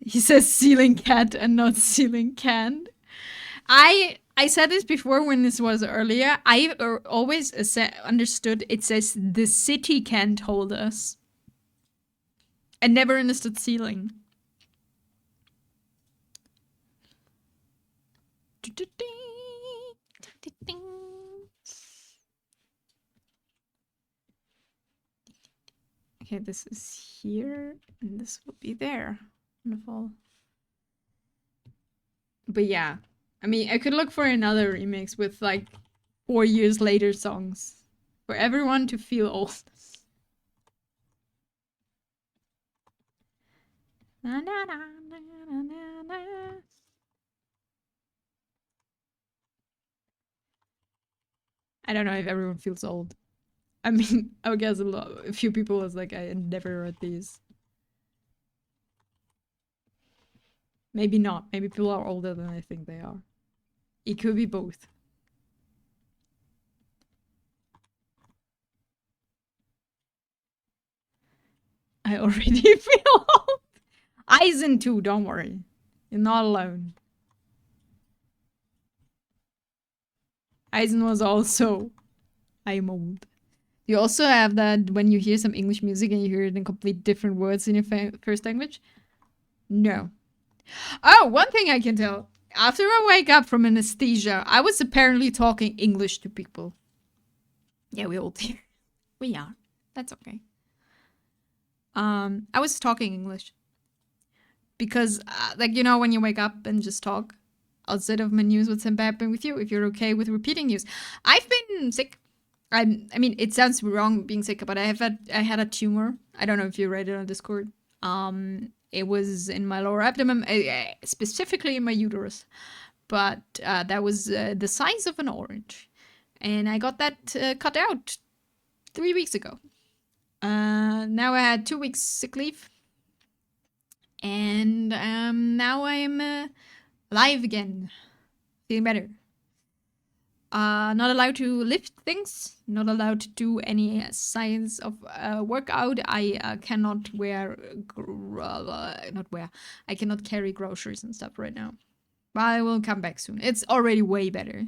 he says ceiling cat and not ceiling can. I said this before when this was earlier. I always understood it says the city can't hold us. I never understood ceiling. Okay, this is here, and this will be there. Wonderful. But yeah, I mean, I could look for another remix with like 4 years later songs for everyone to feel old. Na, na, na, na, na, na. I don't know if everyone feels old. I mean, I guess a few people was like, I never read these. Maybe not. Maybe people are older than I think they are. It could be both. I already feel old. Eisen too, don't worry. You're not alone. Eisen was also, I'm old. You also have that when you hear some English music and you hear it in complete different words in your first language? No. Oh, one thing I can tell. After I wake up from anesthesia, I was apparently talking English to people. Yeah, we all do. We are. That's okay. I was talking English. Because, like, you know, when you wake up and just talk outside of menus, what's happening with you, if you're okay with repeating news. I've been sick. I mean, it sounds wrong being sick, but I had a tumor. I don't know if you read it on Discord. It was in my lower abdomen, specifically in my uterus. But that was the size of an orange. And I got that cut out 3 weeks ago. Now I had 2 weeks sick leave. And now I'm alive again. Feeling better. Not allowed to lift things. Not allowed to do any signs of workout. I cannot I cannot carry groceries and stuff right now. But I will come back soon. It's already way better.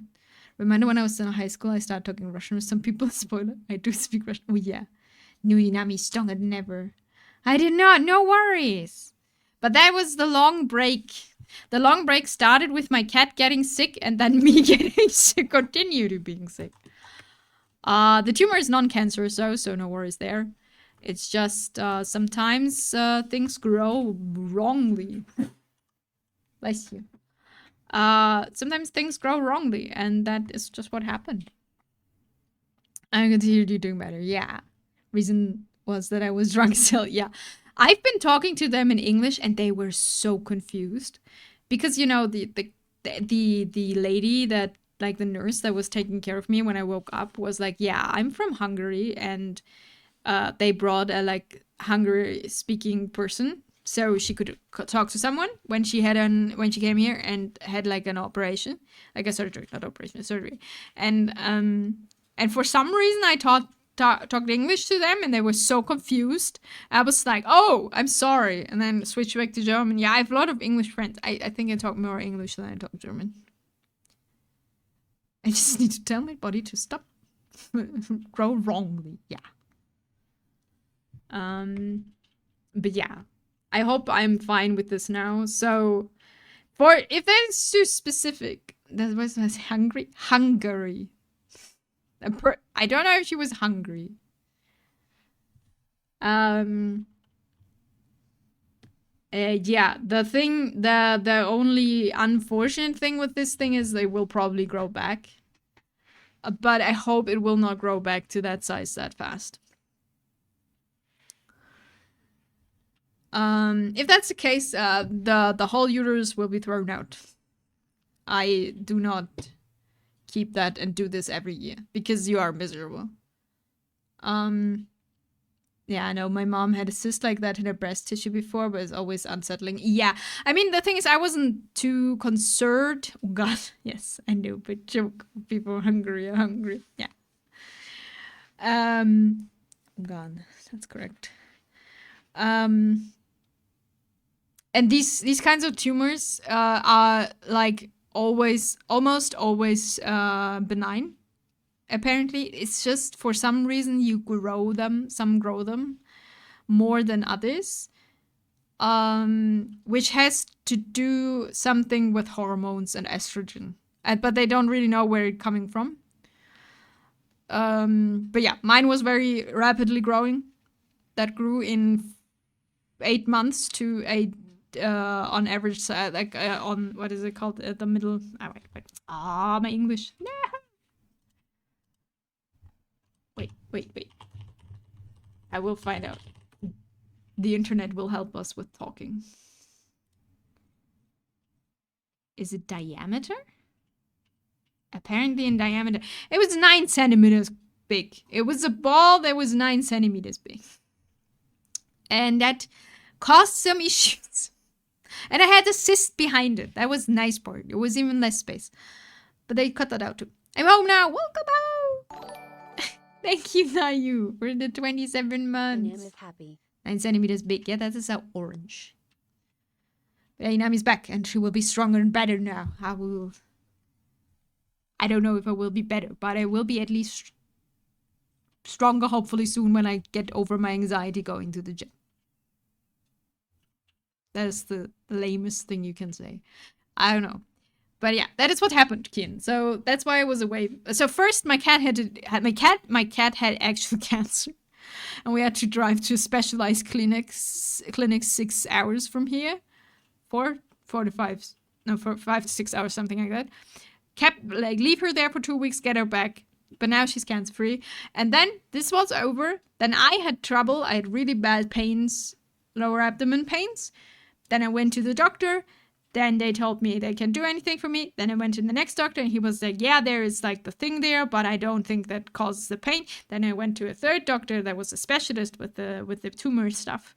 Remember when I was in high school, I started talking Russian with some people. Spoiler, I do speak Russian. Oh yeah. New Inami stronger than ever. I did not. No worries. But that was the long break. The long break started with my cat getting sick and then me getting sick, continued being sick. The tumor is non-cancerous though, so no worries there. It's just sometimes things grow wrongly. Bless you. Sometimes things grow wrongly, and that is just what happened. I continue doing better. Yeah. Reason was that I was drunk still. Yeah. I've been talking to them in English, and they were so confused because you know the lady that, like, the nurse that was taking care of me when I woke up was like, yeah, I'm from Hungary, and they brought a like Hungary speaking person so she could talk to someone when she came here and had like an operation, like a surgery, not operation, a surgery, and for some reason I talked English to them, and they were so confused. I was like, oh, I'm sorry, and then switched back to German. Yeah, I have a lot of English friends. I think I talk more English than I talk German. I just need to tell my body to stop grow wrongly. Yeah. But yeah, I hope I'm fine with this now. So, if that's too specific, that was Hungary. I don't know if she was hungry. Yeah, the only unfortunate thing with this thing is they will probably grow back. But I hope it will not grow back to that size that fast. If that's the case, the whole uterus will be thrown out. I do not keep that and do this every year because you are miserable. Yeah, I know my mom had a cyst like that in her breast tissue before, but it's always unsettling. Yeah, I mean, the thing is, I wasn't too concerned. Oh God, yes, I know, but joke. People hungry are hungry. Yeah. God, that's correct. And these kinds of tumors are like almost always benign. Apparently, it's just for some reason you grow them. Some grow them more than others, which has to do something with hormones and estrogen. But they don't really know where it's coming from. But yeah, mine was very rapidly growing. That grew in 8 months to on average, on what is it called? The middle. Oh, wait. My English. No. Wait. I will find out. The internet will help us with talking. Is it diameter? Apparently in diameter. It was 9 centimeters big. It was a ball that was 9 centimeters big. And that caused some issues. And I had a cyst behind it. That was the nice part. It was even less space. But they cut that out too. I'm home now. Welcome home. Thank you, Nayu, for the 27 months. Inam is happy. 9 centimeters big. Yeah, that is so orange. But Inami's back, and she will be stronger and better now. I don't know if I will be better, but I will be at least stronger, hopefully soon, when I get over my anxiety going to the gym. That is the lamest thing you can say. I don't know. But yeah, that is what happened, Kin. So that's why I was away. So first, my cat had actual cancer, and we had to drive to a specialized clinic 6 hours from here, 5 to 6 hours, something like that. Leave her there for 2 weeks, get her back. But now she's cancer free. And then this was over. Then I had trouble. I had really bad pains, lower abdomen pains. Then I went to the doctor. Then they told me they can do anything for me. Then I went to the next doctor and he was like, yeah, there is like the thing there, but I don't think that causes the pain. Then I went to a third doctor that was a specialist with the tumor stuff.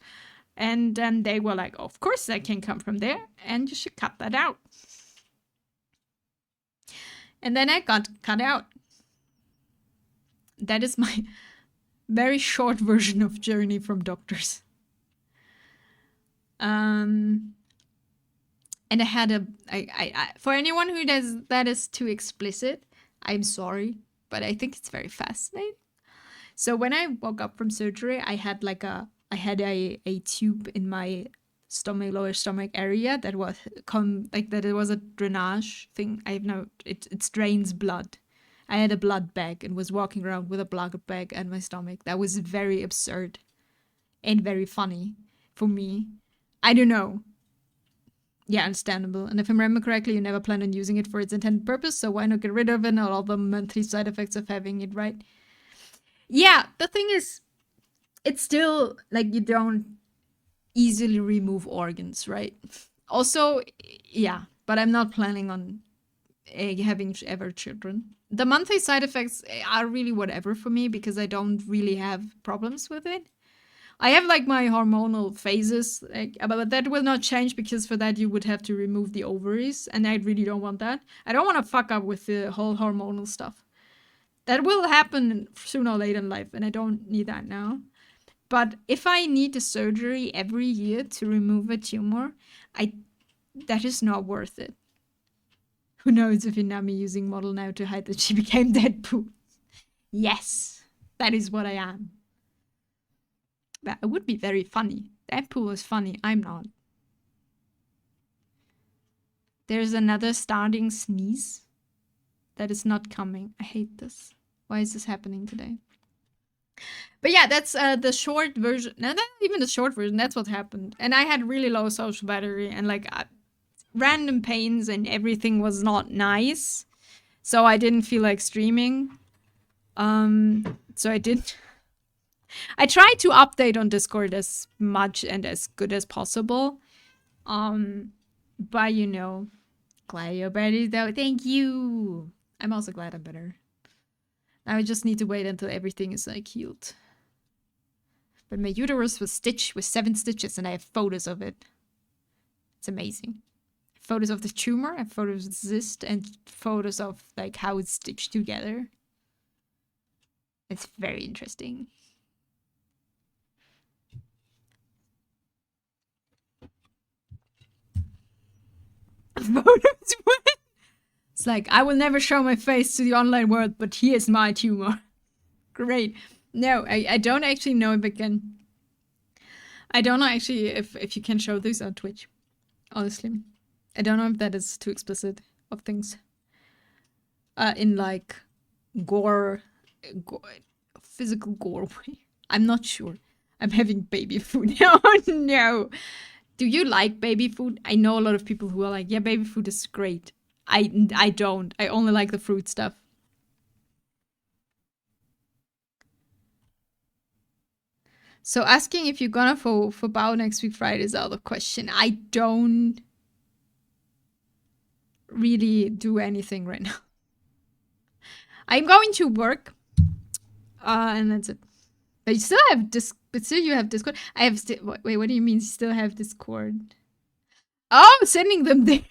And then they were like, of course that can come from there and you should cut that out. And then I got cut out. That is my very short version of journey from doctors. And I had for anyone who does that is too explicit, I'm sorry, but I think it's very fascinating. So when I woke up from surgery, I had a tube in my lower stomach area that was it was a drainage thing. It drains blood. I had a blood bag and was walking around with a blood bag in my stomach. That was very absurd and very funny for me. I don't know. Yeah, understandable. And if I remember correctly, you never planned on using it for its intended purpose, so why not get rid of it and all the monthly side effects of having it, right? Yeah, the thing is, it's still like you don't easily remove organs, right? Also, yeah, but I'm not planning on having ever children. The monthly side effects are really whatever for me because I don't really have problems with it. I have like my hormonal phases, but that will not change because for that you would have to remove the ovaries, and I really don't want that. I don't want to fuck up with the whole hormonal stuff. That will happen sooner or later in life, and I don't need that now. But if I need a surgery every year to remove a tumor, that is not worth it. Who knows if Inami using model now to hide that she became Deadpool? Yes, that is what I am. That would be very funny. Deadpool is funny. I'm not. There's another starting sneeze that is not coming. I hate this. Why is this happening today? But yeah, that's the short version. No, not even the short version. That's what happened. And I had really low social battery and like random pains and everything was not nice. So I didn't feel like streaming. So I didn't. I tried to update on Discord as much and as good as possible. But you know, glad you're better though. Thank you. I'm also glad I'm better. Now I just need to wait until everything is like healed. But my uterus was stitched with 7 stitches and I have photos of it. It's amazing. Photos of the tumor, I have photos of the cyst, and photos of like how it's stitched together. It's very interesting. Photos. It's like, I will never show my face to the online world, but here's my tumor. Great. No, I don't actually know if I can. I don't know actually if you can show this on Twitch. Honestly, I don't know if that is too explicit of things. In like gore, physical gore way. I'm not sure. I'm having baby food. Oh no. Do you like baby food? I know a lot of people who are like, yeah, baby food is great. I don't. I only like the fruit stuff. So asking if you're gonna for Bao next week Friday is out of question. I don't really do anything right now. I'm going to work. And that's it. But you still have you have Discord. I have wait, what do you mean you still have Discord? Oh, I'm sending them there.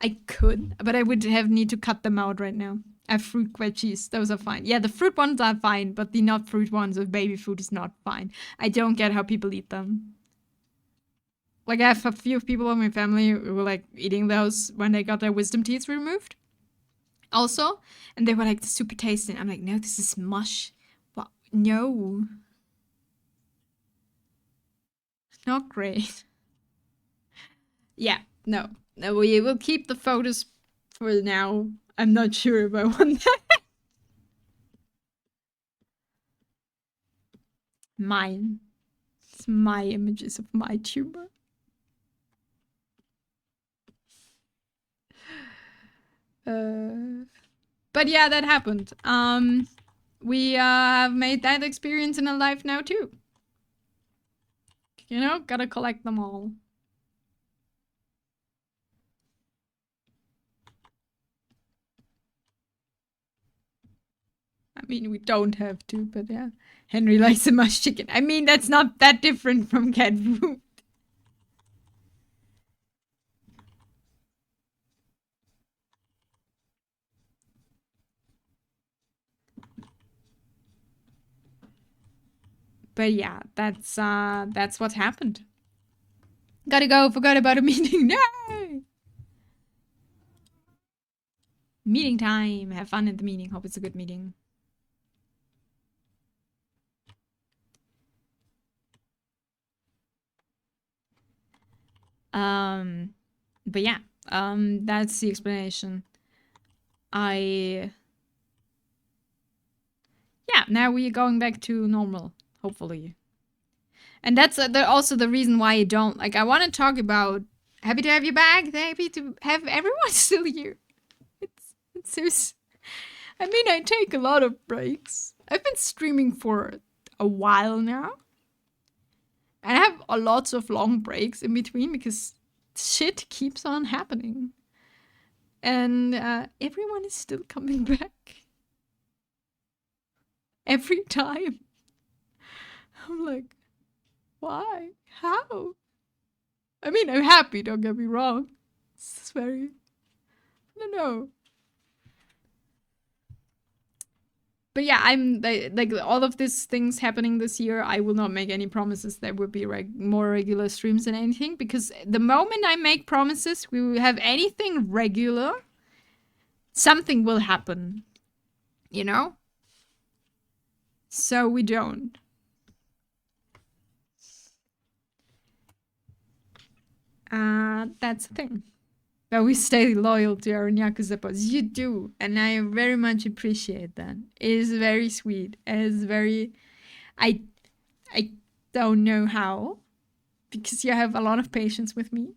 I could, but I would need to cut them out right now. I have fruit veggies. Those are fine. Yeah, the fruit ones are fine, but the not fruit ones with baby food is not fine. I don't get how people eat them. Like, I have a few people in my family who were like eating those when they got their wisdom teeth removed. Also, and they were like super tasty. I'm like, no, this is mush. What? No. Not great. Yeah, no. No, we will keep the photos for now. I'm not sure if I want that. Mine. It's my images of my tumor. But yeah, that happened. We have made that experience in our life now too. You know, gotta collect them all. I mean, we don't have to, but yeah. Henry likes a mushed chicken. I mean, that's not that different from cat food. But yeah, that's what happened. Gotta go, forgot about a meeting. No! Meeting time. Have fun at the meeting. Hope it's a good meeting. But yeah, that's the explanation. Yeah, now we are going back to normal, hopefully. And that's also the reason why I don't, like, I want to talk about happy to have you back, happy to have everyone still here. It's so, I mean, I take a lot of breaks. I've been streaming for a while now. And I have lots of long breaks in between because shit keeps on happening. And everyone is still coming back. Every time. I'm like, why? How? I mean, I'm happy, don't get me wrong. It's very, I don't know. But yeah, I'm like all of these things happening this year. I will not make any promises there will be more regular streams than anything, because the moment I make promises we will have anything regular, something will happen, you know? So we don't. That's the thing. But we stay loyal to our Yakuza boss. You do, and I very much appreciate that. It is very sweet. It is very... I don't know how, because you have a lot of patience with me.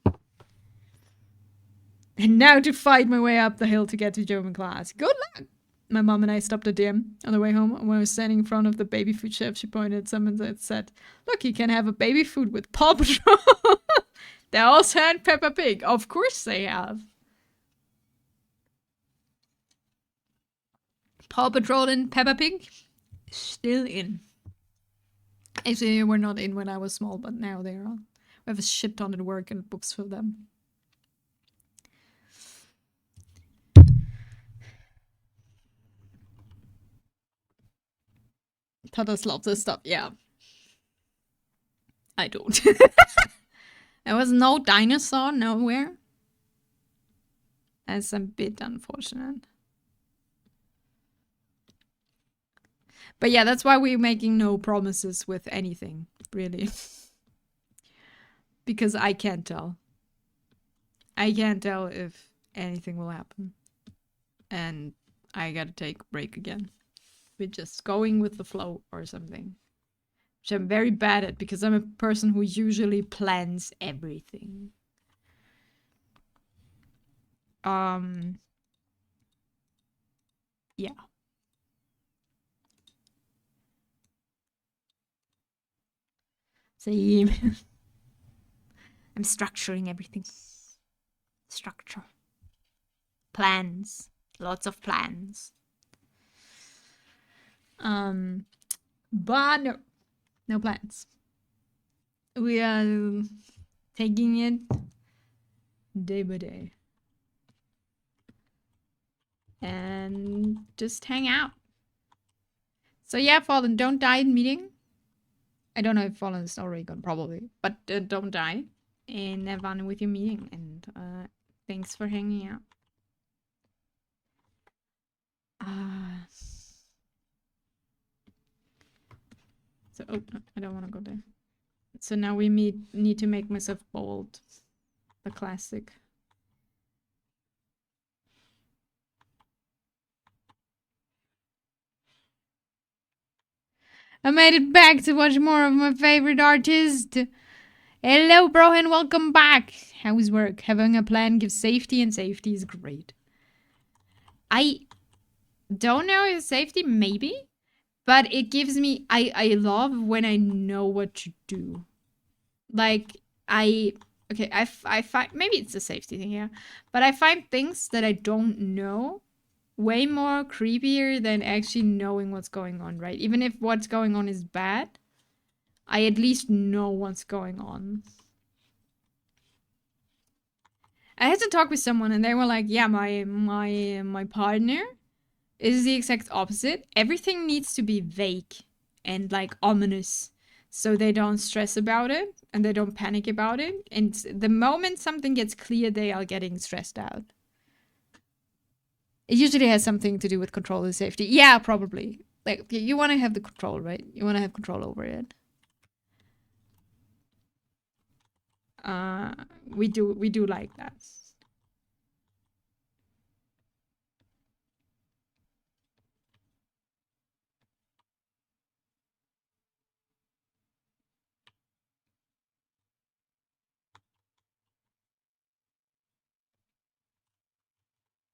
And now to fight my way up the hill to get to German class. Good luck! My mom and I stopped at DM on the way home, and when I was standing in front of the baby food chef, she pointed at someone that said, "Look, you can have a baby food with Paw Patrol." They also had Peppa Pig. Of course they have. Paw Patrol and Peppa Pig still in. Actually, they were not in when I was small, but now they are. We have a shit ton of work and books for them. Tadas loves this stuff, yeah. I don't. There was no dinosaur nowhere. That's a bit unfortunate. But yeah, that's why we're making no promises with anything, really. Because I can't tell. I can't tell if anything will happen. And I gotta take a break again. We're just going with the flow or something. Which I'm very bad at, because I'm a person who usually plans everything. Yeah. Same. I'm structuring everything. Structure. Plans. Lots of plans. But no. No plans. We are taking it day by day. And just hang out. So yeah, Fallen, don't die in meeting. I don't know if Fallen is already gone, probably. But don't die. And have fun with your meeting. And thanks for hanging out. So, oh, I don't want to go there. So now we need to make myself bold. The classic. I made it back to watch more of my favorite artist. Hello, bro, and welcome back. How's work? Having a plan gives safety, and safety is great. I don't know if safety, maybe, but it gives me... I love when I know what to do. Like, I find maybe it's a safety thing, yeah, but I find things that I don't know way more creepier than actually knowing what's going on, right? Even if what's going on is bad, I at least know what's going on. I had to talk with someone and they were like, yeah, my partner is the exact opposite. Everything needs to be vague and like ominous so they don't stress about it and they don't panic about it. And the moment something gets clear, they are getting stressed out. It usually has something to do with control and safety. Yeah, probably. Like you want to have the control, right? You want to have control over it. Uh, we do like that.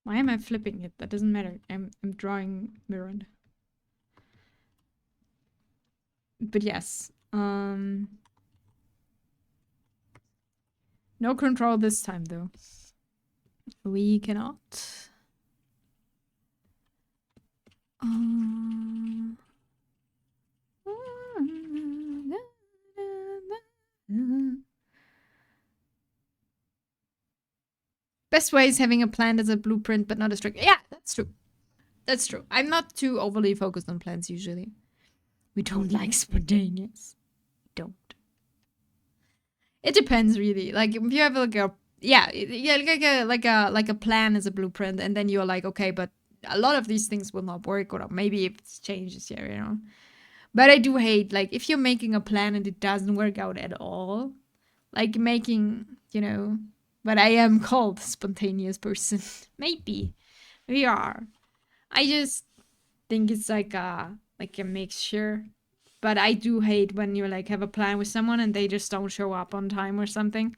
Why am I flipping it? That doesn't matter. I'm drawing Miranda. But yes. No control this time though. We cannot. Best way is having a plan as a blueprint, but not a strict. Yeah, that's true. That's true. I'm not too overly focused on plans usually. We don't like spontaneous. Don't. It depends really. Like if you have like a like a plan as a blueprint, and then you're like, okay, but a lot of these things will not work, or maybe if it changes here, you know. But I do hate like if you're making a plan and it doesn't work out at all, like making, you know. But I am called spontaneous person. Maybe we are. I just think it's like a mixture. But I do hate when you like have a plan with someone and they just don't show up on time or something.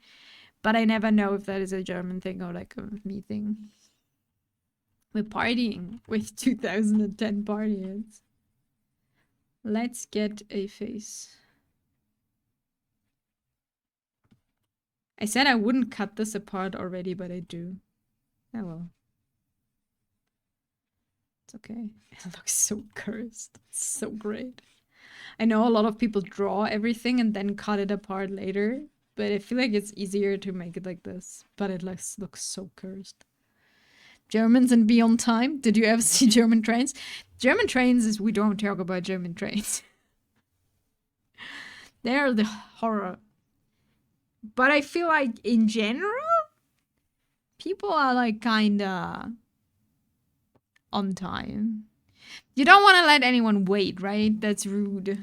But I never know if that is a German thing or like a me thing. We're partying with 2010 partyers. Let's get a face. I said I wouldn't cut this apart already, but I do. Oh well. It's okay. It looks so cursed. It's so great. I know a lot of people draw everything and then cut it apart later, but I feel like it's easier to make it like this. But it looks so cursed. Germans and be on time. Did you ever see German trains? German trains is we don't talk about German trains. They're the horror. But I feel like in general, people are like kinda on time. You don't want to let anyone wait, right? That's rude.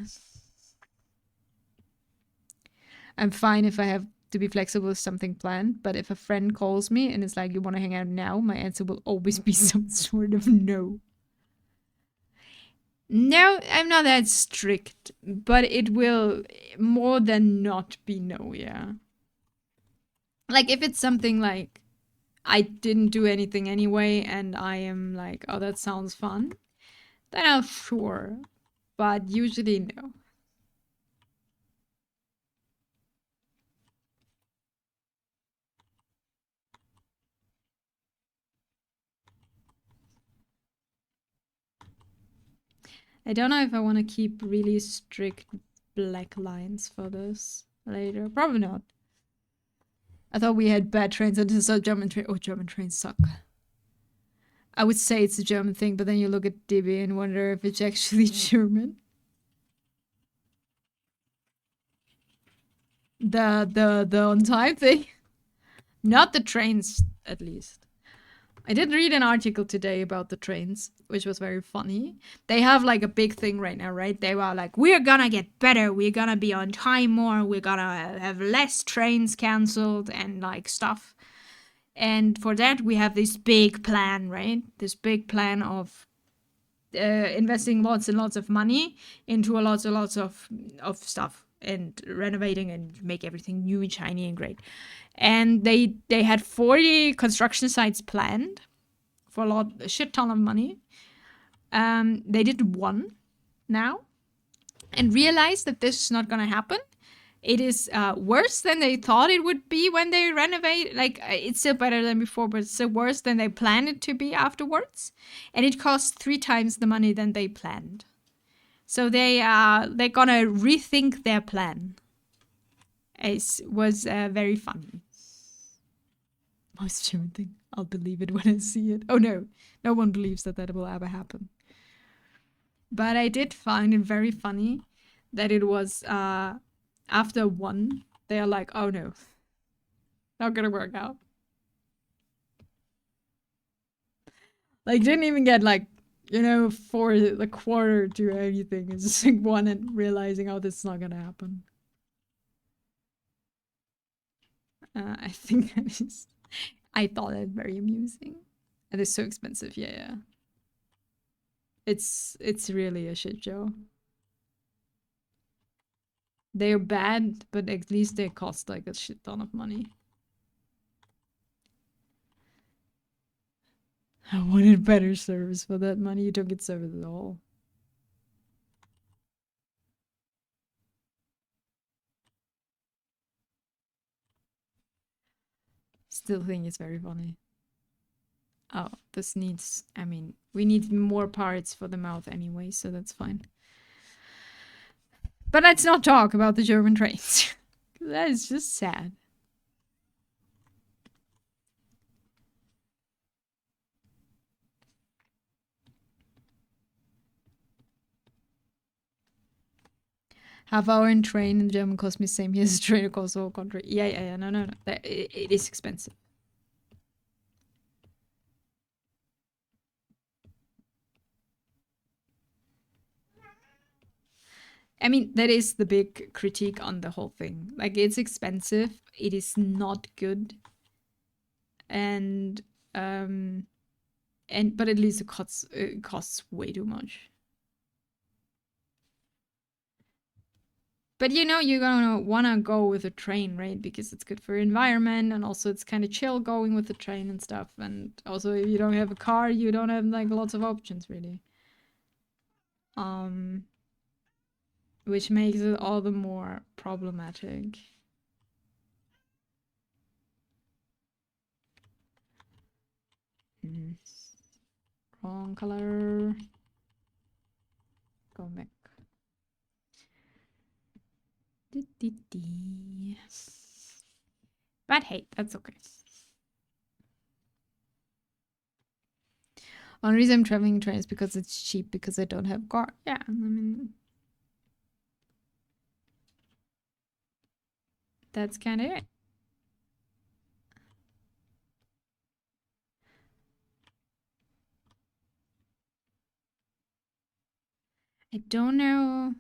I'm fine if I have to be flexible with something planned, but if a friend calls me and it's like, you want to hang out now, my answer will always be some sort of no. No, I'm not that strict, but it will more than not be no, yeah. Like if it's something like I didn't do anything anyway and I am like, oh, that sounds fun, then I'll sure. But usually no. I don't know if I want to keep really strict black lines for this later. Probably not. I thought we had bad trains and this is German train. Oh, German trains suck. I would say it's a German thing, but then you look at DB and wonder if it's actually German. The on time thing. Not the trains, at least. I did read an article today about the trains, which was very funny. They have like a big thing right now, right? They were like, we're gonna get better, we're gonna be on time more, we're gonna have less trains cancelled and like stuff. And for that, we have this big plan, right? This big plan of investing lots and lots of money into lots and lots of stuff and renovating and make everything new and shiny and great. And they had 40 construction sites planned for a shit ton of money. They did one now and realized that this is not going to happen. It is worse than they thought it would be when they renovate. Like it's still better than before, but it's still worse than they planned it to be afterwards. And it costs 3 times the money than they planned. So they're gonna rethink their plan. It was very funny. Most German thing. I'll believe it when I see it. Oh no, no one believes that that will ever happen. But I did find it very funny that it was after one, they are like, oh no, not gonna work out. Like, didn't even get like, you know, for the quarter to anything. It's just like one and realizing, oh, this is not gonna happen. I think that is. I thought it very amusing. And it's so expensive, yeah. It's really a shit show. They're bad, but at least they cost like a shit ton of money. I wanted better service for that money. You don't get service at all. Still think it's very funny. Oh, this needs, I mean, we need more parts for the mouth anyway, so that's fine. But let's not talk about the German trains. That is just sad. Half-hour in train in German cost me same here as a train across the whole country. Yeah. No. It is expensive. I mean, that is the big critique on the whole thing. Like, it's expensive. It is not good. And but at least it costs way too much. But you know, you're gonna wanna go with a train, right? Because it's good for environment, and also it's kind of chill going with the train and stuff. And also, if you don't have a car, you don't have like lots of options, really. Which makes it all the more problematic. Wrong color. Go back. But hey, that's okay. Only reason I'm traveling train is because it's cheap, because I don't have a car. Yeah, I mean, that's kind of it. I don't know.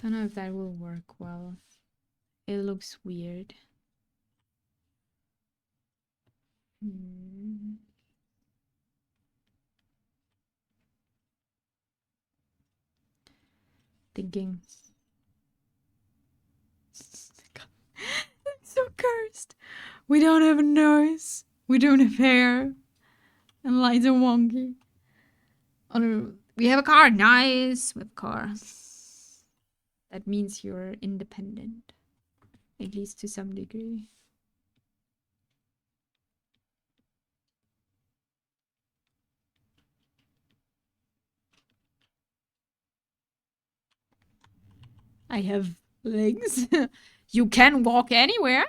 Don't know if that will work well. It looks weird. Thinking. I'm so cursed. We don't have a nose. We don't have hair. And lights are wonky. Oh no, we have a car. Nice. We have a car. That means you're independent. At least to some degree. I have legs. You can walk anywhere.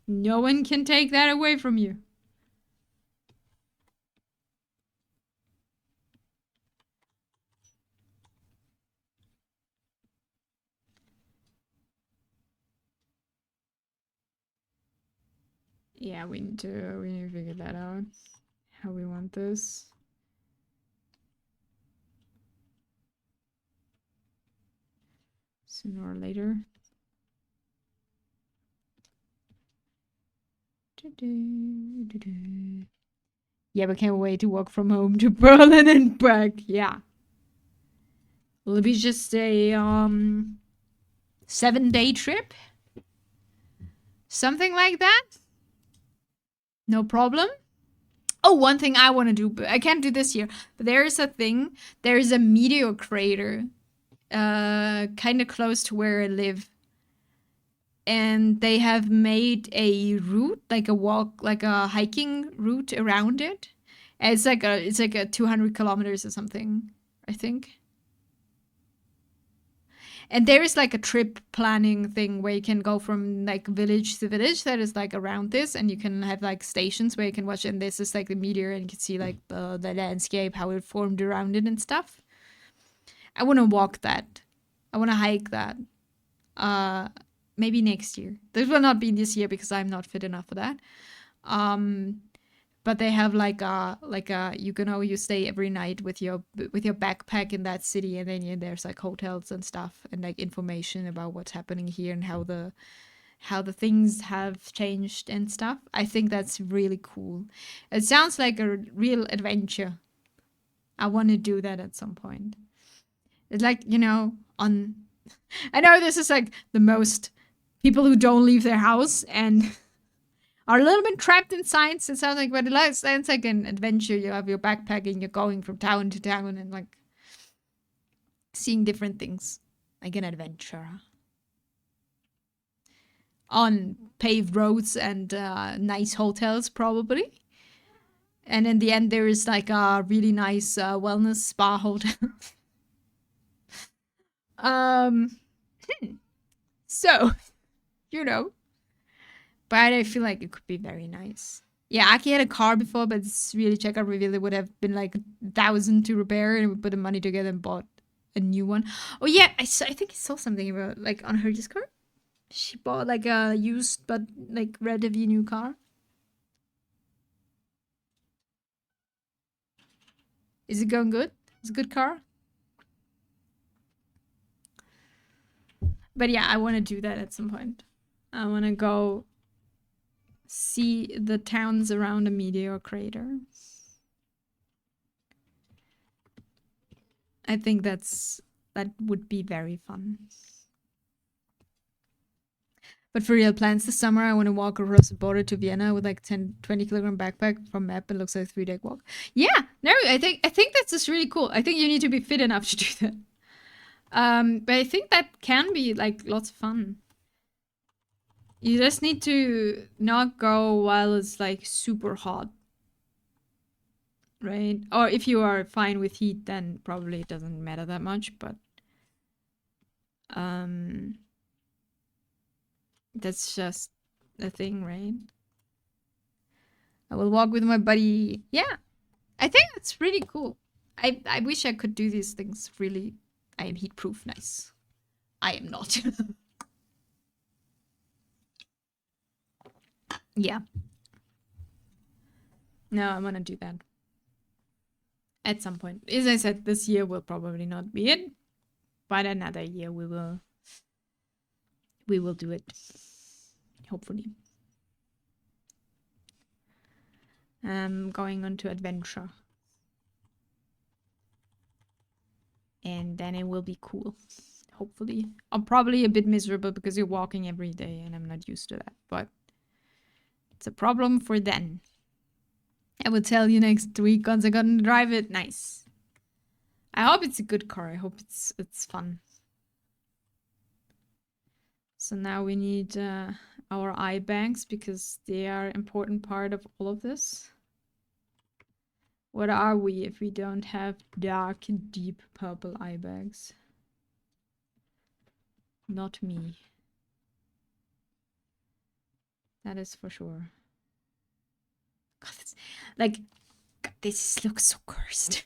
No one can take that away from you. Yeah, we need to figure that out. How we want this. Sooner or later. Yeah, we can't wait to walk from home to Berlin and back. Yeah. Will it be just a 7-day trip? Something like that? No problem. Oh, one thing I want to do, but I can't do this year. But there is a thing. There is a meteor crater, kind of close to where I live, and they have made a route, like a walk, like a hiking route around it. And it's like a 200 kilometers or something, I think. And there is like a trip planning thing where you can go from like village to village that is like around this, and you can have like stations where you can watch. And this is like the meteor, and you can see like the landscape, how it formed around it and stuff. I want to walk that. I want to hike that. Uh, Maybe next year. This will not be this year because I'm not fit enough for that. Um, but they have like a you can you stay every night with your backpack in that city, and then there's like hotels and stuff and like information about what's happening here and how the things have changed and stuff. I think that's really cool. It sounds like a real adventure. I want to do that at some point. It's like, on I know this is like the most people who don't leave their house and are a little bit trapped in science. It sounds like, but it sounds like an adventure. You have your backpack and you're going from town to town and like seeing different things, like an adventure on paved roads and nice hotels, probably. And in the end, there is like a really nice wellness spa hotel. um, so but I feel like it could be very nice. Yeah, Aki had a car before, but it's really check out revealed it would have been like 1,000 to repair, and we put the money together and bought a new one. Oh yeah, I think I saw something about like on her Discord. She bought like a used but like relatively new car. Is it going good? It's a good car. But yeah, I want to do that at some point. I want to go see the towns around a meteor crater. I think that would be very fun. But for real plans this summer, I want to walk across the border to Vienna with like 20 kilogram backpack from map. It looks like a 3-day walk. Yeah, no, I think that's just really cool. I think you need to be fit enough to do that. But I think that can be like lots of fun. You just need to not go while it's like super hot. Right? Or if you are fine with heat, then probably it doesn't matter that much, but that's just a thing, right? I will walk with my buddy. Yeah. I think that's really cool. I wish I could do these things really. I am heat proof, nice. I am not. Yeah. No, I'm gonna do that. At some point. As I said, this year will probably not be it. But another year we will do it. Hopefully. Going on to adventure. And then it will be cool. Hopefully. I'm probably a bit miserable because you're walking every day and I'm not used to that. But it's a problem for then. I will tell you next week once I got to drive it. Nice. I hope it's a good car. I hope it's fun. So now we need our eye bags because they are an important part of all of this. What are we if we don't have dark, deep purple eye bags? Not me. That is for sure. God, like, God, this looks so cursed.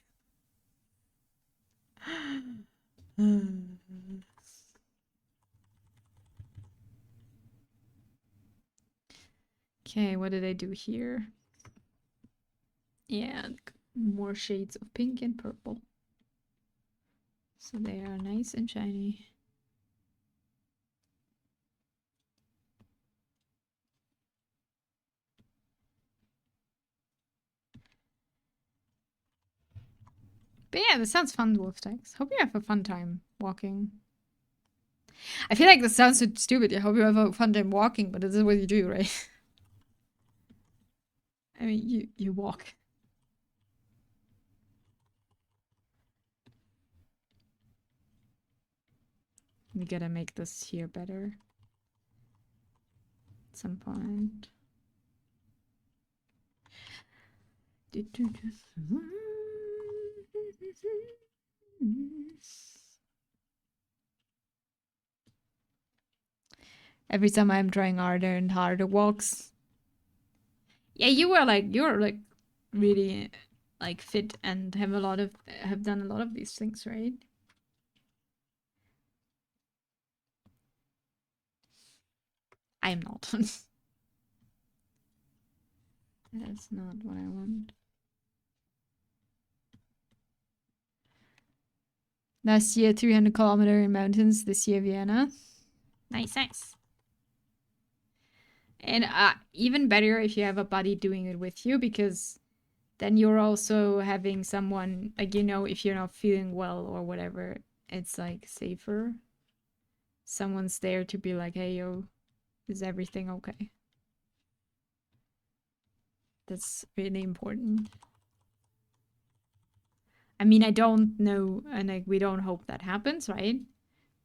Okay, what did I do here? Yeah, more shades of pink and purple. So they are nice and shiny. But yeah, this sounds fun, Wolf Stacks. Hope you have a fun time walking. I feel like this sounds so stupid. I hope you have a fun time walking, but this is what you do, right? I mean, you walk. We gotta make this here better at some point. Every time I'm trying harder and harder walks. Yeah, you're like really like fit and have done a lot of these things, right? I am not. That's not what I want. Last year, 300-kilometer in mountains. This year, Vienna. Nice, nice. And even better if you have a buddy doing it with you, because then you're also having someone, like, you know, if you're not feeling well or whatever, it's like safer. Someone's there to be like, hey, yo, is everything okay? That's really important. I mean, I don't know, and like, we don't hope that happens, right?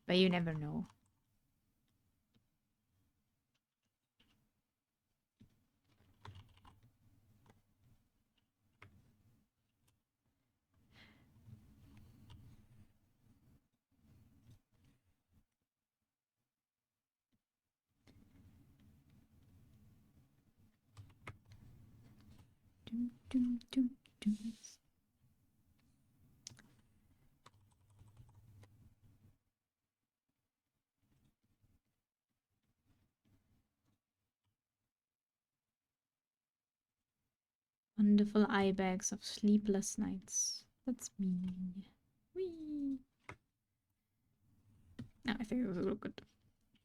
But you never know. Dum, dum, dum, dum. Wonderful eye bags of sleepless nights. That's me. Whee. No, I think it will look good.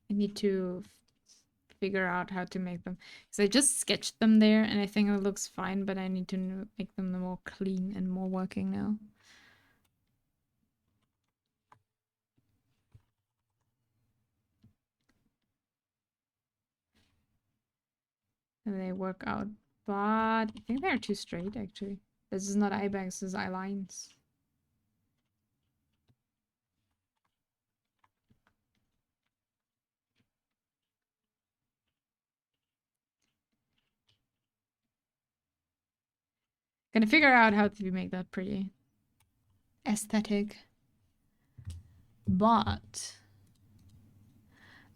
I need to figure out how to make them. Because I just sketched them there and I think it looks fine, but I need to make them more clean and more working now. And they work out, but I think they're too straight actually. This is not eye bags, this is eye lines. Gonna figure out how to make that pretty aesthetic. But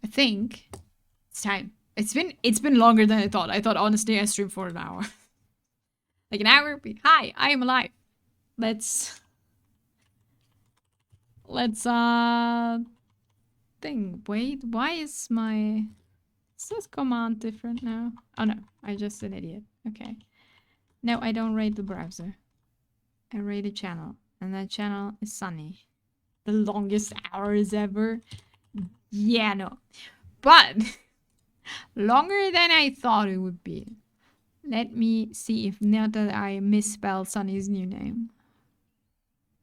I think it's time. It's been longer than I thought. I thought honestly I streamed for an hour. Like an hour. Hi, I am alive. Let's thing. Wait, why is this command different now? Oh no, I'm just an idiot. Okay. No, I don't rate the browser. I rate a channel. And that channel is Sunny. The longest hours ever. Yeah, no. But longer than I thought it would be. Let me see if not that I misspelled Sunny's new name.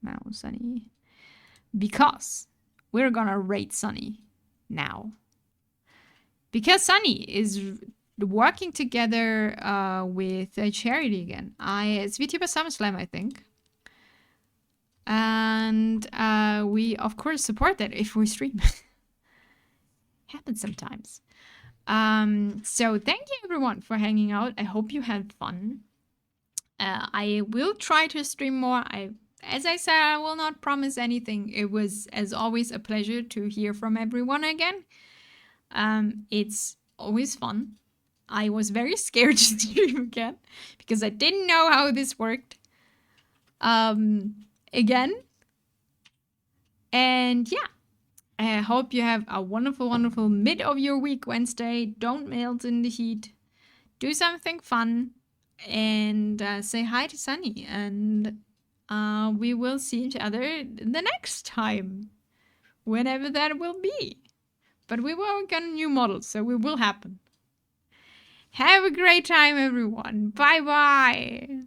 Now, Sunny. Because we're gonna rate Sunny now. Because Sunny is working together with Charity again. It's VTuber SummerSlam, I think. And we, of course, support that if we stream. Happens sometimes. So thank you everyone for hanging out. I hope you had fun. I will try to stream more. As I said, I will not promise anything. It was, as always, a pleasure to hear from everyone again. It's always fun. I was very scared to stream again because I didn't know how this worked. Again. And yeah. I hope you have a wonderful, wonderful mid of your week Wednesday. Don't melt in the heat. Do something fun. And say hi to Sunny. And we will see each other the next time. Whenever that will be. But we work on new models, so it will happen. Have a great time, everyone. Bye-bye.